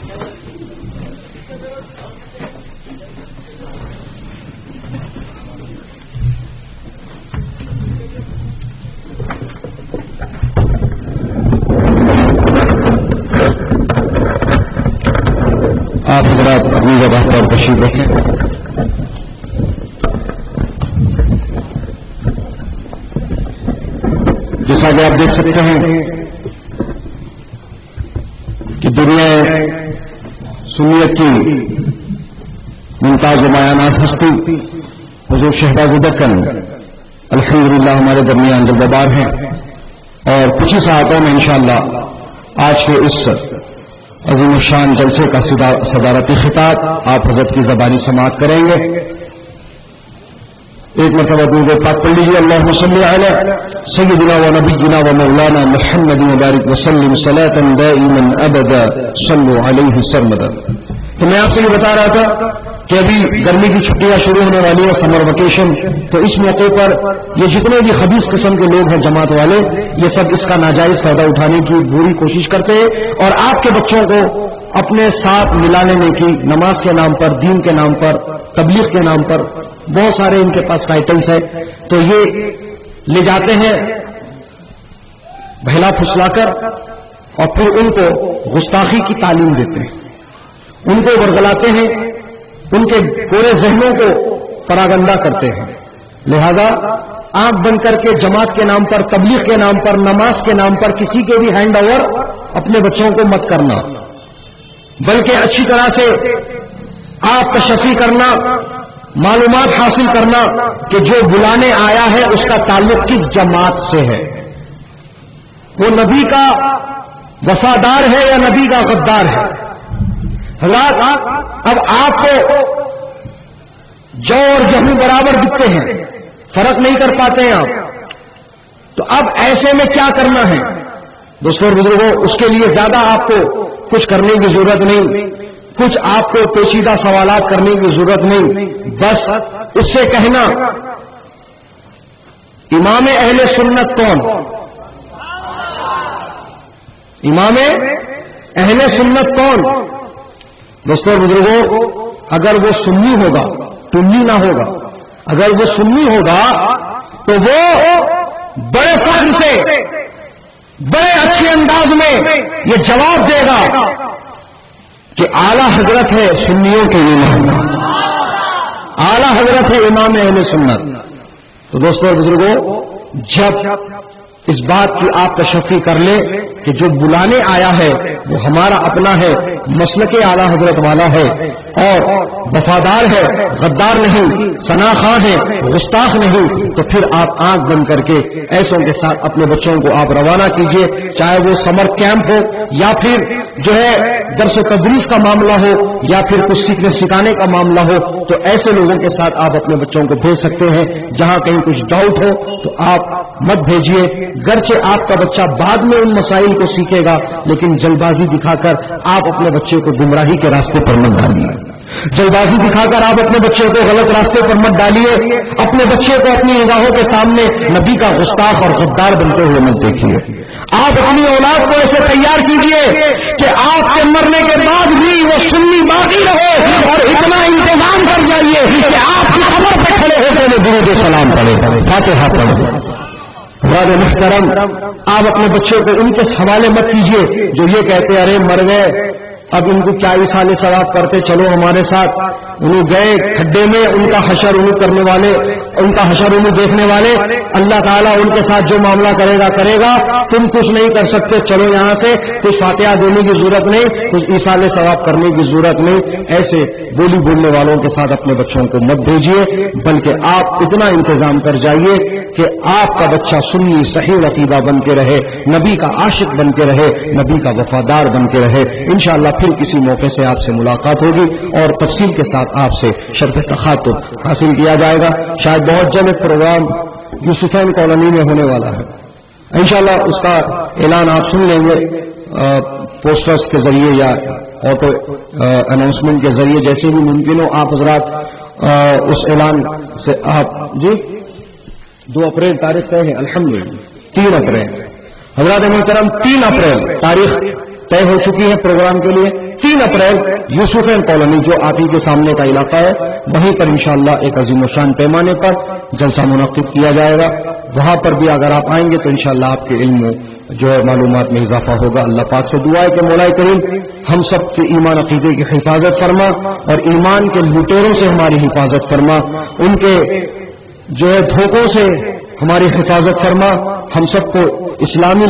آپ حضرات اپنی جگہ پر تشریف رکھیں. جیسا کہ آپ دیکھ سکتے ہیں کہ دنیا سنیت کی ممتاز و میاناز ہستی حضور شہباز دکن الحمدللہ ہمارے درمیان جلوہ ہیں، اور کچھ ہی ساعتوں میں انشاءاللہ آج کے اس عظیم الشان جلسے کا صدارتی خطاب آپ حضرت کی زبانی سماعت کریں گے. ایک مرتبہ درود پاک پڑھ لیجیے. اللہم صلی علی سیدنا و نبینا و مولانا محمد مبارک وسلم صلاۃ دائما ابدا صلوا علیہ سرمدا. تو میں آپ سے یہ بتا رہا تھا کہ ابھی گرمی کی چھٹیاں شروع ہونے والی ہیں، سمر ویکیشن، تو اس موقع پر یہ جتنے بھی خبیث قسم کے لوگ ہیں جماعت والے، یہ سب اس کا ناجائز فائدہ اٹھانے کی پوری کوشش کرتے ہیں اور آپ کے بچوں کو اپنے ساتھ ملا لینے کی، نماز کے نام پر، دین کے نام پر، تبلیغ کے نام پر بہت سارے ان کے پاس ٹائٹلز ہیں، تو یہ لے جاتے ہیں بہلا پھسلا کر اور پھر ان کو گستاخی کی تعلیم دیتے ہیں، ان کو ورگلاتے ہیں، ان کے پورے ذہنوں کو پراگندہ کرتے ہیں. لہذا آنکھ بند کر کے جماعت کے نام پر، تبلیغ کے نام پر، نماز کے نام پر کسی کے بھی ہینڈ اوور اپنے بچوں کو مت کرنا، بلکہ اچھی طرح سے آپ تشفی کرنا، معلومات حاصل کرنا کہ جو بلانے آیا ہے اس کا تعلق کس جماعت سے ہے، وہ نبی کا وفادار ہے یا نبی کا غدار ہے. حضرات اب آپ کو جو اور گیہوں برابر دکھتے ہیں، فرق نہیں کر پاتے ہیں آپ، تو اب ایسے میں کیا کرنا ہے دوستوں اور بزرگوں؟ اس کے لیے زیادہ آپ کو کچھ کرنے کی ضرورت نہیں، کچھ آپ کو پیچیدہ سوالات کرنے کی ضرورت نہیں، بس اس سے کہنا امام اہل سنت کون؟ امام اہل سنت کون؟ دوستوں اور بزرگوں، اگر وہ سنی ہوگا سنی نہ ہوگا، اگر وہ سنی ہوگا تو وہ بڑے فخر سے، بڑے اچھے انداز میں یہ جواب دے گا کہ اعلی حضرت ہے سنیوں کے امام، اعلی حضرت ہے امام اہل سنت. تو دوستوں اور بزرگوں، جب اس بات کی آپ تشفی کر لیں کہ جو بلانے آیا ہے وہ ہمارا اپنا ہے، مسلک اعلی حضرت والا ہے اور وفادار ہے، غدار نہیں، ثنا خواہ ہے، گستاخ نہیں، تو پھر آپ آنکھ بند کر کے ایسوں کے ساتھ اپنے بچوں کو آپ روانہ کیجئے، چاہے وہ سمر کیمپ ہو یا پھر جو ہے درس و تدریس کا معاملہ ہو یا پھر کچھ سیکھنے سکھانے کا معاملہ ہو، تو ایسے لوگوں کے ساتھ آپ اپنے بچوں کو بھیج سکتے ہیں. جہاں کہیں کچھ ڈاؤٹ ہو تو آپ مت بھیجیے، گرچہ آپ کا بچہ بعد میں ان مسائل کو سیکھے گا، لیکن جلد بازی دکھا کر آپ اپنے بچے کو گمراہی کے راستے پر مت ڈالیے. جلد بازی دکھا کر آپ اپنے بچے کو غلط راستے پر مت ڈالیے. اپنے بچے کو اپنی نگاہوں کے سامنے نبی کا گستاخ اور غدار بنتے ہوئے مت دیکھیے. آپ اپنی اولاد کو ایسے تیار کیجیے کہ آپ کے مرنے کے بعد بھی وہ سنی باقی رہے, اور اتنا انتظام کر جائیے کہ آپ کی قبر پہ کھڑے ہو کے درود و سلام پڑھے, فاتحہ پڑھے. حضرات محترم, آپ اپنے بچے کو ان کے حوالے مت کیجیے جو یہ کہتے ارے مر گئے, اب ان کو کیا ایصال ثواب کرتے, چلو ہمارے ساتھ. انہوں گئے کھڈے میں, ان کا حشر انہوں کرنے والے, ان کا حشر انہوں دیکھنے والے. اللہ تعالیٰ ان کے ساتھ جو معاملہ کرے گا, تم کچھ نہیں کر سکتے, چلو یہاں سے. کچھ فاتحہ دینے کی ضرورت نہیں, کچھ ایصال ثواب کرنے کی ضرورت نہیں. ایسے بولی بولنے والوں کے ساتھ اپنے بچوں کو مت بھیجیے, بلکہ آپ اتنا انتظام کر جائیے کہ آپ کا بچہ سنی صحیح عقیدہ بن کے رہے, نبی کا عاشق بن کے رہے, نبی کا وفادار بن کے رہے. انشاءاللہ پھر کسی موقع سے آپ سے ملاقات ہوگی اور تفصیل کے ساتھ آپ سے شرف تخاطب حاصل کیا جائے گا. شاید بہت جلد پروگرام یوسفین کالونی میں ہونے والا ہے. انشاءاللہ اس کا اعلان آپ سن لیں گے پوسٹرز کے ذریعے یا آٹو اناؤنسمنٹ کے ذریعے, جیسے بھی ممکن ہو. آپ حضرات اس اعلان سے آپ جی 2 اپریل تاریخ طے ہے, الحمدللہ 3 اپریل حضرات محترم 3 اپریل تاریخ طے ہو چکی ہے پروگرام کے لیے. 3 اپریل یوسفین کالونی جو آپ ہی کے سامنے کا علاقہ ہے, وہیں پر انشاءاللہ ایک عظیم الشان پیمانے پر جلسہ منعقد کیا جائے گا. وہاں پر بھی اگر آپ آئیں گے تو انشاءاللہ آپ کے علم جو ہے معلومات میں اضافہ ہوگا. اللہ پاک سے دعا ہے کہ مولا کریم ہم سب کے ایمان عقیدے کی حفاظت فرما, اور ایمان کے لٹیروں سے ہماری حفاظت فرما, ان کے جو ہے دھوکوں سے ہماری حفاظت فرما. ہم سب کو اسلامی